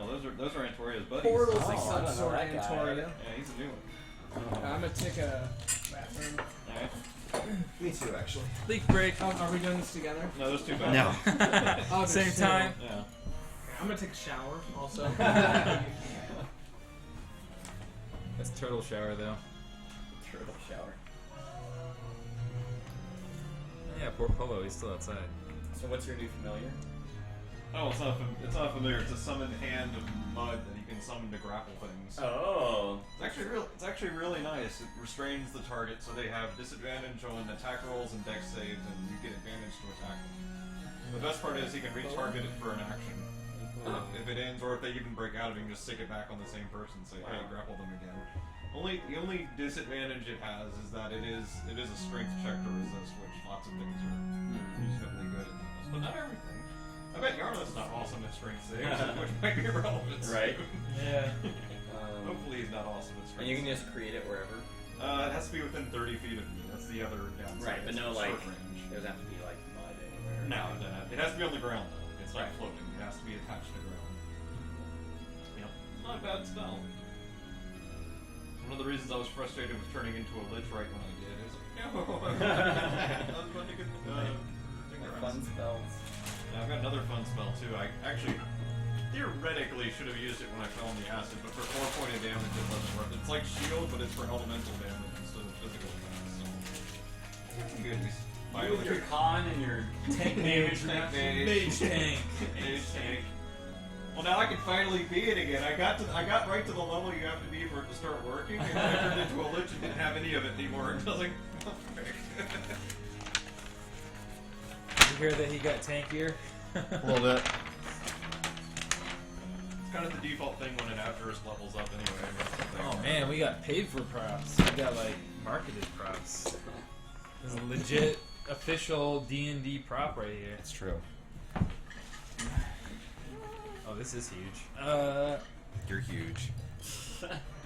Oh, those are Antoria's buddies. portals Oh, of I some don't know sort that in guy. Antoria. Yeah, he's a new one. I'm gonna take a bathroom. Alright. Me too, actually. Leak break. Oh, are we doing this together? No, there's two No. bad. Oh, there's Same two. time. Yeah. I'm gonna take a shower, also. That's turtle shower though. Turtle shower. Yeah, poor Polo. He's still outside. So what's your new familiar? Oh, it's not familiar. It's a summoned hand of mud that you can summon to grapple things. Oh. It's actually really nice. It restrains the target, so they have disadvantage on attack rolls and dex saves, and you get advantage to attack them. The best part is he can retarget it for an action. If it ends, or if they even break out of it, you can just stick it back on the same person and say, hey, grapple them again. The only disadvantage it has is that it is a strength check to resist, which lots of things are reasonably good at this, but not everything. I bet Yarnath's not awesome at strength saves, which might be relevant. Right. Yeah. Hopefully he's not awesome at strength And you can saves. just create it wherever. It has to be within 30 feet of me. That's the other downside. Right, but It's no, short like, range. it doesn't have to be like mud anywhere. No, it has to be on the ground though. It's not floating. It has to be attached to the ground. Yep. Not a bad spell. One of the reasons I was frustrated with turning into a lich right when I did is no. I was going to get Fun spells. I've got another fun spell too. I actually theoretically should have used it when I fell in the acid, but for 4 points of damage it doesn't work. It's like shield, but it's for elemental damage instead of physical damage. So that's some goodies. You with your con and your tank damage. Mage tank. Mage tank. Well, now I can finally be it again. I got right to the level you have to be for it to start working, and then I turned into a lich and didn't have any of it anymore. And I was like, Did you hear that he got tankier? A little bit. it's kind of the default thing when an Avdurus levels up anyway. Oh man, we got paid for props. We got like marketed props. This is a legit official D&D prop right here. It's true. Oh, this is huge. You're huge.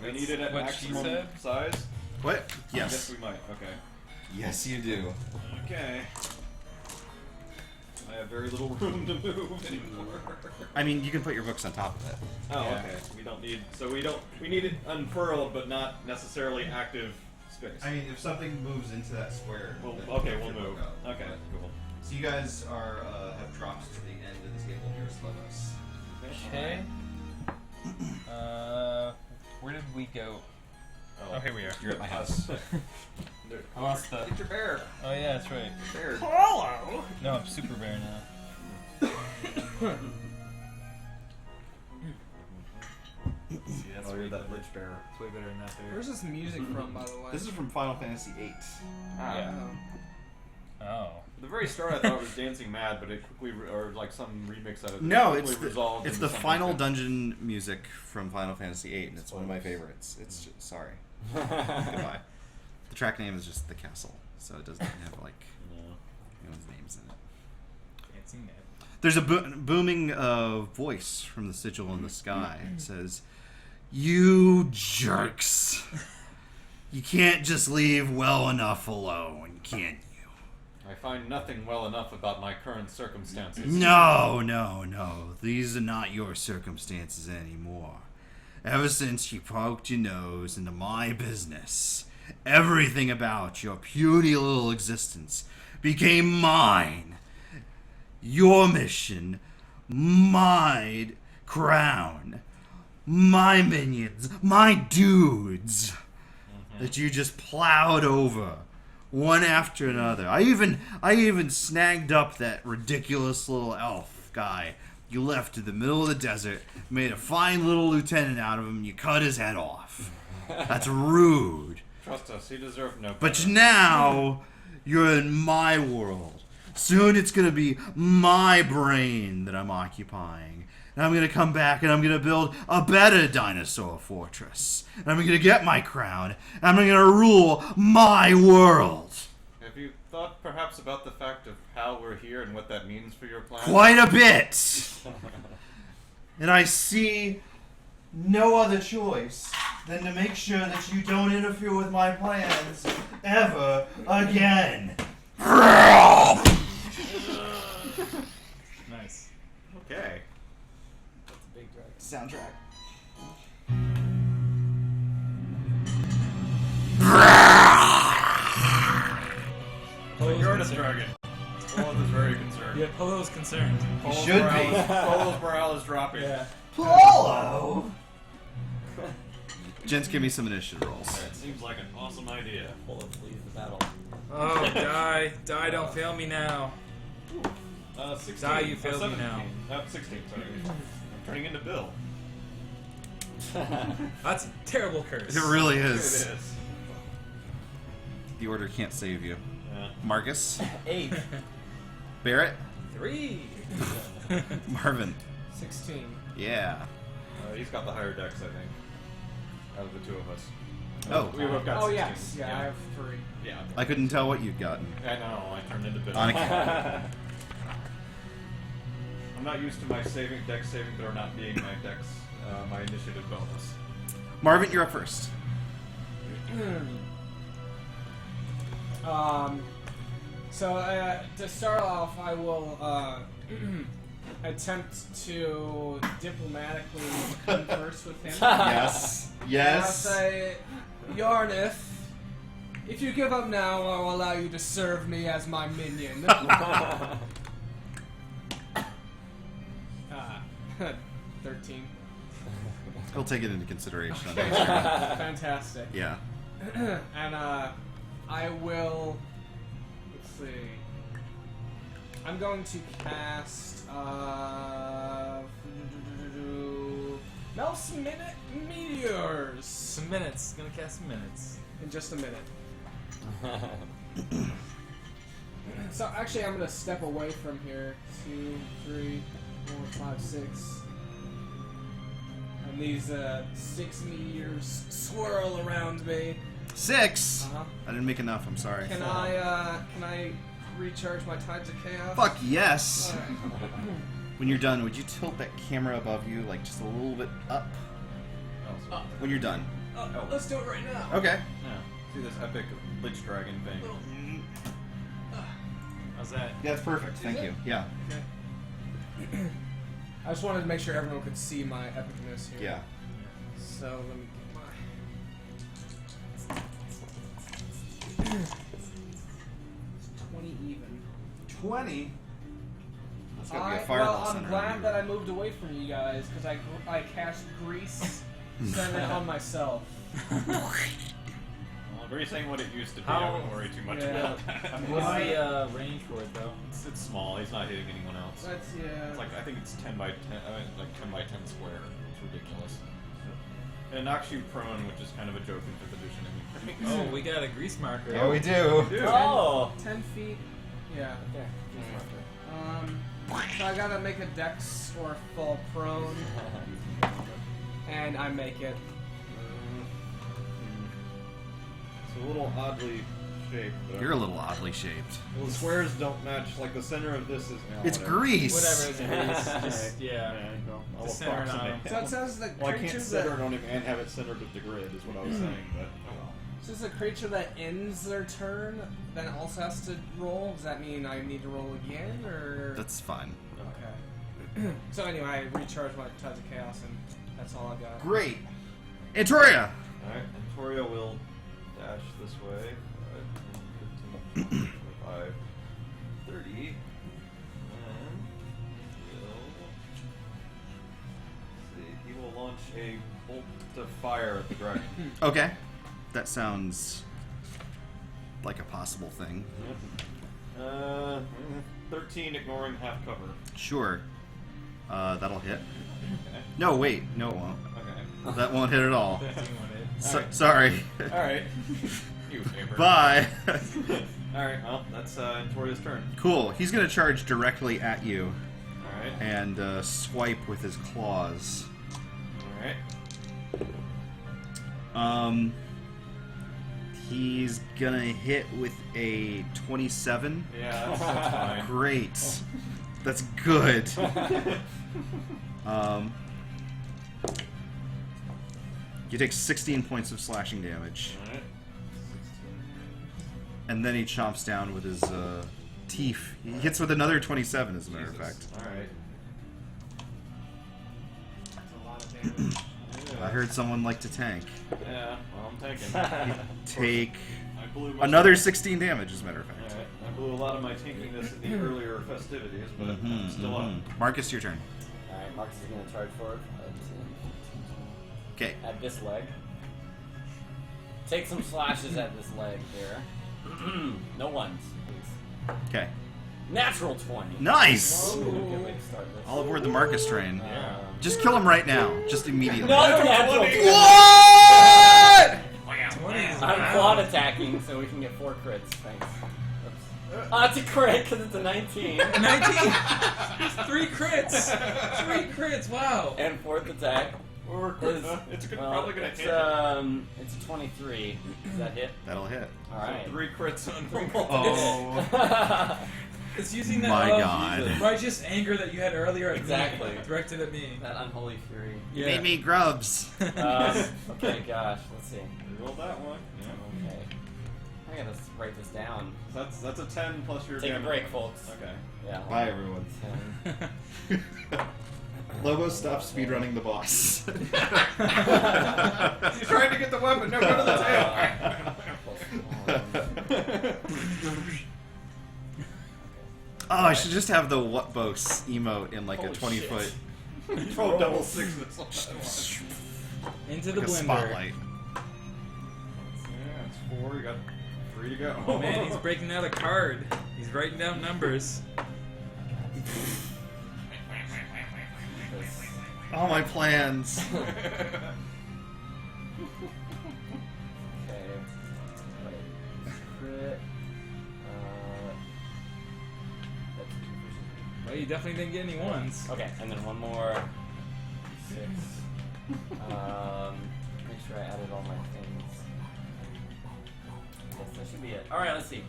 We need it at what she maximum said? size. What? Yes, Yes. we might. Okay. Yes, you do. Okay. I have very little room to move anymore. I mean, you can put your books on top of it. Oh, Yeah. okay. We need it unfurled, but not necessarily active space. I mean, if something moves into that square, Well, then okay, lift we'll your move. book up. Okay, cool. So you guys are have dropped to the end of the table nearest Levos. Okay. Where did we go? Oh, here we are. You're at my house. I lost the. Get your bear. Oh yeah, that's right. Bear. Hello. No, I'm Super Bear now. See, that's Oh, way you're that better. lich bear. It's way better than that there. Where's this music from, by the way? This is from Final Fantasy VIII. Yeah. Oh. At the very start, I thought it was Dancing Mad, but it quickly, or like some remix of it. No, quickly it's resolved the into something final different. dungeon music from Final Fantasy VIII, and it's one of my favorites. It's just, sorry. Goodbye. The track name is just The Castle, so it doesn't have like anyone's names in it. Dancing Mad. There's a booming voice from the sigil in the sky. It says, "You jerks! You can't just leave well enough alone, can you?" I find nothing well enough about my current circumstances. No. These are not your circumstances anymore. Ever since you poked your nose into my business, everything about your puny little existence became mine. Your mission, my crown, my minions, my dudes that you just plowed over one after another. I even snagged up that ridiculous little elf guy you left in the middle of the desert, made a fine little lieutenant out of him, and you cut his head off. That's rude. Trust us, he deserved no But better. now, you're in my world. Soon it's going to be my brain that I'm occupying. And I'm going to come back and I'm going to build a better dinosaur fortress. And I'm going to get my crown. And I'm going to rule my world. Have you thought perhaps about the fact of how we're here and what that means for your plan? Quite a bit. And I see no other choice than to make sure that you don't interfere with my plans ever again. Nice. Okay. That's a big dragon. Soundtrack. So Polo's you're a concerned. dragon. Polo is very concerned. Yeah, Polo's concerned. Polo's should morale be. is- Polo's morale is dropping. Polo! Gents, give me some initiative rolls. That seems like an awesome idea. Polo flees the battle. Oh, die, don't fail me now. 16. Die, you failed me 17. 16, sorry. I'm turning into Bill. That's a terrible curse. It really It is. is. The order can't save you. Yeah. Marcus, 8. Barrett, 3. Marvin. 16. Yeah. He's got the higher dex, I think. Out of the two of us. Oh. We both got Oh 16. yes, yeah, I have 3. Yeah. I couldn't tell what you'd gotten. I know, I turned into Bill. On account. I'm not used to my dex saving throw not being my dex, my initiative bonus. Marvin, you're up first. So to start off, I will attempt to diplomatically converse with him. Yes. I'll Yes. say, Yarnath, if you give up now, I will allow you to serve me as my minion. 13. He'll take it into consideration. Okay, fantastic. Yeah. And I will. Let's see. I'm going to cast. Melt some meteors Some minutes. Gonna cast some minutes. in just a minute. So actually, I'm gonna step away from here. 2, 3, 4, 5, 6. And these 6 meteors swirl around me. 6. Uh-huh. I didn't make enough. I'm sorry. Can I recharge my Tides of Chaos? Fuck yes. Alright. When you're done, would you tilt that camera above you, like just a little bit up? Up. When you're done. Let's do it right now. Okay. Yeah. See this epic Lich Dragon thing. How's that? Yeah, that's perfect. Thank you. Yeah. Okay. I just wanted to make sure everyone could see my epicness here. Yeah. So let me get my 20 even. 20. That's gotta be a fireball Well, I'm center. glad that I moved away from you guys because I cast Grease, sent it on myself. Well, Greasing what it used to be, How- I wouldn't worry too much Yeah. about that. What's the range for it though? It's small, he's not hitting anyone else. That's yeah. It's like, I think it's 10 by 10, like 10 by 10 square. It's ridiculous. And it knocks you prone, which is kind of a joke in 5th edition. Oh, we got a grease marker. Yeah, we do. Dude. Oh! 10 feet. Yeah. There. So I gotta make a dex or fall prone, and I make it. It's a little oddly shaped. But You're a little oddly shaped. well, the squares don't match. Like the center of this is. It's grease. Whatever it is, just, yeah. I'll The center approximate. on- So it says the Well, I can't creature center that it on it and have it centered with the grid, is what I was saying. But oh well. says a creature that ends their turn then also has to roll. Does that mean I need to roll again, or That's fine. okay? So anyway, I recharge my Tides of Chaos, and that's all I got. Great. Antoria! Alright, Victoria will dash this way. 5, 10, 15, 25, 30. And he will launch a bolt of fire at the dragon. Okay. That sounds like a possible thing. 13, ignoring half cover. Sure. That'll hit. Okay. No, wait. No, it won't. Okay. That won't hit at all. Definitely want it. Alright. Sorry. Alright. You paper. Bye. Alright, well, that's Toria's turn. Cool. He's going to charge directly at you Alright. and swipe with his claws. Alright. He's gonna hit with a 27. Yeah, that's fine. Great. That's good. You take 16 points of slashing damage. Alright. And then he chomps down with his teeth. He hits with another 27, as a matter of fact. Alright. That's a lot of damage. I heard someone like to tank. Yeah, well, I'm tanking. Take I blew much another 16 damage, as a matter of fact. Alright, I blew a lot of my tankiness in the earlier festivities, but I'm still up. Marcus, your turn. Alright, Marcus is going to charge forward. Okay. At this leg. Take some slashes at this leg here. No ones, please. Okay. Natural 20. Nice! Ooh, good way to start this. All aboard the Marcus train. Yeah. Just kill him right now. Just immediately. Another natural 20. What? 20 is I'm wow. quad attacking, so we can get 4 crits. Thanks. Oops. It's a crit because it's a 19. 19? 3 crits! 3 crits, wow. And 4th attack. It's Well, probably gonna it's, hit. it's a 23. Does that hit? That'll hit. Alright. 3 crits on normal. Oh. It's using that My love, God. righteous anger that you had earlier at Exactly. me, directed at me. That unholy fury. You made me grubs. Okay, gosh, let's see. Roll that one. Yeah. Okay. I gotta write this down. That's a 10 plus your Take a damage. break, folks. Okay. Yeah. Bye, everyone. 10. Lobo, stop speedrunning the boss. He's trying to get the weapon. No, go to the tail. Oh, I should just have the Whatbos emote in like Holy a 20 shit. foot Throw double sixes. Into the like a blender. spotlight. Yeah, it's 4. You got 3 to go. Oh man, he's breaking out a card. He's writing down numbers. All my plans. Okay. Wait. Crit. Well, you definitely didn't get any ones. Okay, and then one more. 6. Make sure I added all my things. Yes, that should be it. Alright, let's see.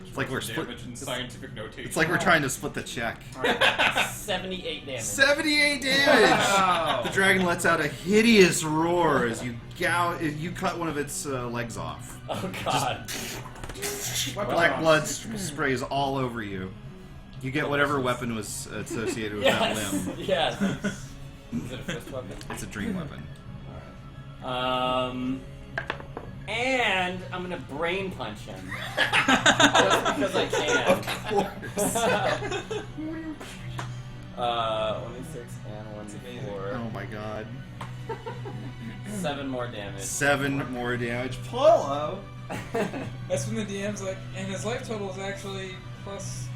It's like we're damage and scientific notation. It's like we're trying to split the check. Alright, 78 damage. 78 damage! Wow. The dragon lets out a hideous roar as you cut one of its legs off. Oh god. Black blood sprays all over you. You get whatever weapon was associated with that limb. Yes. Is it a fist weapon? It's a dream weapon. And I'm gonna brain punch him. Just because I can. Of course. 1d6 and 1d4. Oh my god. 7 more damage. 7 more damage. Polo! That's when the DM's like, and his life total is actually plus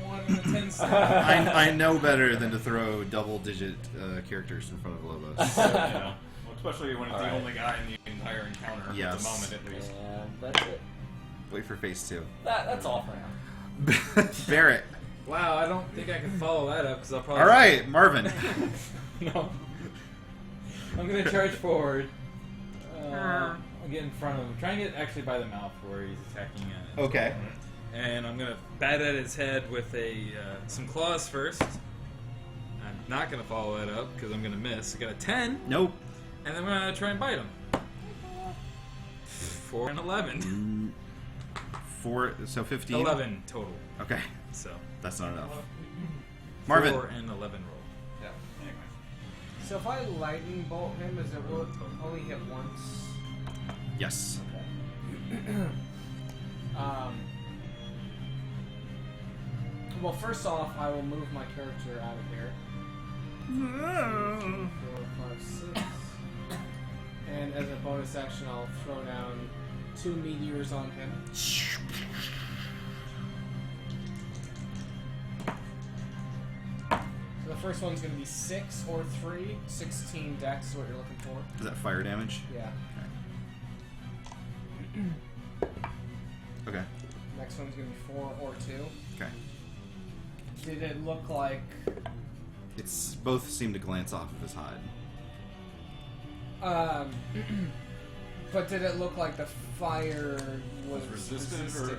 1 in the 10 slot. I know better than to throw double-digit characters in front of Lobos. Yeah. We'll Especially when it's the Alright. only guy in the entire encounter at Yes. the moment, at least. And that's it. Wait for phase 2. That's all for now. Barrett. Wow, I don't think I can follow that up because I'll probably. All right, Marvin. No. I'm gonna charge forward. I'll get in front of him. Try and get actually by the mouth where he's attacking at. Okay. And I'm gonna bat at his head with some claws first. I'm not gonna follow that up because I'm gonna miss. I got a 10, Nope. and then I'm gonna try and bite him. 4 and 11. 4, so 15. 11 total. Okay, So that's not enough. Marvin. 4 and 11 roll. Yeah. Anyway. So if I lightning bolt him, is it will only hit once? Yes. Okay. Well, first off, I will move my character out of here. 4, 5, 6. And as a bonus action, I'll throw down 2 meteors on him. So the first one's going to be 6 or 3. 16 dex is what you're looking for. Is that fire damage? Yeah. Okay. Next one's going to be 4 or 2. Okay. Did it look like... It's both seem to glance off of his hide. But did it look like the fire was Resisted resisted? or-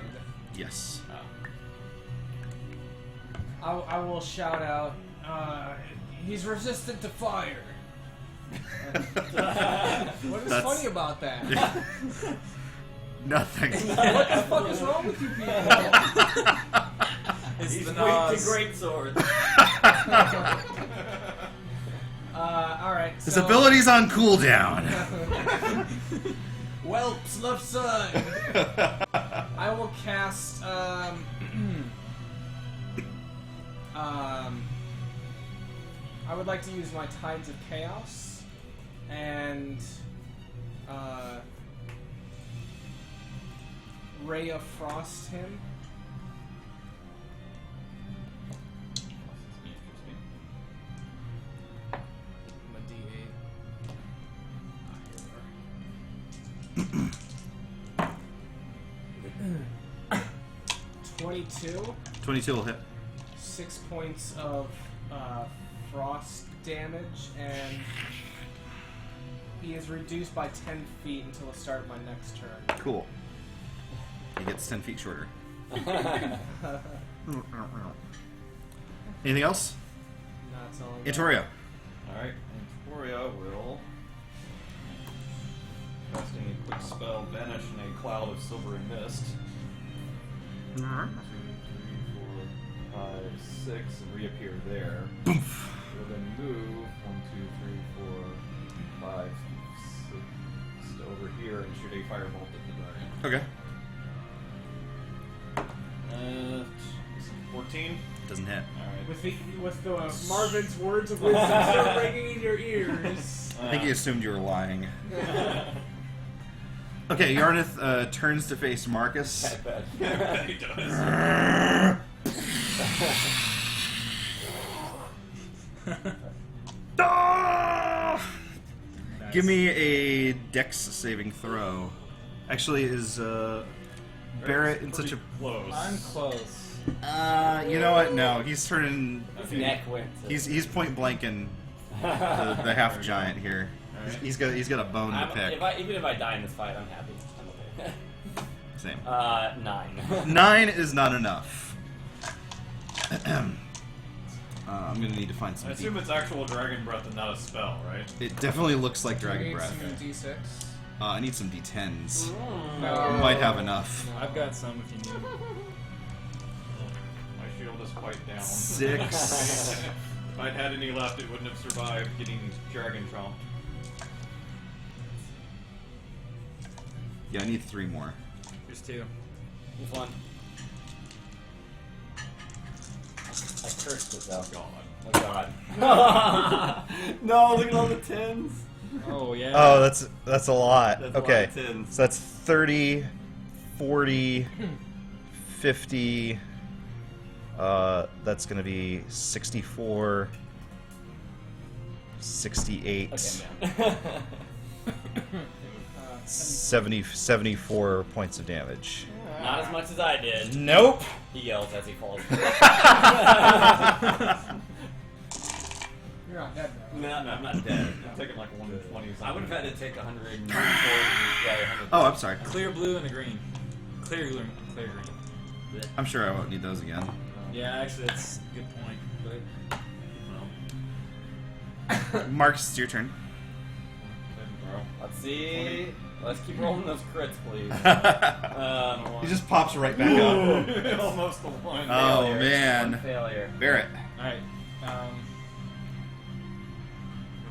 Yes. I will shout out, he's resistant to fire. What is That's- funny about that? Nothing. What the fuck is wrong with you people? It's He's the weak to Nas. great swords. Alright, His so... ability's on cooldown. Whelps left side. I will cast, I would like to use my Tides of Chaos and Ray of Frost him. I'm a D8. Ah, here we are. 22. 22 will hit. 6 points of frost damage, and he is reduced by 10 feet until the start of my next turn. Cool. He gets 10 feet shorter. Anything else? That's all. I got. Itoria. Alright, Antoria will, casting a quick spell, vanish in a cloud of silvery mist. 2, 3, 4, 5, 6, and reappear there. Will then move 1, 2, 3, 4, 5, 6 to over here and shoot a firebolt at the dragon. Okay. 14. Doesn't hit. Alright. With the Marvin's words of wisdom still ringing in your ears. I think he assumed you were lying. Okay, Yarnath turns to face Marcus. He does. Ah! Give me a dex saving throw. Actually, is Barrett in such a... Close. I'm close. you know what? No, he's turning... His neck went to... He's point blanking the half giant here. He's got a bone to pick. Even if I die in this fight, I'm happy. I'm okay. Same. 9. 9 is not enough. I'm gonna need to find some. I assume it's actual dragon breath and not a spell, right? It definitely looks like Do you dragon need breath. some D6? I need some D10s. No. Might have enough. I've got some if you need. My shield is quite down. 6. If I'd had any left, it wouldn't have survived getting dragon chomped. Yeah, I need 3 more. Here's 2. Here's one. I cursed it though. God. Oh god. No, look at all the tens. Oh yeah. Oh, that's a lot. That's Okay. a lot of tens. So that's 30, 40, 50. That's going to be 64, 68, Okay, man. 74 points of damage. Not as much as I did. Nope. He yells as he falls. You're not dead though. No, I'm not dead. I'm taking like 120 or something. I would have had to take 140. Yeah, 100. Oh, I'm sorry. Clear blue and a green. Clear green. Clear green. I'm sure I won't need those again. Yeah, actually, that's a good point. But Marks, it's your turn. Let's see. Let's keep rolling those crits, please. He just pops right back up. Almost a 1. Oh, Failure. man. One failure. Barrett. all right. Got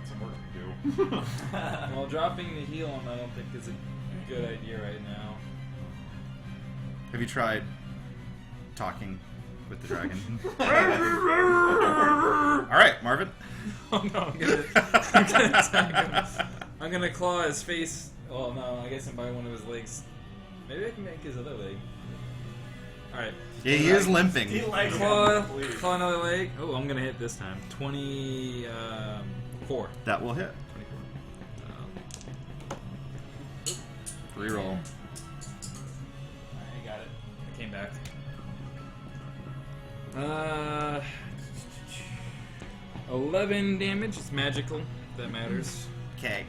some work to do. Well, dropping the heal on I don't think is a good idea right now. Have you tried talking with the dragon? All right, Marvin. Oh no, I'm gonna claw his face. Well, no, I guess I'm by one of his legs. Maybe I can make his other leg. All right. Yeah, he is limping. Claw another leg. Oh, I'm gonna hit this time. 24. That will hit. 24. Reroll. I got it. I came back. 11 damage. It's magical. If that matters. Okay.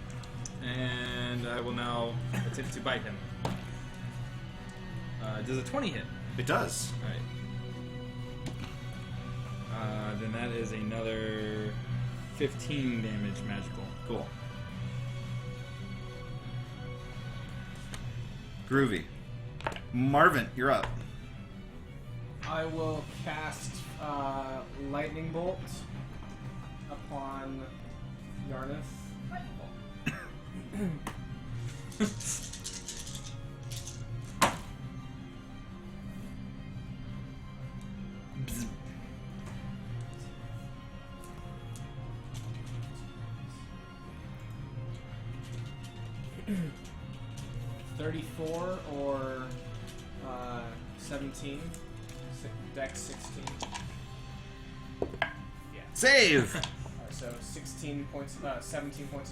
And I will now attempt to bite him. Does a 20 hit? It does. Alright. Then that is another 15 damage magical. Cool. Groovy. Marvin, you're up. I will cast lightning bolt upon Yarnath. $34 or 17. Dex 16. Yeah. Save! Alright, so 17 points of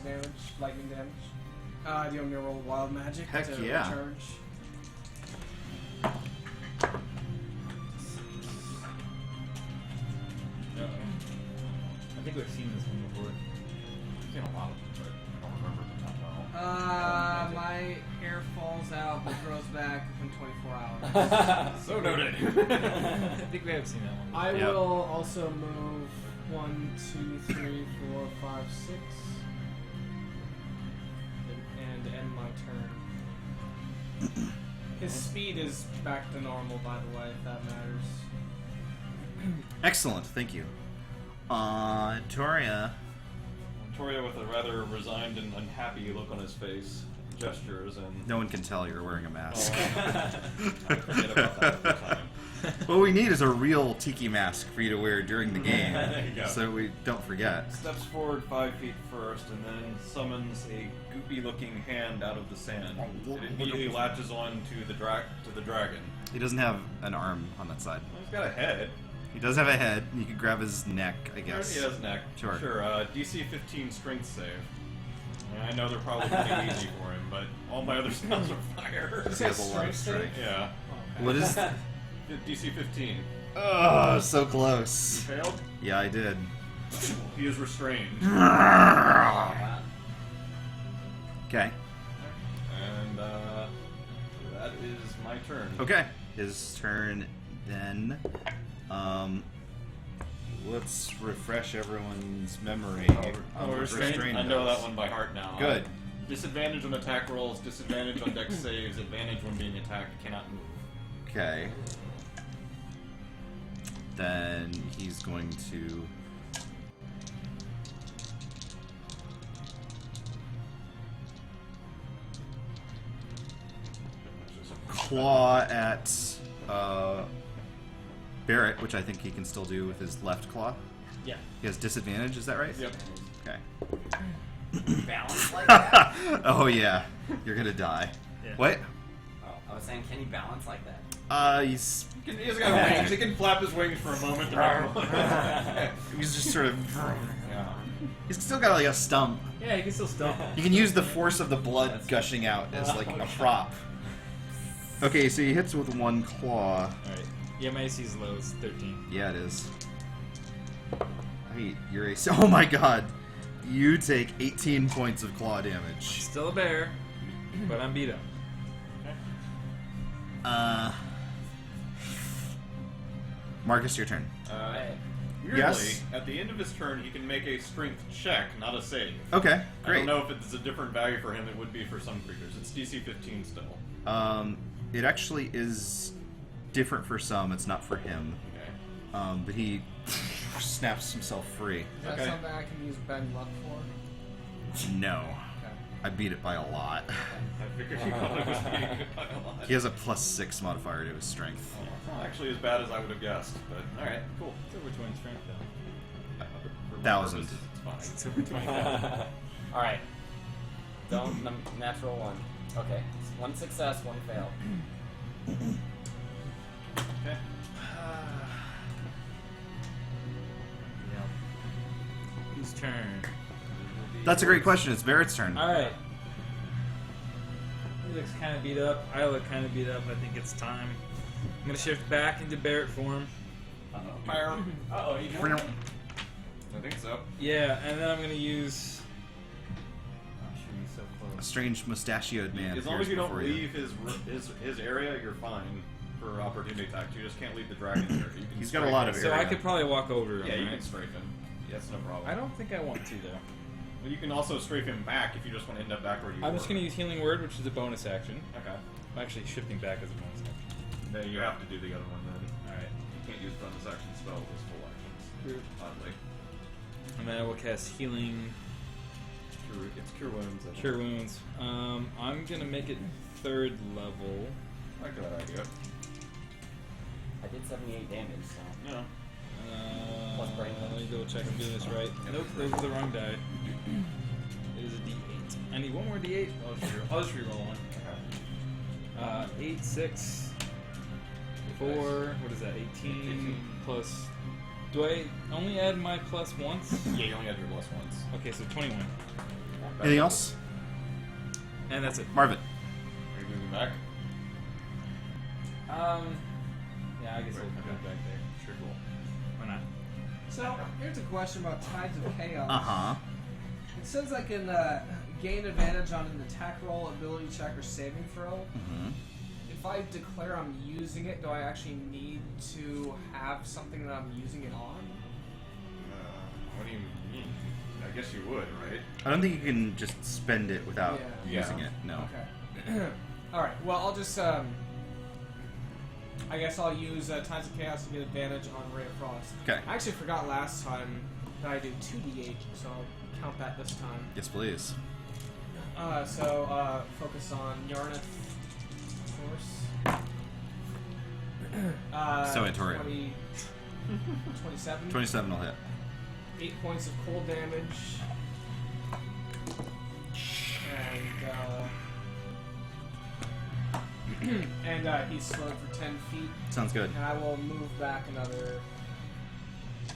damage, lightning damage. Do you want me to roll wild magic Heck to yeah. recharge? Uh-oh. I think we've seen this one before. I've seen a lot of them, but I don't remember them that well. My hair falls out but grows back in 24 hours. So noted. I think we have seen that one. I Yep. will also move 1, 2, 3, 4, 5, 6. And end my turn. His speed is back to normal, by the way, if that matters. Excellent, thank you. Toria. Toria, with a rather resigned and unhappy look on his face, gestures and. No one can tell you're wearing a mask. I forget about that every time. What we need is a real tiki mask for you to wear during the game, There you go. so we don't forget. Steps forward 5 feet first, and then summons a goopy-looking hand out of the sand. It immediately latches on to the dragon. He doesn't have an arm on that side. Well, he's got a head. He does have a head. You could grab his neck, I guess. He has neck. Sure. DC 15 strength save. And I know they're probably pretty easy for him, but all my other spells are fire. Does he have strength save? Yeah. What is? DC 15. Oh, so You close. failed? Yeah, I did. He is restrained. Okay. And that is my turn. Okay. His turn then. Let's refresh everyone's memory. on what restrained? I know that one by heart now. Good. Disadvantage on attack rolls, disadvantage on dex saves, advantage when being attacked, cannot move. Okay. Then he's going to. Claw at Barrett, which I think he can still do with his left claw. Yeah. He has disadvantage, is that right? Yep. Okay. Balance like that? Oh yeah, you're gonna die. Yeah. What? Oh, I was saying, can he balance like that? He's He's got wings. He can flap his wings for a moment. he's just sort of. Yeah. He's still got like a stump. Yeah, you can still stump him. You can use the force of the blood gushing out as like a prop. Okay, so he hits with one claw. Alright. Yeah, my AC is low. It's 13. Yeah, it is. Wait, you're a... Oh my god. You take 18 points of claw damage. Still a bear, but I'm beat up. Marcus, your turn. Weirdly, Yes? at the end of his turn, he can make a strength check, not a save. Okay, I great. don't know if it's a different value for him. It would be for some creatures. It's DC 15 still. It actually is different for some. It's not for him. Okay. But he snaps himself free. Is that Okay. something I can use bend luck for? No. Okay. I beat it by a lot. I figured he probably was beating it by a lot. He has a +6 modifier to his strength. Oh, it's not actually as bad as I would have guessed, but alright, cool. It's over 20 strength, though. For my 1,000. purposes, it's fine. It's over 20. Alright. Don't natural one. Okay. It's one success, one fail. Okay. Whose turn? That's a great question. It's Barrett's turn. Alright. He looks kind of beat up. I look kind of beat up. I think it's time. I'm going to shift back into Barrett form. Uh-oh, you know. I think so. Yeah, and then I'm going to use... A strange mustachioed man. As long as you don't appears before leave his area, you're fine for opportunity attacks. You just can't leave the dragon's area. You can He's got a strafe lot him. of So I area. could probably walk over him, Yeah, you right? can strafe him. Yes, no problem. I don't think I want to, though. Well, you can also strafe him back if you just want to end up back where you I'm were. just going to use Healing Word, which is a bonus action. Okay. I'm actually shifting back as a bonus action. Then you have to do the other one then. Alright. You can't use bonus action spells as full actions. Oddly. And then I will cast Healing It's Cure Wounds. I think. Cure Wounds. I'm going to make it 3rd level. I like that idea. I did 78 damage, so. Yeah. Plus brain Let me damage. double check I'm doing this right. Nope, those are the wrong die. It is a D8. I need one more D8. I'll just reroll one. Okay. 8, 6, 4. What is that? 18 plus. Do I only add my plus once? Yeah, you only had your plus once. Okay, so 21. Anything else? And that's it. Marvin. Are you moving back? Yeah, I guess I'll go back there. Sure, cool. Why not? So, here's a question about Tides of Chaos. Uh-huh. It says I can gain advantage on an attack roll, ability check, or saving throw. Mm-hmm. If I declare I'm using it, do I actually need to have something that I'm using it on? What do you mean? I guess you would, right? I don't think you can just spend it without Yeah. using it. No. Okay. Alright, well, I'll just, I guess I'll use Tides of Chaos to get advantage on Ray of Frost. Okay. I actually forgot last time that I did 2d8, so I'll count that this time. Yes, please. So, focus on Yarnath, of course. So, Antoria. 27. 27 will hit. 8 points of cold damage. And he's slowed for 10 feet. Sounds good. And I will move back another 2,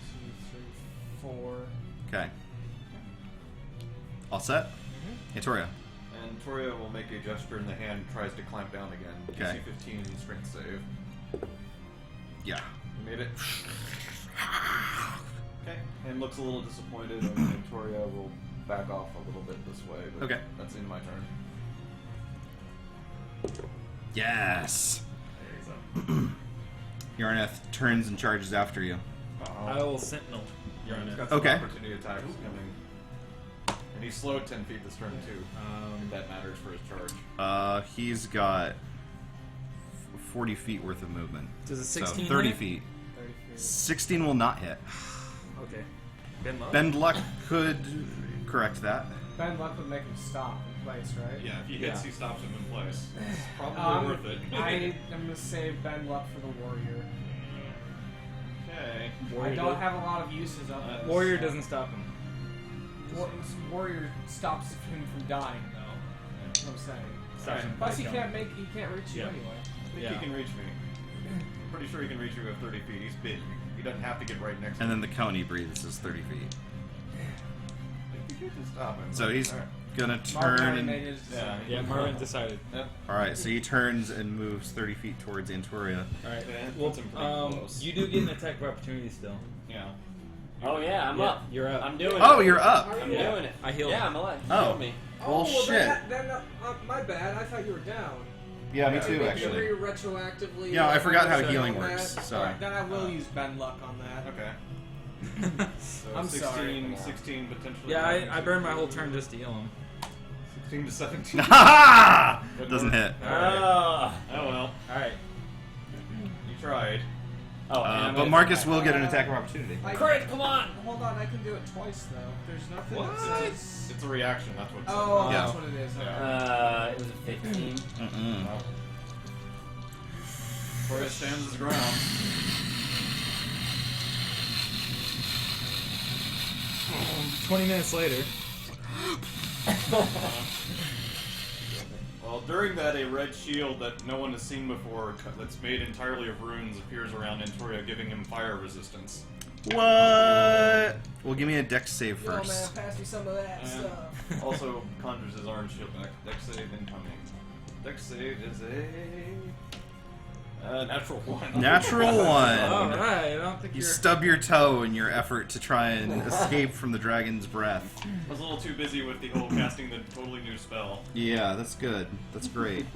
3, 4. Okay. All set? Antoria. And Toria will make a gesture in the hand and tries to clamp down again. Okay. DC 15 strength save. Yeah. You made it. Okay. And looks a little disappointed, and Toria will back off a little bit this way. But Okay. That's in my turn. Yes. There you go. Yarnath turns and charges after you. I will Sentinel. He's Yarnath. got some Okay. opportunity attacks coming. And he's slowed 10 feet this turn too. If that matters for his charge. He's got 40 feet worth of movement. Does a So 16 30 hit? feet. 30 feet. 16 will not hit. Okay. Ben Love? Bend luck could correct that. Ben Luck would make him stop in place, right? Yeah, if he hits, he stops him in place. It's probably worth it. I am going to save Ben Luck for the Warrior. Okay. I don't have a lot of uses of it. Warrior doesn't stop him. Warrior stops him from dying, though. That's what I'm saying. Stops him Plus, by he killing. can't reach you Yeah. anyway. I think Yeah. he can reach me. I'm pretty sure he can reach you at 30 feet. He's big. He doesn't have to get right next to And me. then the cone he breathes is 30 feet. Stop him. So he's Alright. gonna Mark already turn made his Yeah, decision. Yeah, Marvin decided. Alright, so he turns and moves 30 feet towards Antoria. Alright. Yeah, Well, puts him pretty close. you do get an attack of opportunity still. Yeah. Oh yeah, I'm Yeah, up. you're up. I'm doing Oh, it. you're up! Are I'm you- doing it. I healed Yeah, him. I'm alive. Oh. Heal me. Well, shit. Then, my bad. I thought you were down. Yeah, me Can too, we actually. retroactively. Yeah, I forgot how check healing on works, that? so- Alright, then I will use Ben Luck on that. Okay. So I'm 16, sorry. 16 potentially. Yeah, I burned my whole turn just to heal him. 16 to 17. Ha! Doesn't hit. Ah. Oh well. Alright. You tried. Oh, and I'm But gonna Marcus attack. will get an attack of opportunity. Crit, come on! Hold on, I can do it twice though. There's nothing What? that says. It's a reaction. That's what. Oh, Yeah. that's what it is. Yeah. It was a 15. Mm-mm. Torres stands his ground. Oh, 20 minutes later. Well, during that, a red shield that no one has seen before, that's made entirely of runes, appears around Antoria, giving him fire resistance. What? Well, give me a dex save Yo, man, first. pass me some of that And stuff. also conjures his orange shield back. Dex save incoming. Dex save is a natural one. Natural one. Alright, I don't think You you're. stub your toe in your effort to try and escape from the dragon's breath. I was a little too busy with the whole casting the totally new spell. Yeah, that's good. That's great.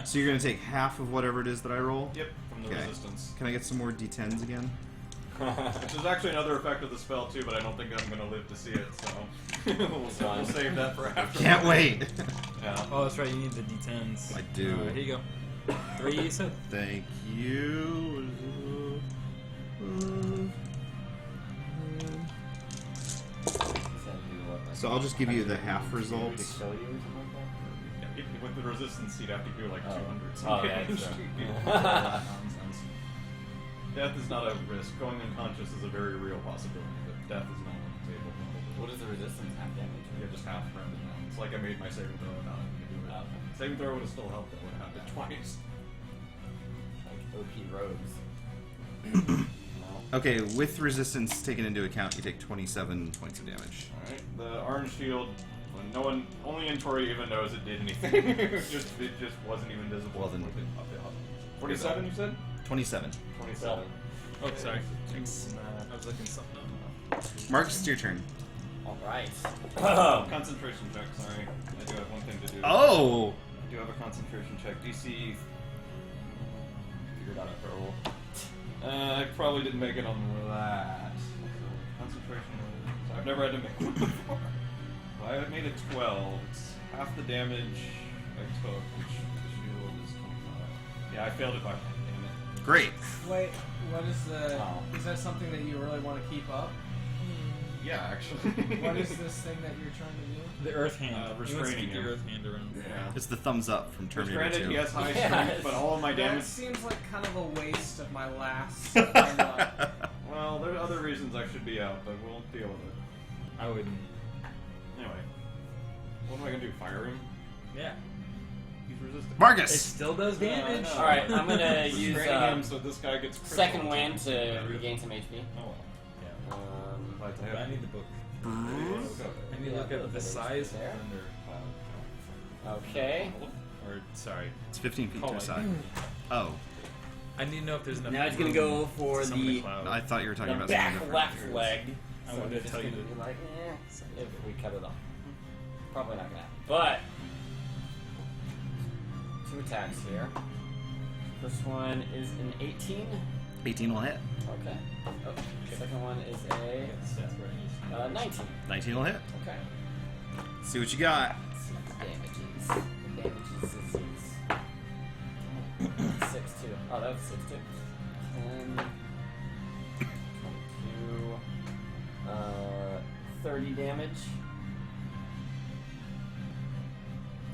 So you're gonna take half of whatever it is that I roll? Yep, from the Okay. resistance. Can I get some more d10s again? Which is actually another effect of the spell too, but I don't think I'm going to live to see it, so we'll save that for after. Can't wait. Yeah. Oh, that's right, you need the d10s. I do. Alright, here you go. 3, you said? Thank you. So I'll just give you the half results. Yeah, with the resistance, you'd have to do like 200 Oh, yeah, damage. that's Nonsense. Death is not a risk. Going unconscious is a very real possibility, but death is not on the table. What is the resistance? Half damage? Yeah, just half rounded down. It's like I made my saving throw without having to do it. Saving throw would have still helped. I would have had it twice. Like OP rogues. Okay, with resistance taken into account, you take 27 points of damage. Alright, the orange shield, when no one, only Antori even knows it did anything. it just wasn't even visible. Well, then- 47, you said? 27. 27. Oh, sorry. I was looking something up. Marcus, it's your turn. Alright. Concentration check, sorry. I do have one thing to do. Oh! I do have a concentration check. DC. Figured out after a roll. I probably didn't make it on that. Concentration. So I've never had to make one before. Well, I made a 12. It's half the damage I took, which the shield is 25. Yeah, I failed it by 10, damn it. Great. Wait, what is the? Oh. Is that something that you really want to keep up? Yeah, actually. What is this thing that you're trying to do? The earth hand. He wants to restraining keep your him. earth hand around. Yeah. It's the thumbs up from Which Terminator granted, 2. he has high Yes. strength, but all of my That damage. seems like kind of a waste of my last. luck. Well, there are other reasons I should be out, but we'll deal with it. I wouldn't. Anyway, what am I gonna do? Fire him? Yeah. He's resistant. It Marcus! still does damage. No. Alright, I'm gonna use Restraining him so this guy gets critical second wind attacks. to regain some HP. Oh well. Yeah. Glad to But I have need the book. Let's go. I need to look up the size of There. thunder. Okay. Or, sorry. It's 15 feet to Oh, the side. Oh. I need to know if there's enough. Now he's gonna go for some of the cloud. I thought you were talking the about something back different. left leg. I So wanted it's to tell you gonna to- be like, if we cut it off. Probably not gonna happen. But 2 attacks here. First one is an 18. 18 will hit. Okay. Oh, second one is a Yes, that's where I need. 19. 19 will hit. Okay. See what you got. Let's see the damages. The damages is 6 too. Oh, that was 6 too. 10, 22, 30 damage.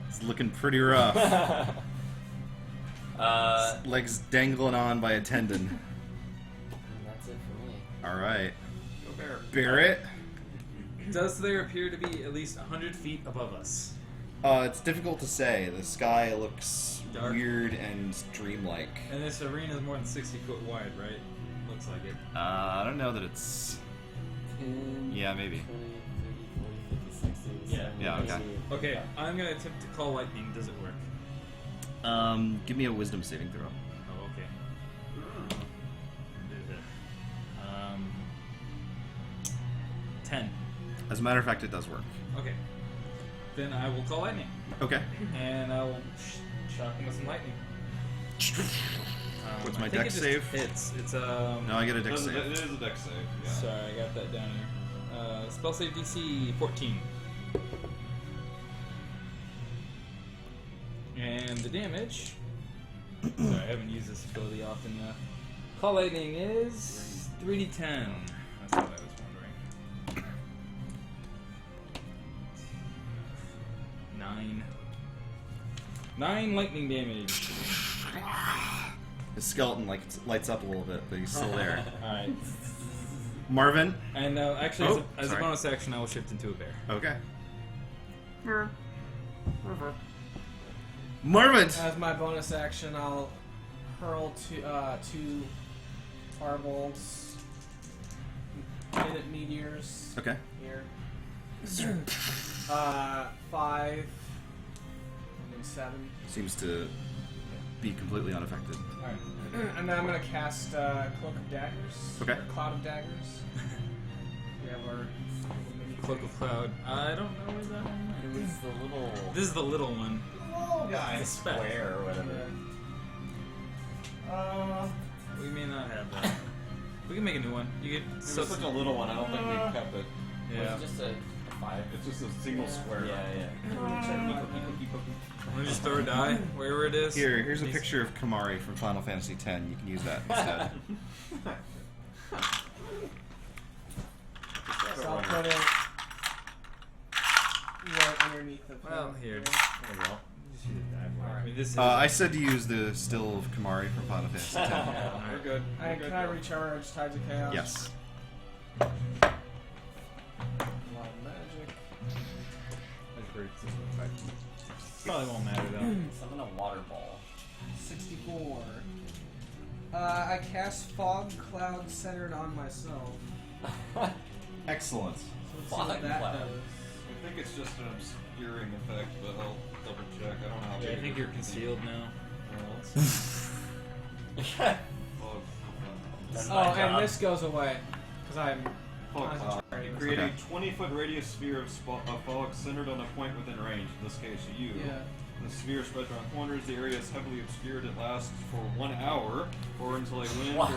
It's looking pretty rough. Legs dangling on by a tendon. And that's it for me. Alright. Go bear. Barrett. Does there appear to be at least 100 feet above us? It's difficult to say. The sky looks Dark. weird and dreamlike. And this arena is more than 60 foot wide, right? Looks like it. I don't know that it's... 10, Yeah, maybe. 20, 30, 40, 50, Yeah. Yeah, okay. Okay, I'm gonna attempt to call lightning. Does it work? Give me a wisdom saving throw. Oh, okay. Is it? 10. As a matter of fact, it does work. Okay. Then I will call lightning, Okay. and I will shock him with some lightning. What's I my think dex it just save? It's No, I get a dex It save. is a dex save. Yeah. Sorry, I got that down here. Spell save DC 14. And the damage. Sorry, I haven't used this ability often enough. Call lightning is 3d10. That's what I was wondering. 9 lightning damage. His skeleton lights up a little bit, but he's still there. Alright. Marvin. And actually, Oh, as a sorry. bonus action, I will shift into a bear. Okay. Marvin. As my bonus action, I'll hurl two fireballs, minute meteors Okay. here. 5 and then 7. Seems to be completely unaffected. Alright. And then I'm gonna cast Cloak of Daggers. Okay. Or Cloud of Daggers. We have our mini Cloak of Cloud. I don't know where that one It is. was the little This is the little one. the square or whatever. We may not have that. We can make a new one. You get It was such a little one, I don't think we kept it. yeah. Was it just a 5? It's just a single square. Yeah. Let me just throw a die wherever it is. Here's a Please. picture of Kamari from Final Fantasy X. You can use that instead. So I'll put it right underneath the Well, thing. here. There we go. I mean, this is. I said to use the still of Kamari from Final Fantasy X. We're good. Can I recharge Tides of Chaos? Yes. A lot of magic. Probably won't matter though. Summon a water ball. 64. I cast Fog Cloud centered on myself. Excellent. So let's see Fog what that cloud. does. I think it's just an obscuring effect, but I'll double check. I don't know how Yeah, I big think it you're is. concealed now. Well, let's Fog. That's Oh, my and job. this goes away. Because I'm Fog cloud. concentrating. Create Okay. a 20-foot radius sphere of fog centered on a point within range, in this case you. Yeah. The sphere spreads around corners. The area is heavily obscured. It lasts for 1 hour, or until a wind, What?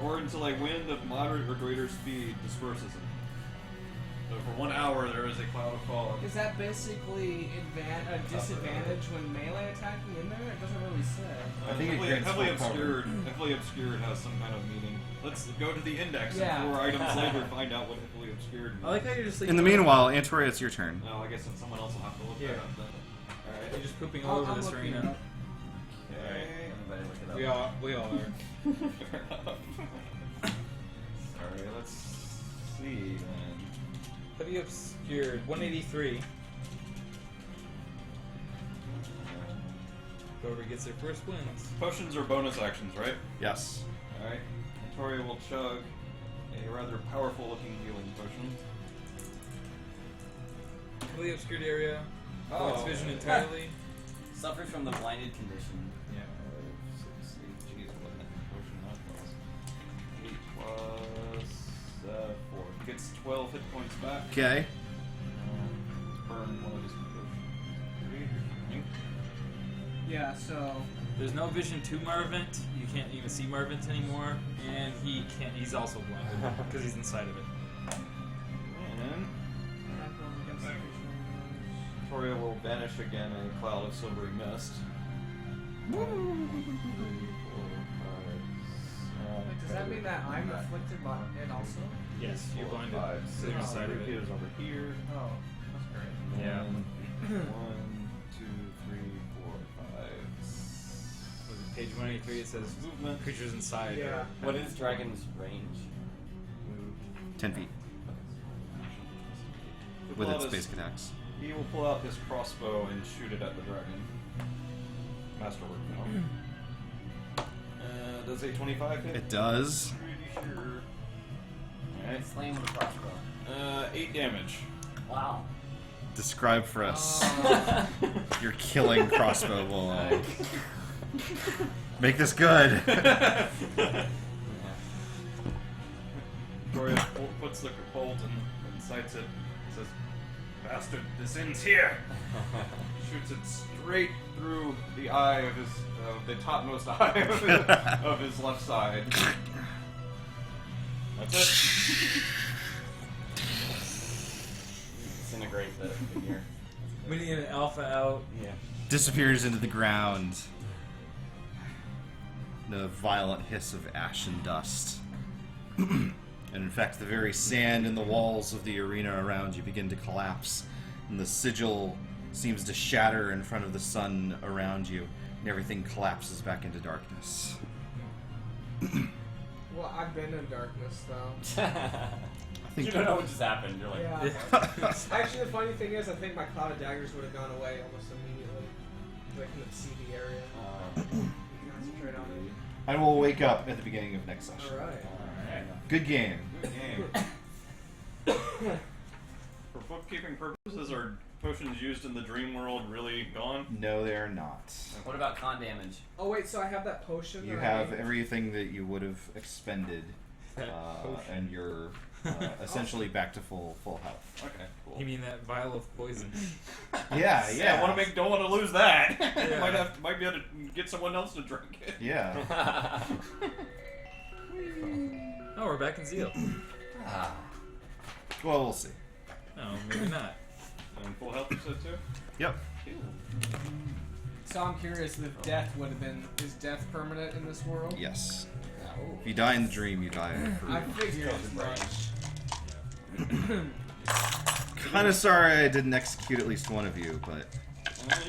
or until a wind of moderate or greater speed disperses it. So for 1 hour, there is a cloud of fog. Is that basically a disadvantage when melee attacking in there? It doesn't really say. I think it grants heavily full cover. obscured. Heavily obscured has some kind of meaning. Let's go to the index Yeah. and 4 items later find out what heavily obscured means. I like how you're just. In the meanwhile, Antoria, it's your turn. No, I guess that someone else will have to look Yeah. that up then. Alright, you're just pooping all over I'm this looking it arena. up. Okay. Everybody look it up. We all are. Fair enough. Sorry, let's see then. Heavy obscured, 183. Whoever gets their first wins. Potions are bonus actions, right? Yes. Alright. Victoria will chug a rather powerful looking healing potion. Heavily obscured area. Oh. Its vision entirely. Suffers from the blinded condition. Yeah. Let's see. Jeez, what did that potion not cost? 8 plus 4. He gets 12 hit points back. Okay. Burn one of his potions. Yeah, so There's no vision to Marvent. You can't even see Marvent anymore, and he can't. He's also blinded because he's inside of it. And Victoria will vanish again in a cloud of silvery mist. 3, 4, 5, does that mean that I'm afflicted by it also? Yes, you're 4, blinded. 5, 6, You're inside of it. Peter's over here. Oh, that's great. Yeah. 1, 2, 3, 4, 5. Was it page 183? It says Movement. creatures inside. Yeah. What is Dragon's range? 10 feet He'll with pull its out his- basic attacks. He will pull out his crossbow and shoot it at the dragon. Masterwork now. Does a 25 hit? It does. Pretty sure. Alright. Slain with a crossbow. 8 damage. Wow. describe for us your killing crossbow blow. Make this good. Victoria puts the bolt and sights it. Says, "Bastard, this ends here." Shoots it straight through the eye of his, the topmost eye of his left side. That's it. Disintegrate the figure. We need an alpha out. Yeah. Disappears into the ground. The violent hiss of ash and dust. And in fact, the very sand in the walls of the arena around you begin to collapse, and the sigil seems to shatter in front of the sun around you, and everything collapses back into darkness. Well, I've been in darkness though. I think You don't know what just happened. You're like, Yeah. Actually, the funny thing is, I think my cloud of daggers would have gone away almost immediately. I couldn't see the area. Concentrate on it. And we'll wake up at the beginning of next session. All right. alright. Good game. Good game. For bookkeeping purposes, are potions used in the dream world really gone? No, they are not. What about con damage? Oh wait, so I have that potion. You that I have made? everything that you would have expended, and you're essentially back to full health. Okay, cool. You mean that vial of poison? Yeah, Yeah, don't want to lose that. Yeah. might be able to get someone else to drink it. Yeah. Oh, we're back in Zeal. Ah. Well, we'll see. No, maybe not. And full health, you said too? Yep. So I'm curious if death would have been. Is death permanent in this world? Yes. Oh. If you die in the dream, you die for I figured as much. Kind of sorry I didn't execute at least one of you, but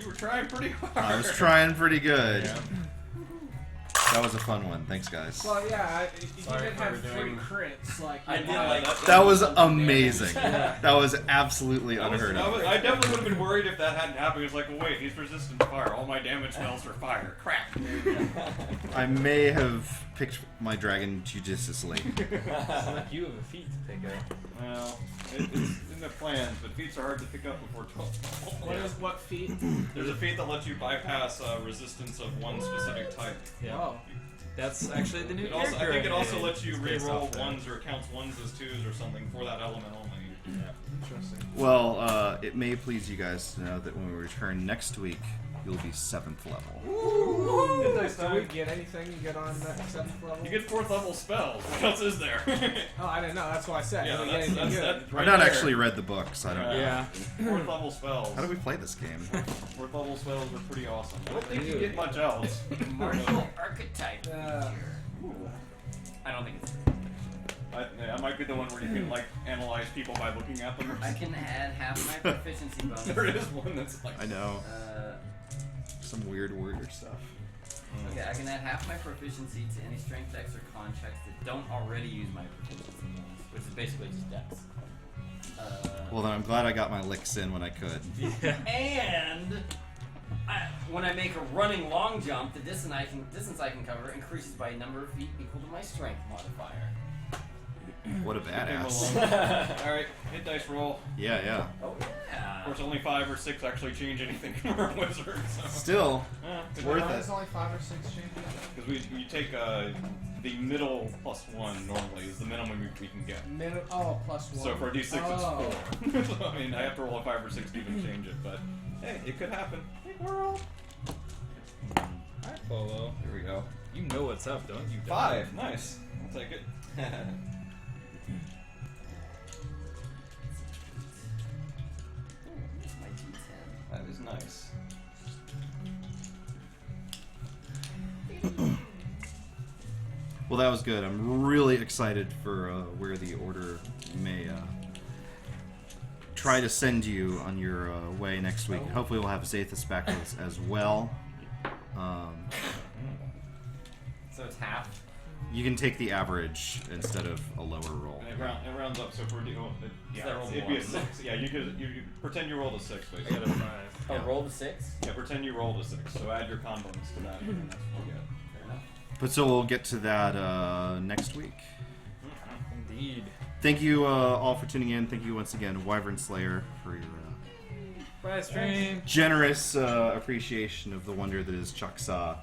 You were trying pretty hard. I was trying pretty good. Yeah. That was a fun one. Thanks, guys. Well, yeah, you Sorry didn't for have three doing- crits like I you did had. like That was amazing. That was absolutely unheard of. I definitely would have been worried if that hadn't happened. It's like, well, wait, he's resistant to fire. All my damage spells are fire. Crap. I may have picked my dragon judiciously. It's like you have a feat to pick up. Well, it's in the plans, but feats are hard to pick up before 12. What feat? There's a feat that lets you bypass resistance of one specific type. Yeah. Oh. That's actually the new It also, I character. think it also lets you It's based re-roll off that. ones or counts ones as twos or something for that element only. Yeah. Interesting. Well, it may please you guys to know that when we return next week, you'll be 7th level. Do we get anything you get on that 7th level? You get 4th level spells. What else is there? Oh, I didn't know. That's why I said. Yeah, Do we get that's anything good? right I've not there. actually read the books. I don't know. Yeah. 4th level spells. How do we play this game? 4th level spells are pretty awesome. I don't think you get much else. Martial archetype. I don't think it's. I might be the one where you can like analyze people by looking at them. Or I can add half my proficiency bonus. there is one that's like. I know. Uh, Some weird word or stuff. okay, I can add half my proficiency to any strength checks or con checks that don't already use my proficiency bonus, which is basically just dex. Well, then I'm glad I got my licks in when I could. Yeah. And when I make a running long jump, the distance I can cover increases by a number of feet equal to my strength modifier. What a Leave badass. him alone. Alright, hit dice roll. Yeah, yeah. Oh Of yeah. course, only 5 or 6 actually change anything for a wizard. So. Still, It's worth Why it. is only 5 or 6 changes? Because we take the middle +1 normally is the minimum we can get. +1. So for a d6 Oh. it's 4. So, I mean, I have to roll a 5 or 6 to even change it, but hey, it could happen. Hey, world. Alright, Polo. Here we go. You know what's up, don't you? 5, nice. I'll take it. My D10. That is nice. Well, that was good. I'm really excited for where the Order may try to send you on your way next week. Hopefully, we'll have Zathis back with us as well. So it's half. You can take the average instead of a lower roll. And it rounds up, so if we're that roll it'd be a one? 6. Yeah, you pretend you rolled a 6, I got basically. a 5. Oh, Yeah. roll the 6. Yeah, pretend you rolled a 6. So add your con bonus to that, and that's what you get. Fair enough. But so we'll get to that next week. Indeed. Thank you all for tuning in. Thank you once again, Wyvern Slayer, for your Bye, stream. generous appreciation of the wonder that is Chaksa.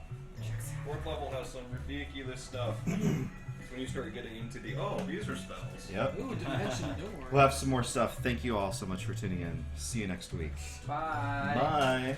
Fourth level has some ridiculous stuff. When you start getting into the these are spells. Yep. Ooh, Dimension Door. We'll have some more stuff. Thank you all so much for tuning in. See you next week. Bye. Bye.